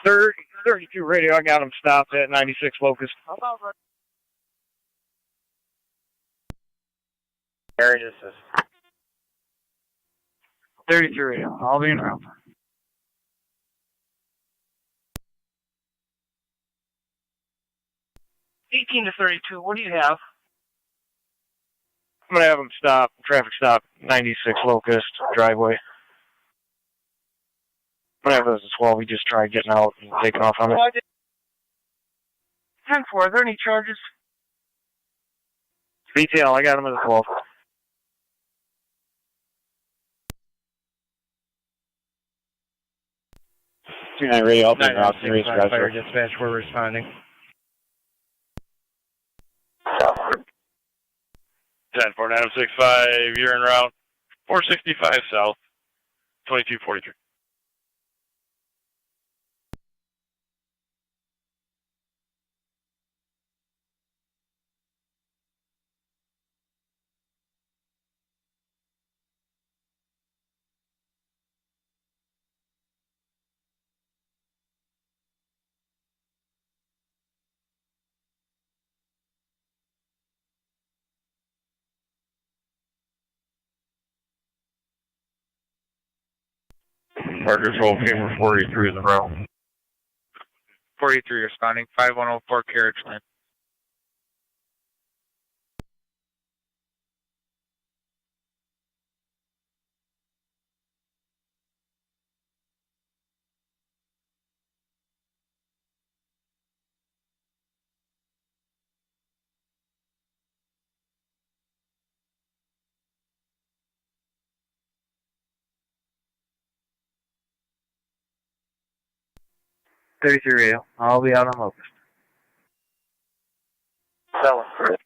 Speaker 8: Third, 32 radio, I got him stopped at 96 Locust.
Speaker 22: Area assist. 33 radio. I'll be in route.
Speaker 8: 18 to 32, what do you have? I'm gonna have him stop, traffic stop, 96 Locust, driveway. I'm gonna have this as well, we just tried getting out and taking off on it. 10-4, are there any charges? Retail, I got him at a 12.
Speaker 22: 29 radio, I'll be in route.
Speaker 8: Fire dispatch, we're responding.
Speaker 11: 10-4, 965, you're en route. 465 south, 2243.
Speaker 4: Parker's whole camera 43 in the route.
Speaker 10: 43 responding, 5104 Carriage Lane.
Speaker 22: Radio. I'll be out on Locust.
Speaker 6: 7.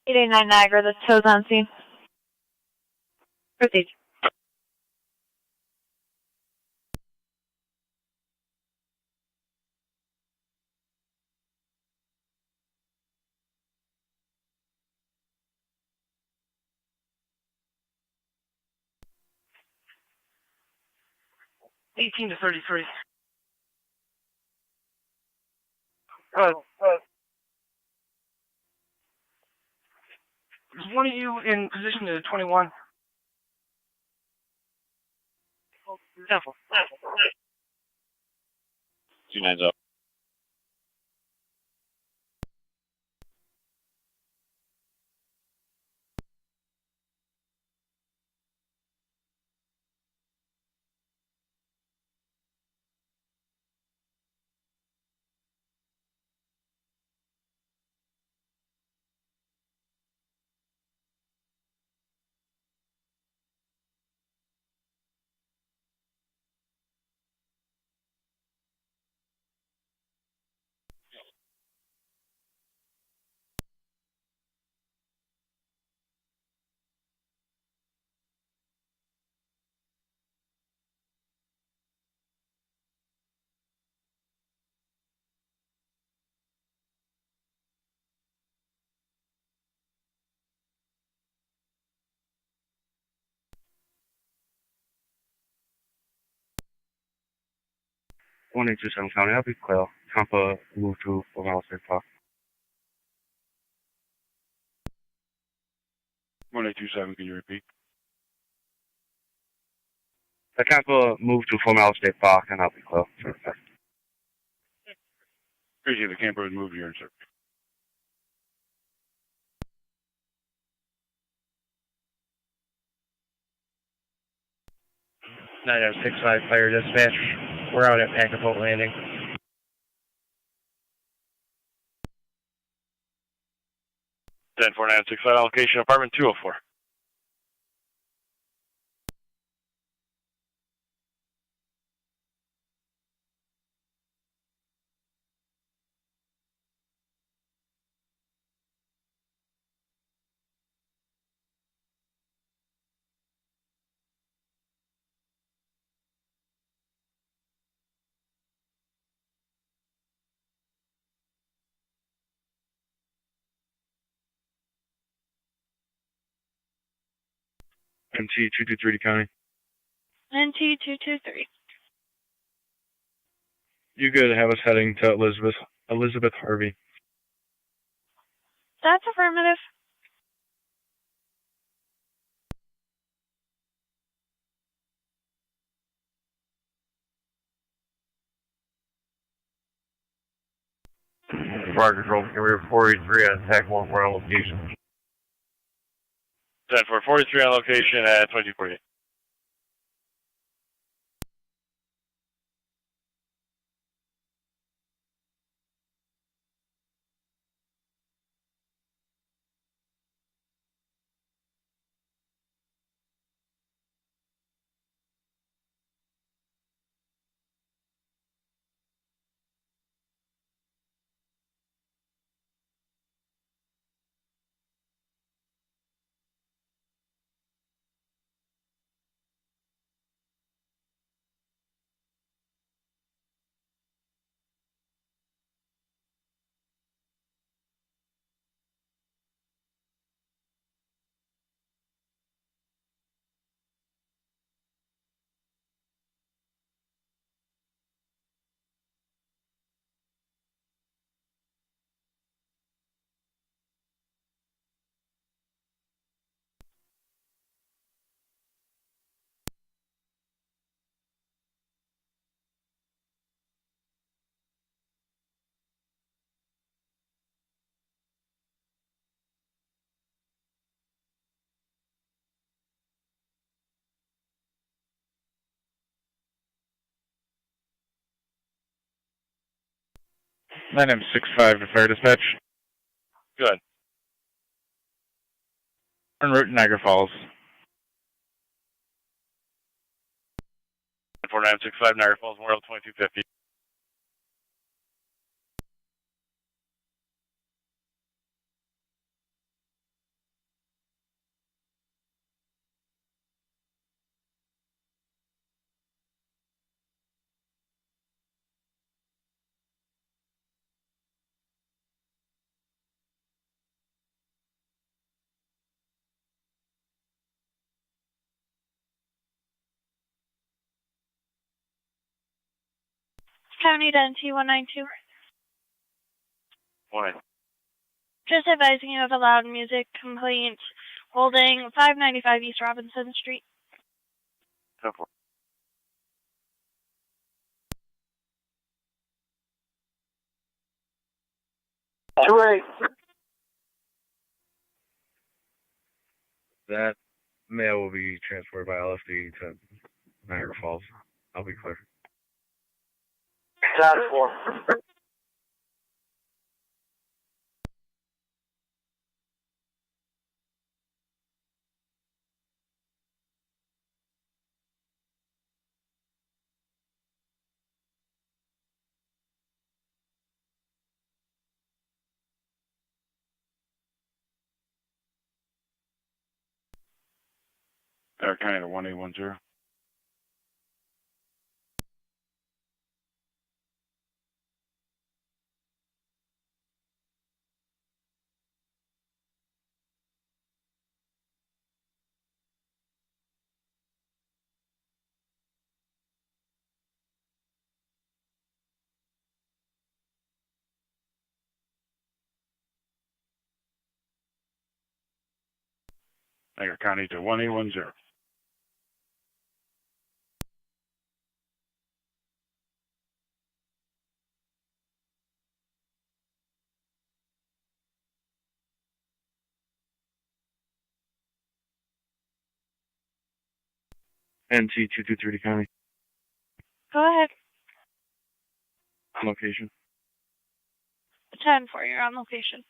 Speaker 2: 889 Niagara, the tow's on scene. Proceed.
Speaker 8: $18 to 33. Is one of you in position to 21? Careful.
Speaker 1: 29's up.
Speaker 23: One 827 County, I'll be clear. Tampa move to Somerset Park.
Speaker 11: 1827, can you repeat?
Speaker 23: The Tampa move to Formal State Park and I'll be clear.
Speaker 12: Appreciate the camper would move your insert.
Speaker 23: 9065 Fire Dispatch. We're out at Acapulco Landing.
Speaker 1: 10-4965, location apartment 204.
Speaker 11: MT 223 to county.
Speaker 9: NT223.
Speaker 11: You good? Have us heading to Elizabeth Harvey.
Speaker 9: That's affirmative.
Speaker 4: Fire control, can we have 483 on TAC 1 for our location?
Speaker 1: 10-443 on location at 2248.
Speaker 12: Line M65 to Fire Dispatch.
Speaker 1: Good.
Speaker 12: En route to Niagara Falls.
Speaker 1: 4965 Niagara Falls Memorial 2250.
Speaker 9: County to NT192.
Speaker 1: Morning.
Speaker 9: Just advising you of a loud music complaint holding 595 East Robinson Street.
Speaker 1: 10-4.
Speaker 6: Right.
Speaker 8: That mail will be transferred by LFD to Niagara Falls. I'll be clear.
Speaker 6: Down 4.
Speaker 12: Niagara County to 1810. Niagara County to 1810.
Speaker 11: NT223 to County.
Speaker 14: Go ahead.
Speaker 11: Location.
Speaker 14: 10 for you on location.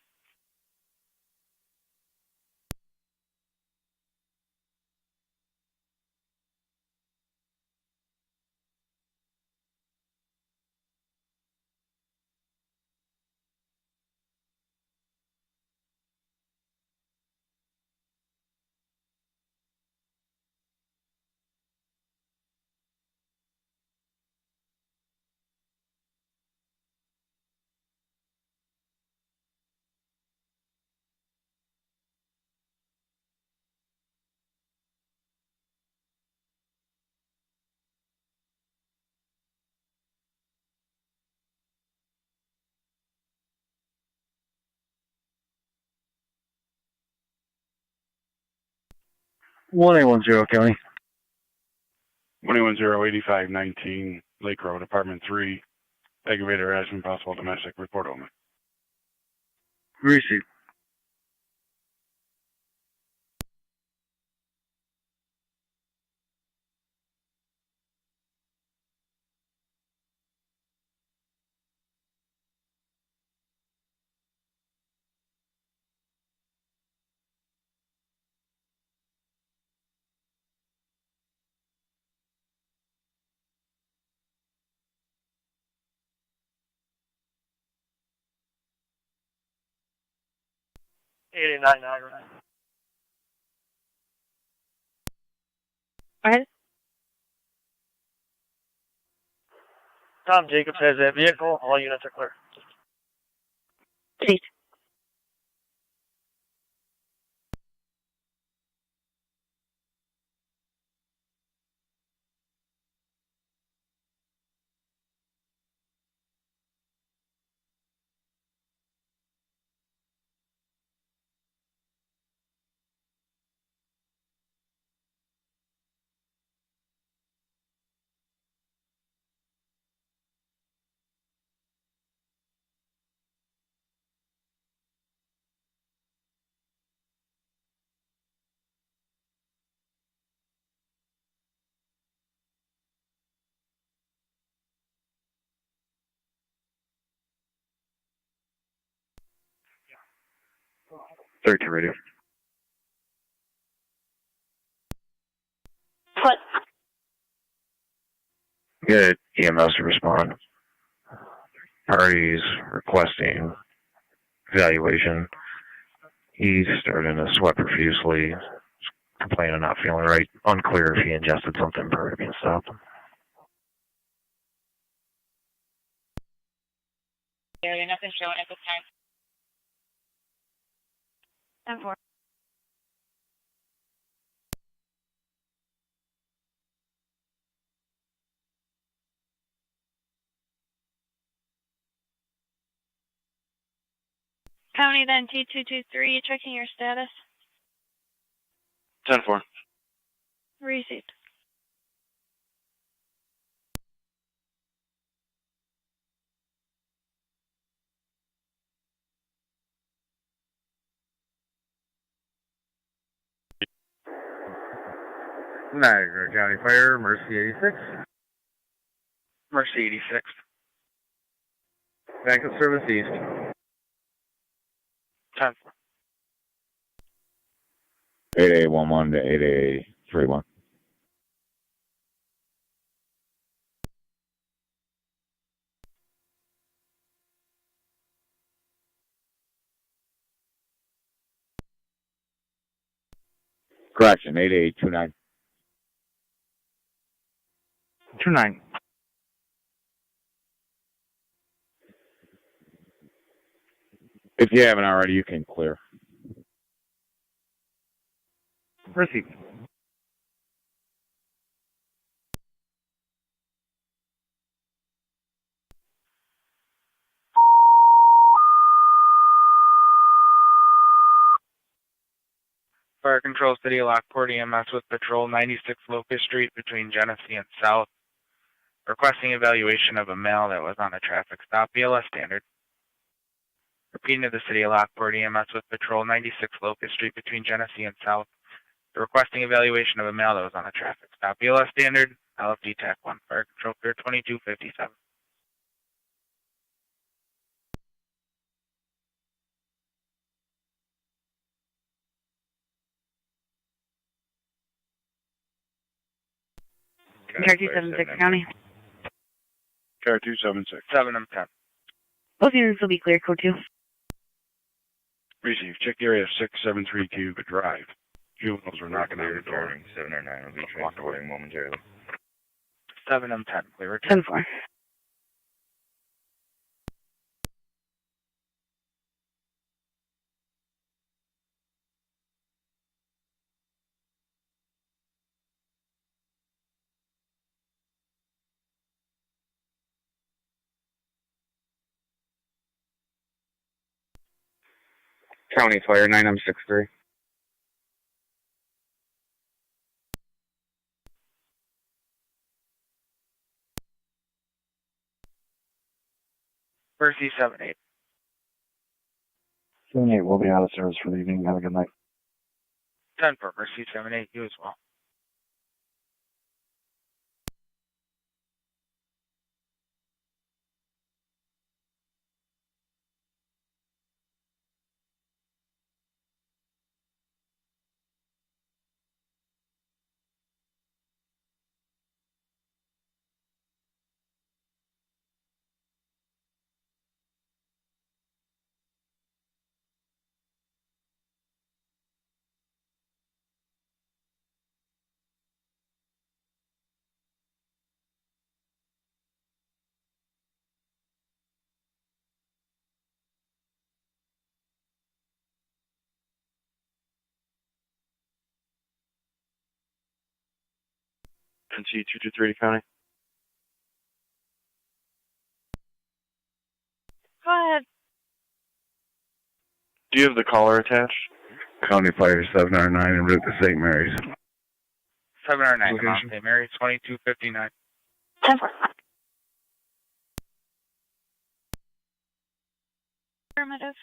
Speaker 11: One 110 County.
Speaker 12: 110-8519 Lake Road, Apartment 3. Aggravated harassment, possible domestic. Report only.
Speaker 11: Receipt.
Speaker 22: Niagara.
Speaker 14: Go ahead.
Speaker 22: Tom Jacobs has that vehicle. All units are clear.
Speaker 14: Please.
Speaker 8: Yeah. 32 radio.
Speaker 17: Put.
Speaker 8: Get EMS to respond. Parties requesting evaluation. He's starting to sweat profusely, complaining not feeling right. Unclear if he ingested something prior to being stopped.
Speaker 7: Area, nothing showing at this time.
Speaker 14: 10-4. County then T223, checking your status.
Speaker 11: 10-4.
Speaker 14: Receipt.
Speaker 5: Niagara County Fire, Mercy 86.
Speaker 22: Mercy 86.
Speaker 5: Bank of Service East.
Speaker 22: 10.
Speaker 13: 8811 to 8831. Correction, 8829.
Speaker 22: 29.
Speaker 13: If you haven't already, you can clear.
Speaker 22: Receipt. Fire Control City Lockport EMS with Patrol 96 Locust Street between Genesee and South. Requesting evaluation of a male that was on a traffic stop. BLS standard. Repeating to the City of Lockport EMS with Patrol 96 Locust Street between Genesee and South. Requesting evaluation of a male that was on a traffic stop. BLS standard, LFD TAC 1, fire control clear 2257.
Speaker 7: Car 276 County.
Speaker 12: Car 276.
Speaker 22: 7 and 10.
Speaker 7: Both units will be clear, code 2.
Speaker 12: Receive. Check area 673 Cube Drive. Juveniles are knocking on the door.
Speaker 4: 7 or 9 will be transporting momentarily.
Speaker 22: 7 and 10, clear.
Speaker 7: 10-4.
Speaker 13: County Fire 9M63.
Speaker 22: Mercy 7-8.
Speaker 18: 7-8 will be out of service for the evening. Have a good night.
Speaker 22: 10 for Mercy 7-8, you as well.
Speaker 11: NC 223 County.
Speaker 14: Go ahead.
Speaker 11: Do you have the caller attached?
Speaker 4: County Fire 709 en route to St. Mary's.
Speaker 22: 7 or 9, come on, St. Mary 2259.
Speaker 14: 10-4. Affirmative.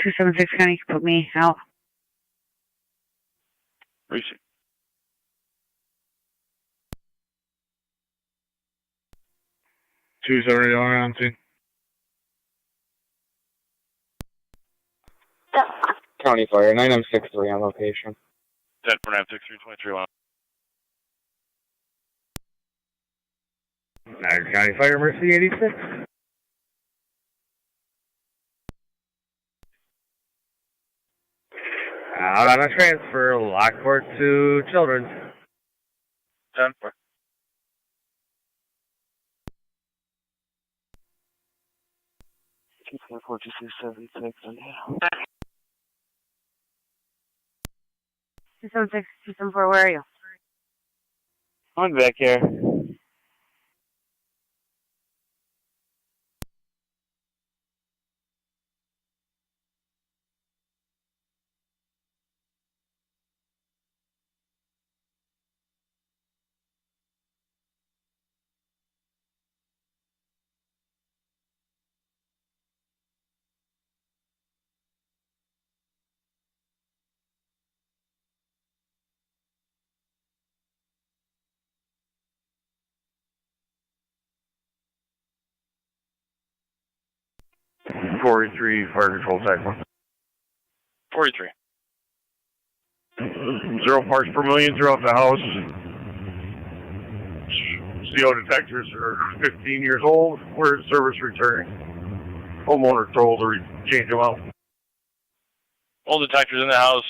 Speaker 7: Two 276 County, put me out.
Speaker 11: Receive.
Speaker 8: Two 270 on scene.
Speaker 13: County Fire 9M63 on location.
Speaker 1: 10 for 963 1.
Speaker 8: Niagara County Fire Mercy 86. Out on a transfer, Lockport to Children's.
Speaker 22: 10 for.
Speaker 7: Two 276, 274, where are you?
Speaker 11: I'm back here.
Speaker 4: .43 Fire Control TAC 1.
Speaker 1: 43.
Speaker 4: 0 parts per million throughout the house. CO detectors are 15 years old. We're service returning.
Speaker 11: Homeowner told her he'd change them out.
Speaker 1: All detectors in the house,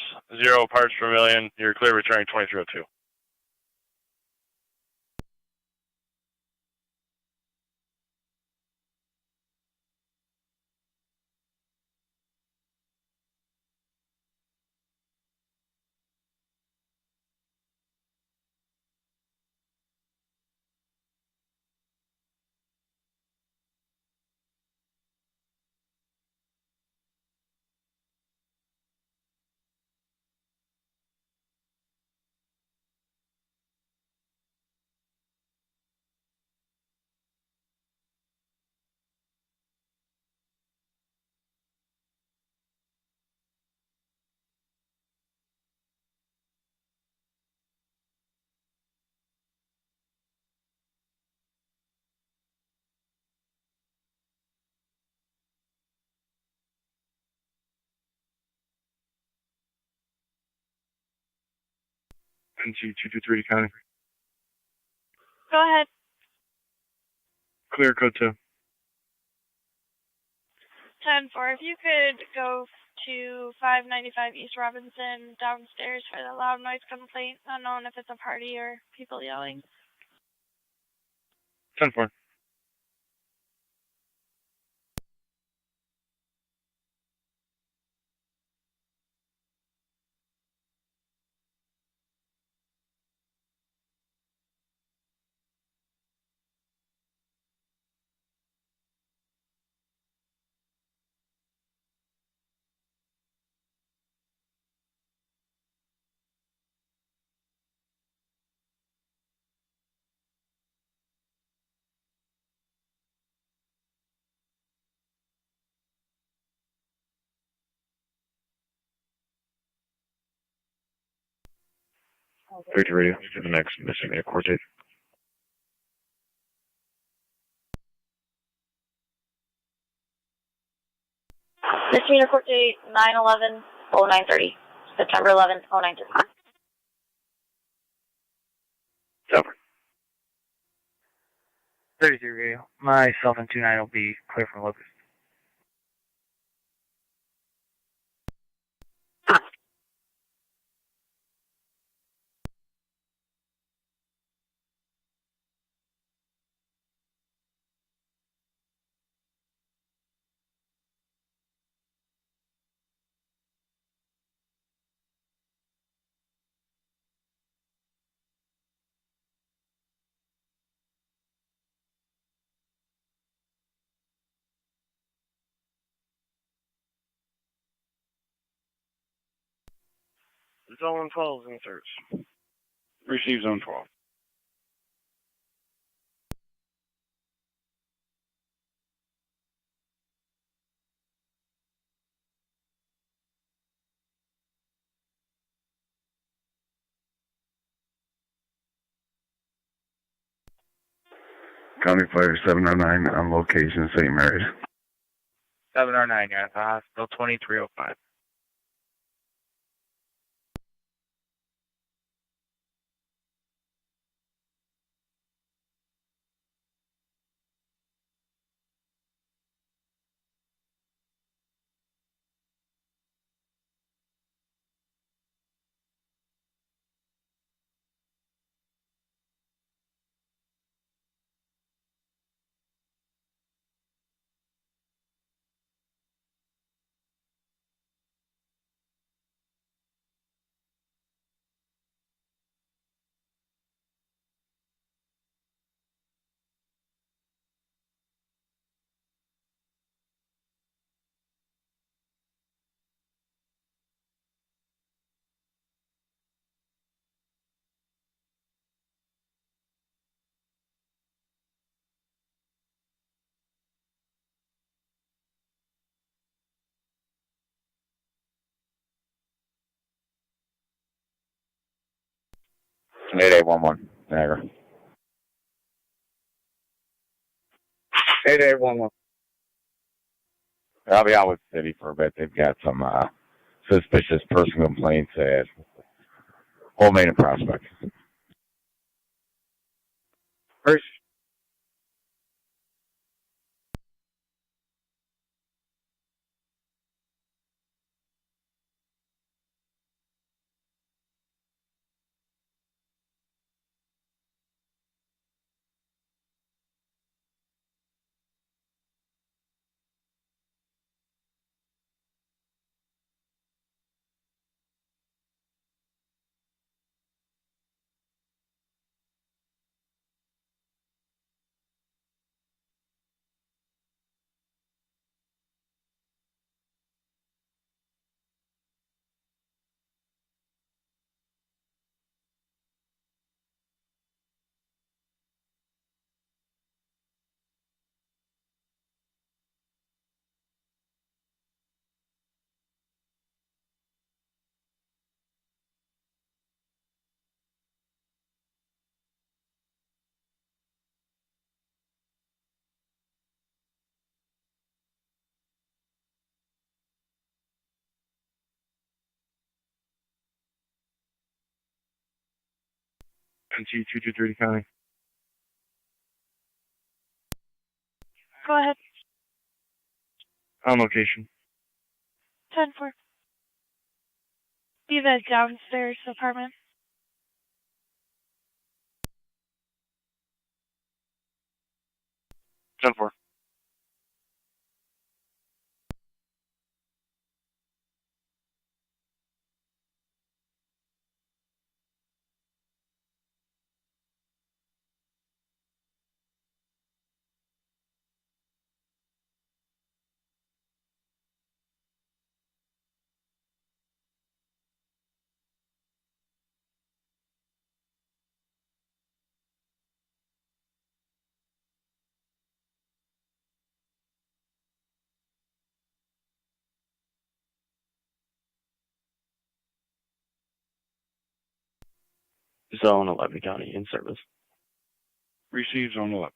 Speaker 1: 0 parts per million. You're clear returning 2302.
Speaker 8: NC 223 County.
Speaker 14: Go ahead.
Speaker 8: Clear code 2.
Speaker 14: 10-4. If you could go to 595 East Robinson downstairs for the loud noise complaint, unknown if it's a party or people yelling.
Speaker 8: 10-4. Victor Radio to the next misdemeanor court date.
Speaker 17: Misdemeanor court date 9/11/0930, September 11th, 0930.
Speaker 8: Over.
Speaker 10: 33 Radio. Myself and 29 will be clear from Locust.
Speaker 1: Zone 12 in search.
Speaker 12: Receive zone 12.
Speaker 18: County Fire 709 on location, St. Mary's.
Speaker 22: 709, you're at the hospital, 2305.
Speaker 13: It's 8811, Niagara. 8811. I'll be out with the city for a bit. They've got some suspicious person complaints at Old Main and Prospect.
Speaker 22: First
Speaker 11: NC223 County.
Speaker 14: Go ahead.
Speaker 11: On location.
Speaker 14: 10-4. Be the downstairs apartment.
Speaker 11: Ten four.
Speaker 23: Zone 11 County in service.
Speaker 12: Receive Zone 11.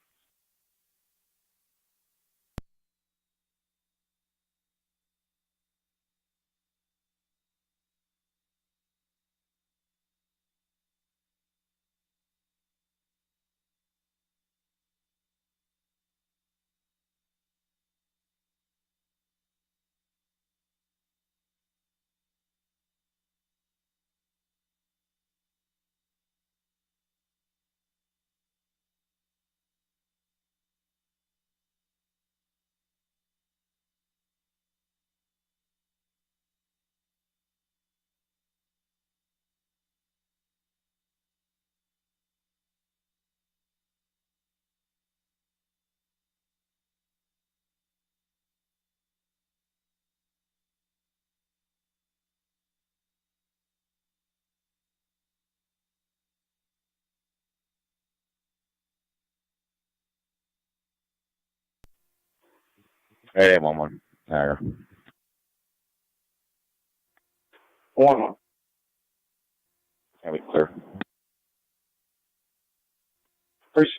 Speaker 13: Hey, 1-1. Niagara.
Speaker 23: 1-1.
Speaker 13: Can we clear?
Speaker 23: First.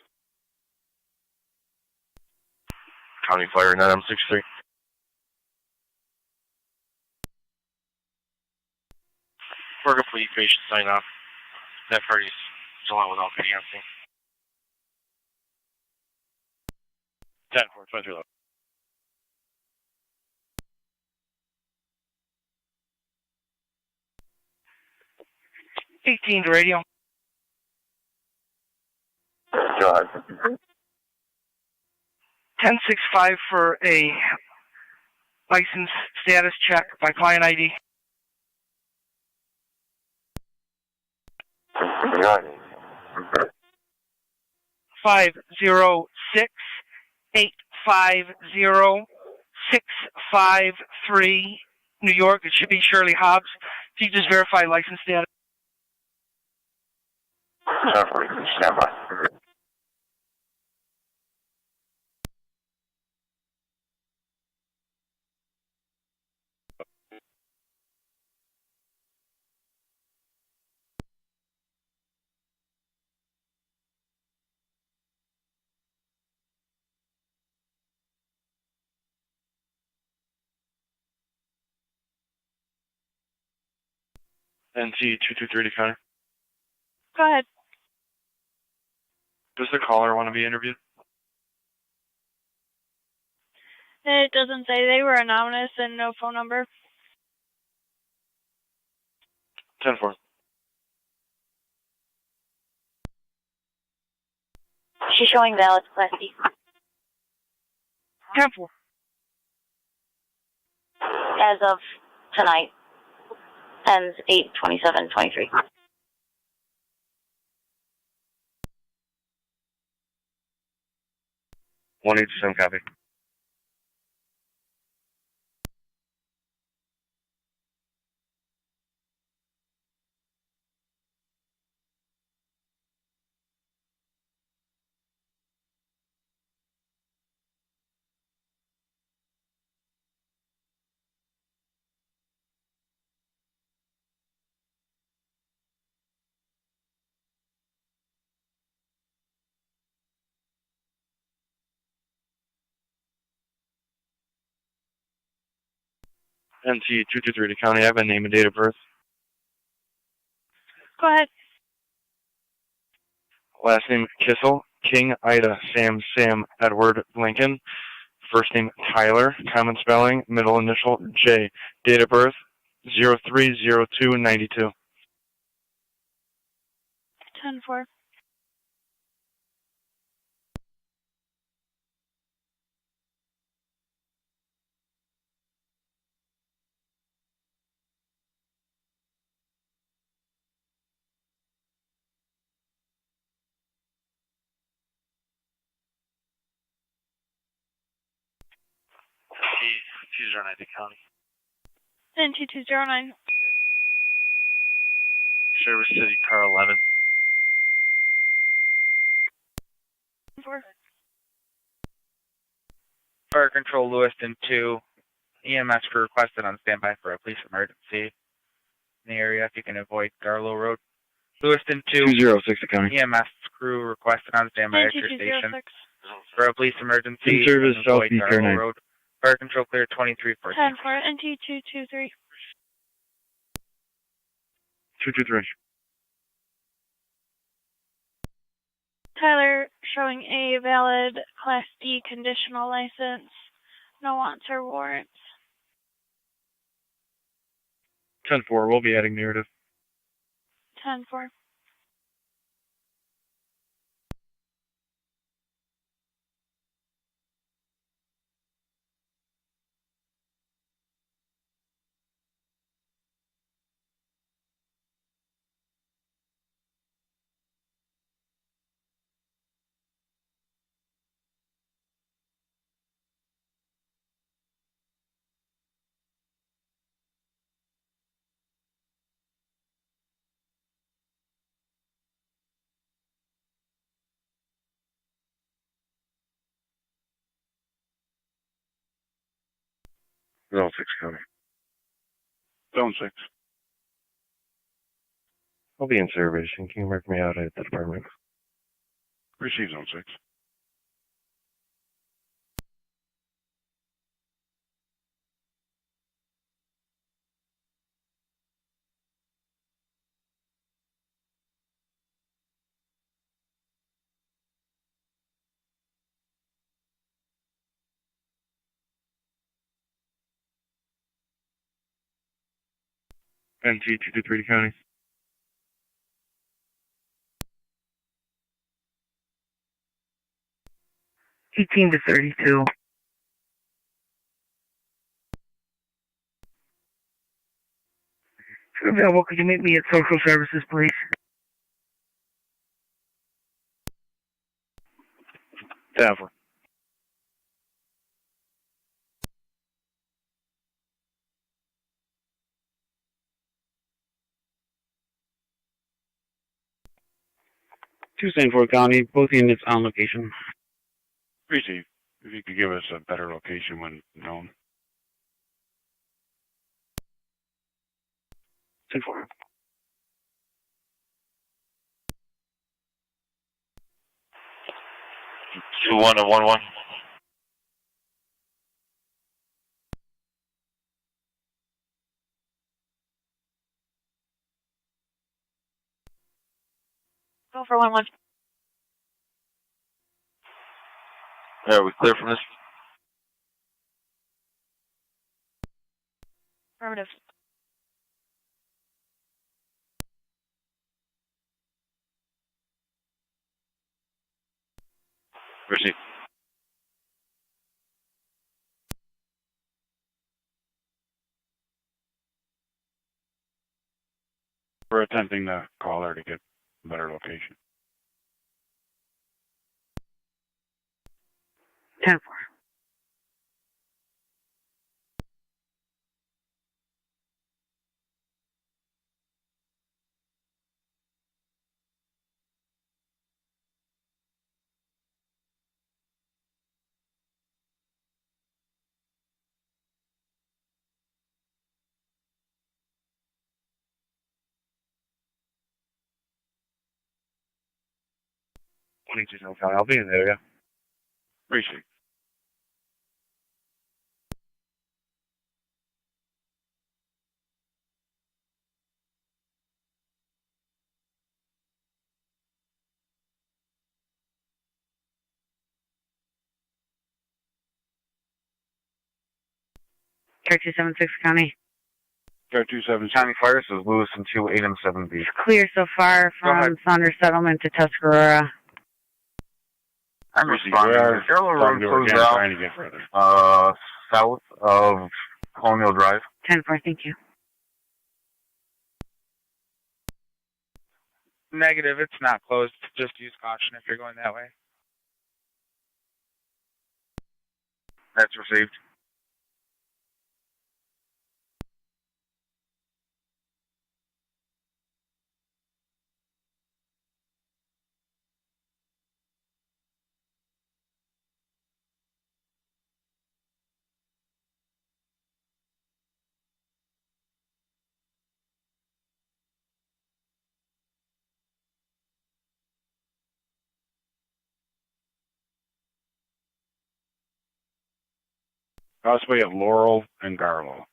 Speaker 11: County Fire 9M63. We're complete. Patient sign off. That party's July without PD on scene. 10-4, 23 level.
Speaker 23: To radio.
Speaker 13: Go ahead.
Speaker 23: 1065 for a license status check by client ID.
Speaker 13: Go
Speaker 23: 506-850-653, New York. It should be Shirley Hobbs. Can you just verify license status?
Speaker 13: Stand by.
Speaker 11: NC223 County.
Speaker 14: Go ahead.
Speaker 11: Does the caller want to be interviewed?
Speaker 14: It doesn't say. They were anonymous and no phone number.
Speaker 11: 10-4.
Speaker 17: She's showing valid Class B.
Speaker 23: 10-4.
Speaker 17: As of tonight, ends 8/27/23.
Speaker 11: One each, same copy. NC223 to County. I have a name and date of birth.
Speaker 14: Go ahead.
Speaker 11: Last name Kissel, King, Ida, Sam, Edward, Lincoln. First name Tyler, common spelling, middle initial J. Date of birth 03/02/92.
Speaker 14: 10-4.
Speaker 11: T09 County.
Speaker 14: 10-2209.
Speaker 11: Service City, car 11.
Speaker 14: 4.
Speaker 22: Fire Control, Lewiston 2. EMS crew requested on standby for a police emergency in the area if you can avoid Garlow Road. Lewiston 2.
Speaker 11: 206 County.
Speaker 22: EMS crew requested on standby at your station
Speaker 14: 10-2206.
Speaker 22: for a police emergency
Speaker 11: In service,
Speaker 22: and avoid
Speaker 11: Southeast
Speaker 22: Garlow
Speaker 11: Airline.
Speaker 22: Road. Fire Control clear 2314.
Speaker 14: 10-4. NT223.
Speaker 11: 223.
Speaker 14: Tyler showing a valid Class D conditional license. No wants or warrants.
Speaker 11: 10-4, we'll be adding narrative.
Speaker 14: 10-4.
Speaker 12: Zone 6 County. Zone 6.
Speaker 8: I'll be in service, and can you mark me out at the department?
Speaker 12: Receive Zone 6.
Speaker 11: NT223 County.
Speaker 7: Eighteen to 32. If available, could you meet me at social services, please?
Speaker 11: Tavern.
Speaker 3: St. Ford County, both units on location.
Speaker 12: Receive. If you could give us a better location when known.
Speaker 3: 10-4.
Speaker 11: Two 1 and 1 1.
Speaker 14: Go for 1-1.
Speaker 11: Are we clear from this?
Speaker 14: Affirmative.
Speaker 11: Receive.
Speaker 12: We're attempting to call her to get a better location.
Speaker 7: 10-4.
Speaker 8: I'll be in there, yeah.
Speaker 12: Receive.
Speaker 7: Track 276 County.
Speaker 12: Track 276.
Speaker 8: County Fire, this is Lewiston 28M7B.
Speaker 7: Clear so far from Saunders Settlement to Tuscarora.
Speaker 8: I'm responding. Is Carroll Road closed
Speaker 12: out
Speaker 8: south of Colonial Drive?
Speaker 7: 10-4, thank you.
Speaker 22: Negative, it's not closed. Just use caution if you're going that way.
Speaker 8: That's received.
Speaker 12: Causeway at Laurel and Garlow.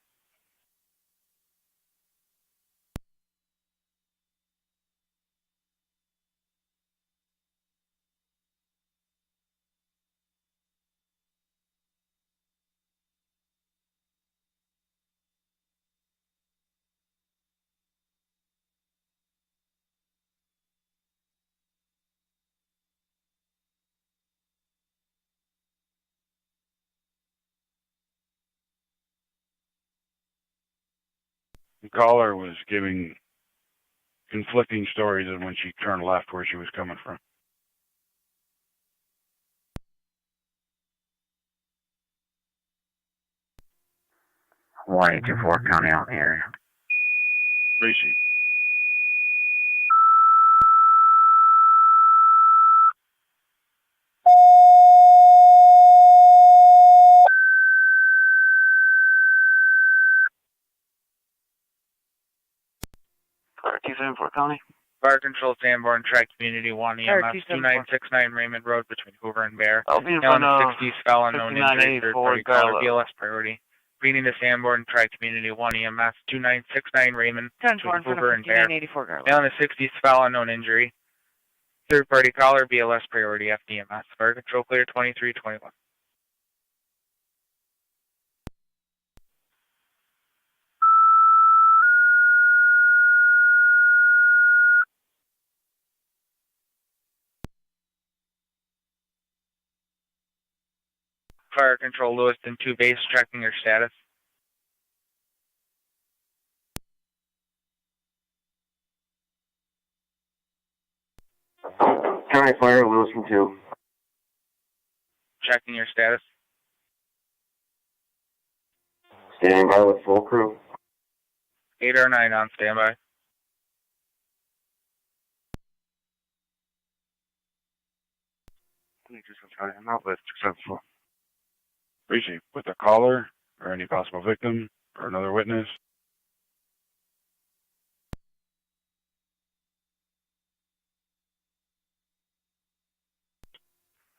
Speaker 12: The caller was giving conflicting stories of when she turned left where she was coming from.
Speaker 13: Hawaii 24 County out in the area.
Speaker 12: Receive.
Speaker 3: Fire 274 County.
Speaker 22: Fire Control Sanborn, Track Community 1 EMS 2969 Raymond Road between Hoover and Bear.
Speaker 3: I'll be in front
Speaker 22: Down
Speaker 3: of
Speaker 22: 60 spell unknown injury, third party caller,
Speaker 3: Garlow.
Speaker 22: BLS priority. Reading to Sanborn, Track Community 1 EMS 2969 Raymond
Speaker 7: 10-4
Speaker 22: between
Speaker 7: in front
Speaker 22: Hoover
Speaker 7: of
Speaker 22: and Bear.
Speaker 7: 5984 Garlow.
Speaker 22: Down to 60 spell unknown injury. Third party caller, BLS priority, FDMS. Fire Control clear 2321. Fire Control Lewiston 2 base, checking your status.
Speaker 5: County Fire, Lewiston 2.
Speaker 22: Checking your status.
Speaker 5: Standing by with full crew.
Speaker 22: 8 or 9 on standby.
Speaker 8: I'm out with 274.
Speaker 12: Receive. With the caller or any possible victim or another witness.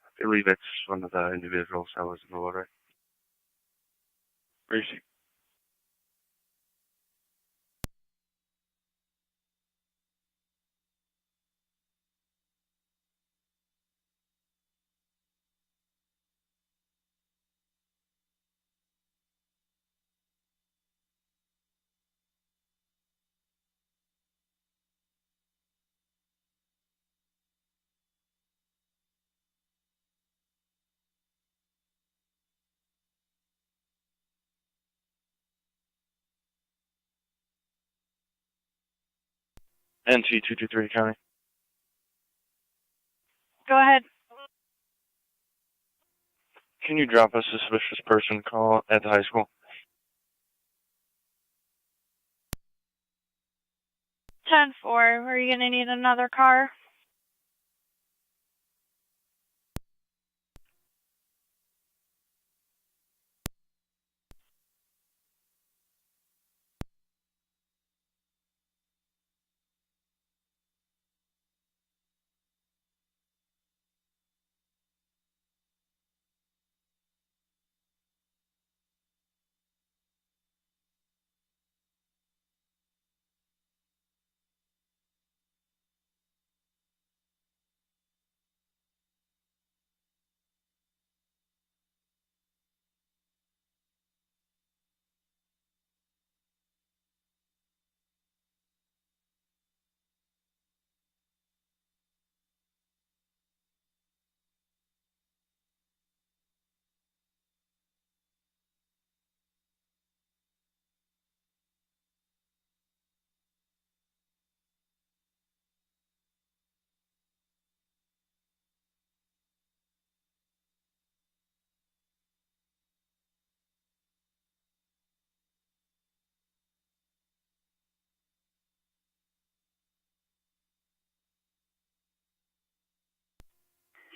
Speaker 23: I believe it's one of the individuals that was in the water.
Speaker 12: Receive.
Speaker 11: NT223 County.
Speaker 9: Go ahead.
Speaker 11: Can you drop a suspicious person call at the high school?
Speaker 9: 10-4. Are you going to need another car?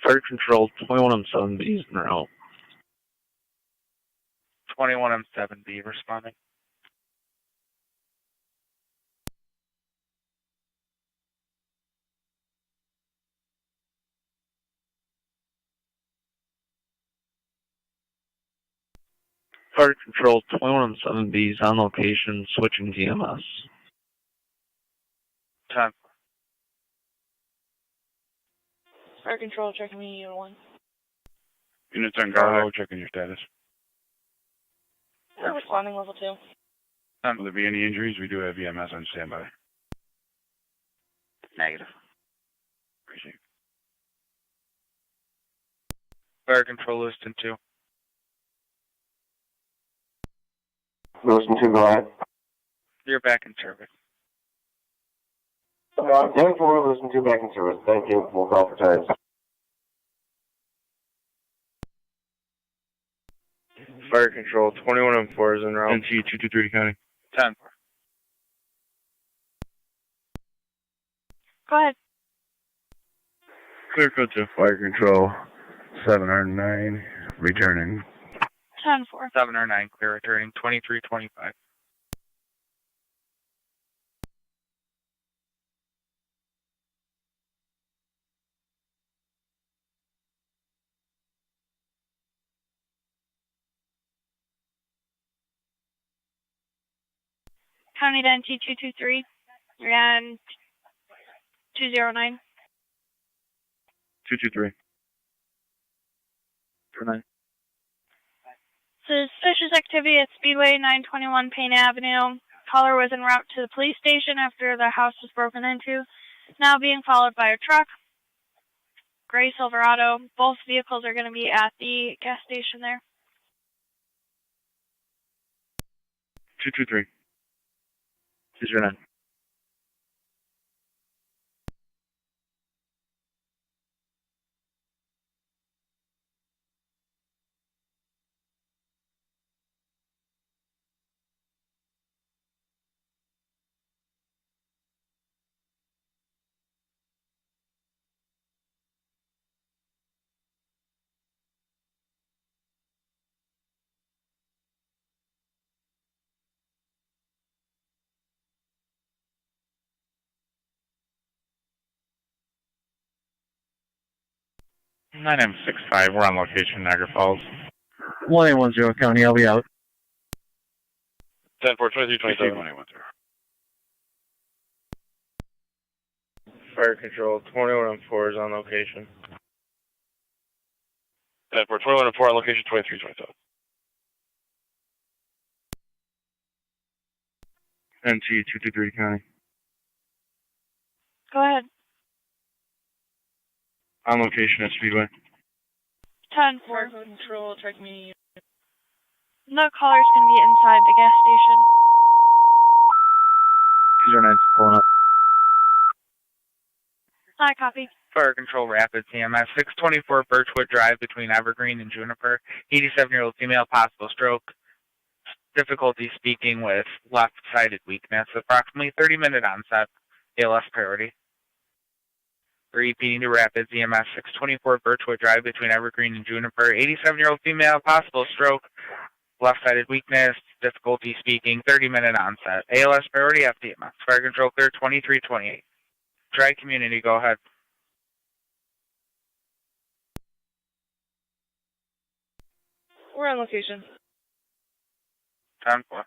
Speaker 8: Fire Control, 21M7B's en route.
Speaker 22: 21M7B responding.
Speaker 8: Fire Control, 21M7B's on location, switching to EMS.
Speaker 22: 10.
Speaker 14: Fire control, checking me, Unit 1.
Speaker 12: Units on Garlow, checking your status.
Speaker 14: We're responding level 2.
Speaker 12: Will there be any injuries? We do have EMS on standby.
Speaker 3: Negative.
Speaker 12: Appreciate it.
Speaker 22: Fire control, Lewiston 2.
Speaker 5: Lewiston 2, go ahead.
Speaker 22: You're back in service.
Speaker 5: 10-4, Lewiston 2 back in service. Thank you. We'll call for times.
Speaker 8: Fire Control, 21M4 is en route.
Speaker 11: NT 223 County.
Speaker 22: 10.
Speaker 14: Go ahead.
Speaker 11: Clear code 2.
Speaker 18: Fire Control, 709, returning.
Speaker 14: 10-4.
Speaker 22: 709, clear, returning 2325.
Speaker 14: County to NT 223 and 209.
Speaker 11: 223. 9.
Speaker 14: Suspicious activity at Speedway 921 Payne Avenue. Caller was en route to the police station after the house was broken into. Now being followed by a truck. Gray Silverado. Both vehicles are going to be at the gas station there.
Speaker 11: 223. 209.
Speaker 10: Nine M65, we're on location, Niagara Falls.
Speaker 8: 1810 County, I'll be out.
Speaker 1: 10-4, 2327.
Speaker 8: Fire Control, 21M4 is on location.
Speaker 1: 10-4, 21-4 on location, 2327.
Speaker 11: NT 223 County.
Speaker 14: Go ahead.
Speaker 11: On location at Speedway.
Speaker 14: 10-4. Control, check me. The caller's going to be inside the gas station.
Speaker 8: 209's pulling up.
Speaker 14: I copy.
Speaker 22: Fire control, rapid CMS 624 Birchwood Drive between Evergreen and Juniper. 87-year-old female, possible stroke. Difficulty speaking with left-sided weakness. Approximately 30-minute onset. ALS priority. Repeating to rapid EMS 624 Birchwood Drive between Evergreen and Juniper. 87-year-old female, possible stroke, left-sided weakness, difficulty speaking, 30-minute onset. ALS priority, FDMS. Fire control clear, 2328. Dry community, go ahead.
Speaker 14: We're on location.
Speaker 22: 10-4.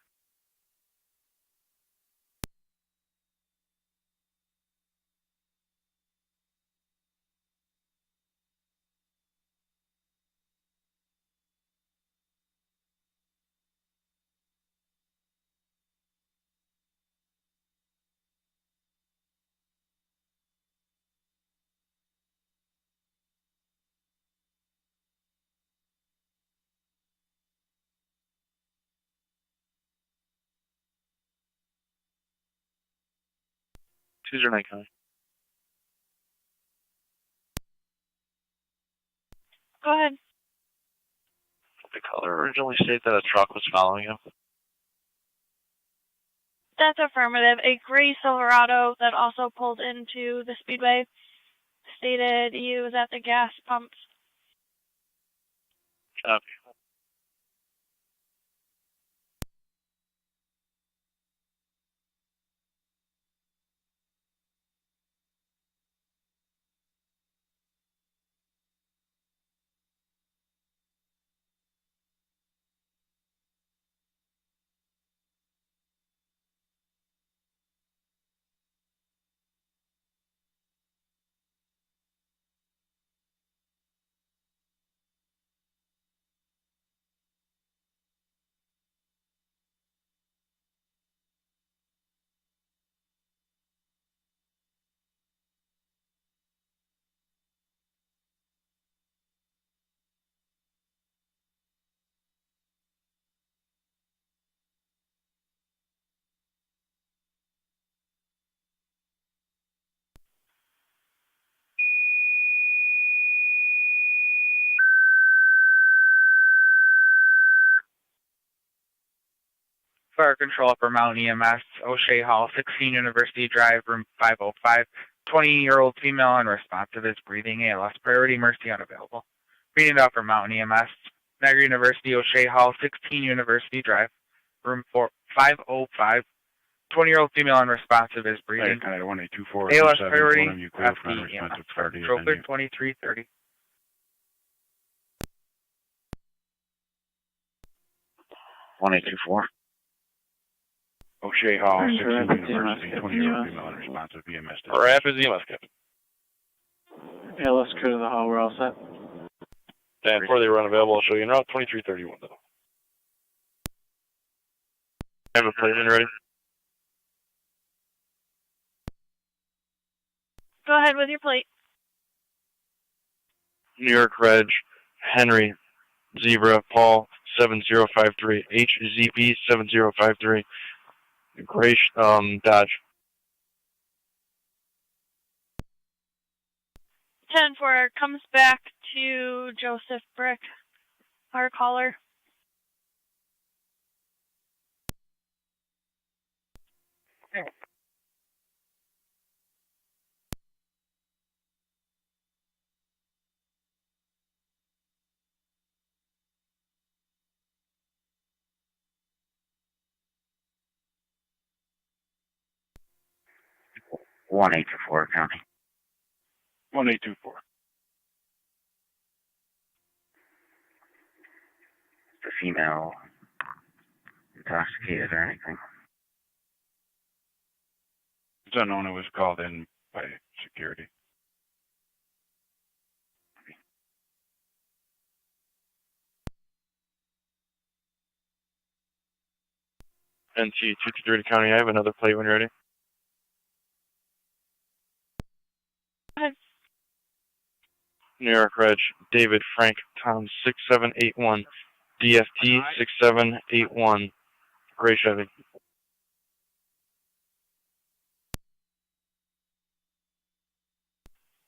Speaker 11: Tuesday night County.
Speaker 14: Go ahead.
Speaker 11: The caller originally stated that a truck was following him.
Speaker 14: That's affirmative. A gray Silverado that also pulled into the Speedway stated he was at the gas pump.
Speaker 1: Copy.
Speaker 22: Fire Control, Upper Mountain EMS, O'Shea Hall, 16 University Drive, room 505. 20-year-old female unresponsive is breathing. ALS priority, Mercy unavailable. Reading to Upper Mountain EMS, Niagara University, O'Shea Hall, 16 University Drive, room 505. 20-year-old female unresponsive is breathing.
Speaker 12: Kind of 1824.
Speaker 22: ALS priority,
Speaker 12: One of you clear for
Speaker 22: FD
Speaker 12: unresponsive
Speaker 22: Fire
Speaker 12: party.
Speaker 22: Control clear 2330.
Speaker 12: O'Shea Hall, 16
Speaker 3: Rapids
Speaker 12: University,
Speaker 3: EMS,
Speaker 12: 20-year-old female unresponsive, EMS.
Speaker 1: Rapids EMS, Captain.
Speaker 3: Yeah, let's go to the hall. We're all set.
Speaker 1: 10-4, they were unavailable. I'll show you en route. 2331, though. I have a plate in ready.
Speaker 14: Go ahead with your plate.
Speaker 11: New York Reg, Henry, Zebra, Paul, 7053, HZP 7053, Gray, Dodge.
Speaker 14: 10-4 comes back to Joseph Brick, our caller.
Speaker 3: One 824 County.
Speaker 12: 1824.
Speaker 3: The female intoxicated or anything.
Speaker 12: It's unknown. It was called in by security.
Speaker 11: NT 230 County, I have another plate when you're ready. New York Reg, David Frank Tom 6781, DFT 6781, Gray Chevy.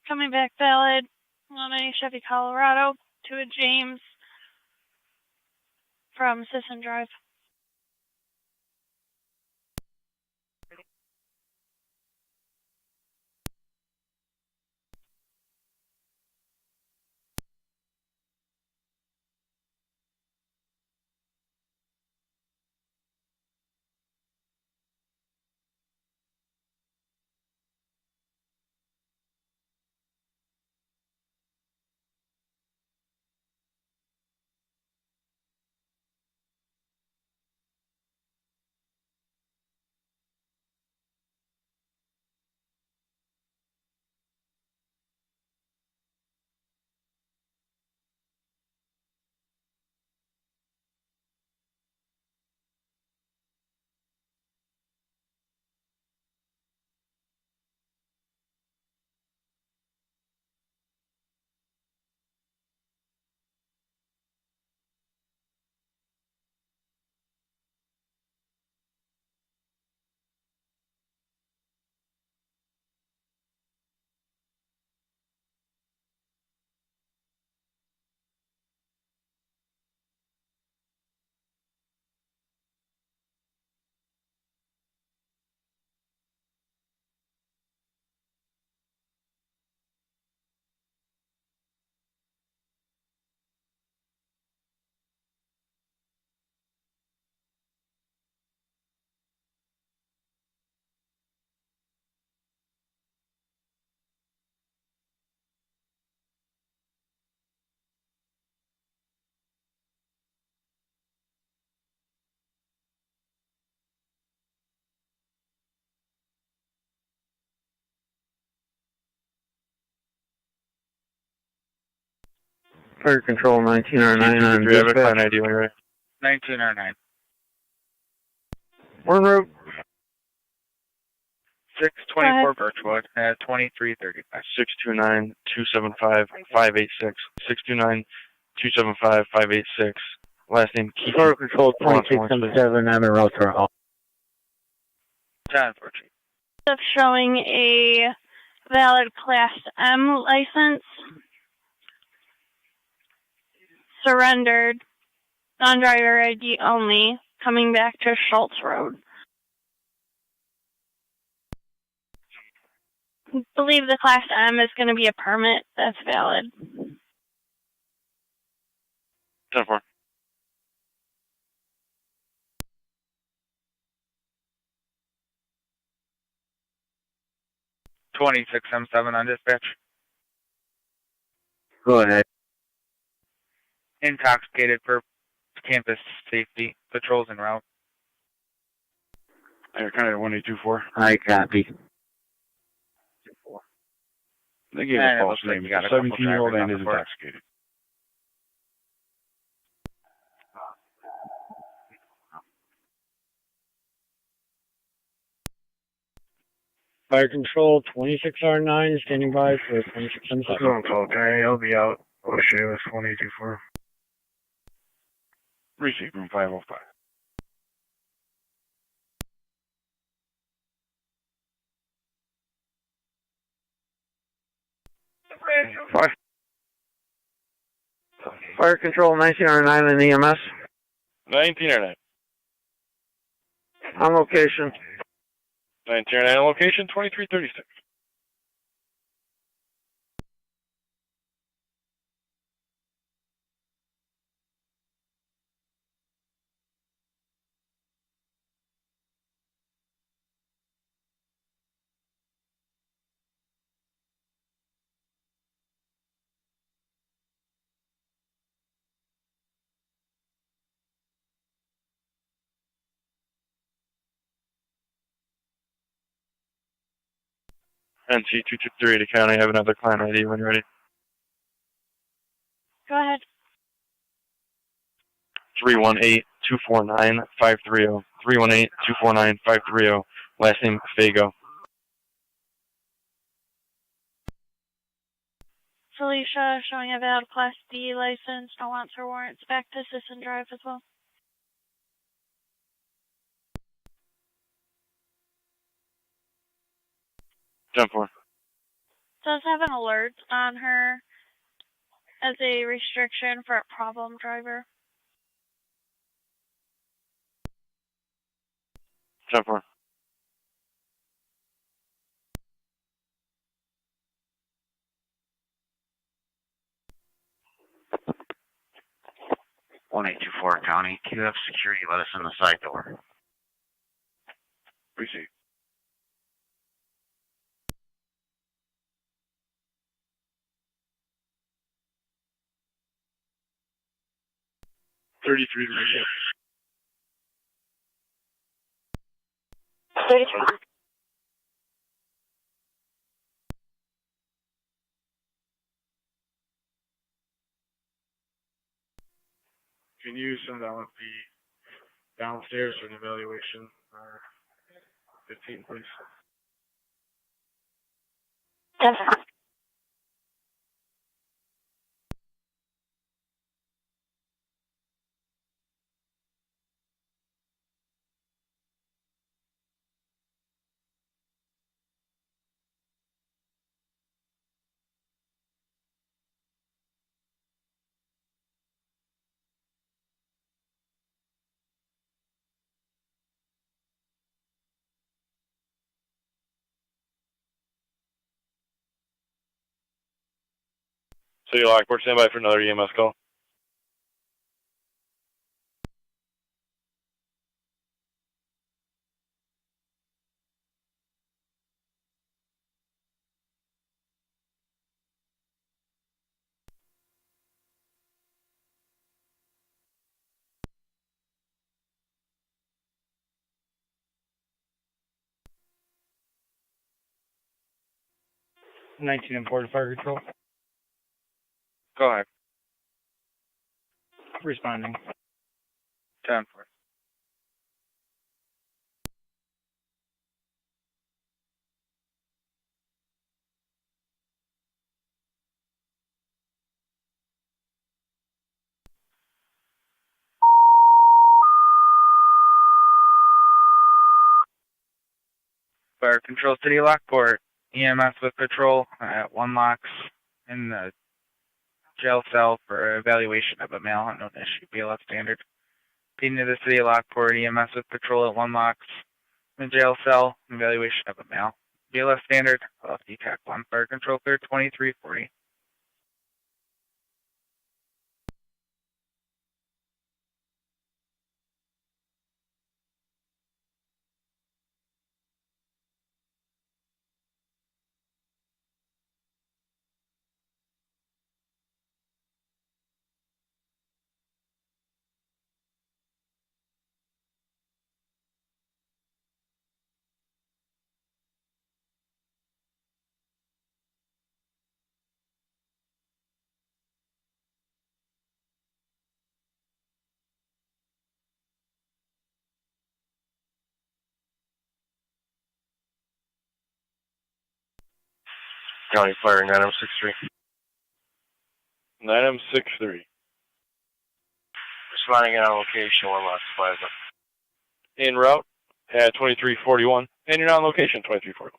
Speaker 14: Coming back valid on a Chevy Colorado to a James from Sisson Drive.
Speaker 3: Fire Control 1909 on
Speaker 11: Do you have a
Speaker 3: dispatch.
Speaker 11: client ID when you're ready?
Speaker 22: 1909.
Speaker 3: We're en route.
Speaker 22: 624 Birchwood at 2335.
Speaker 11: 629-275-586. 629-275-586. Last name Keith.
Speaker 3: Fire Control 2677, I'm en route to our house.
Speaker 22: 10-14.
Speaker 14: Of showing a valid Class M license. Surrendered. Non-driver ID only. Coming back to Schultz Road. I believe the Class M is going to be a permit that's valid.
Speaker 11: 10-4.
Speaker 22: M7 on dispatch.
Speaker 3: Go ahead.
Speaker 22: Intoxicated for campus safety. Patrols en route.
Speaker 12: They're kind of 1824.
Speaker 3: I copy.
Speaker 12: They gave a false name. It's a 17-year-old and is intoxicated.
Speaker 15: Fire Control 26R9 standing by for 26M7.
Speaker 8: Okay, I'll be out. O'Shea 2824.
Speaker 12: Receive room 505.
Speaker 3: Fire Control 1909 in EMS.
Speaker 1: 1909.
Speaker 3: On location.
Speaker 1: 1909 location 2336.
Speaker 11: NC223 to county. Have another client ID when you're ready.
Speaker 14: Go ahead.
Speaker 11: 318-249-530. 318-249-530. Last name Fago.
Speaker 14: Felicia showing a valid Class D license. No wants her warrants back to Sisson Drive as well.
Speaker 11: Jump for.
Speaker 14: Does have an alert on her as a restriction for a problem driver.
Speaker 11: Jump for.
Speaker 4: One 1824 County. QF security, let us in the side door.
Speaker 12: Receive.
Speaker 11: $33.
Speaker 14: 33.
Speaker 8: Can you send out the downstairs for an evaluation or 15, please?
Speaker 14: Yes.
Speaker 1: So you're Lockport, stand by for another EMS call.
Speaker 15: Nineteen and Fire Control.
Speaker 22: Go ahead.
Speaker 3: Responding.
Speaker 22: 10-4. Fire Control City Lockport, EMS with patrol at 1 locks in the jail cell for evaluation of a male unknown issue, BLS standard. Feeding to the City of Lockport, EMS with patrol at 1 locks in the jail cell, evaluation of a male. BLS standard, LFD TAC 1, Fire Control clear 2340.
Speaker 11: County Fire 9063.
Speaker 1: 9063.
Speaker 11: Responding on location, 1 lock plaza.
Speaker 1: En route at 2341, and you're on location 2341.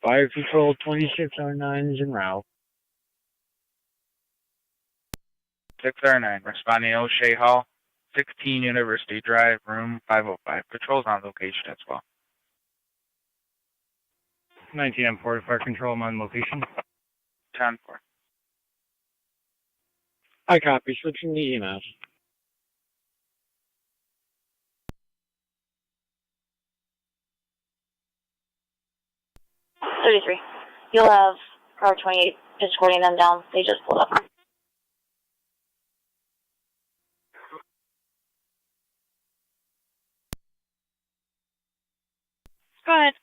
Speaker 3: Fire Control 2609 is en route.
Speaker 22: 609, responding O'Shea Hall, 16 University Drive, room 505. Patrol's on location as well.
Speaker 3: 19M4 Fire Control, I'm on location.
Speaker 22: 10-4.
Speaker 3: I copy, switching to EMS.
Speaker 17: You'll have car 28 escorting them down. They just pulled up.
Speaker 9: Go ahead.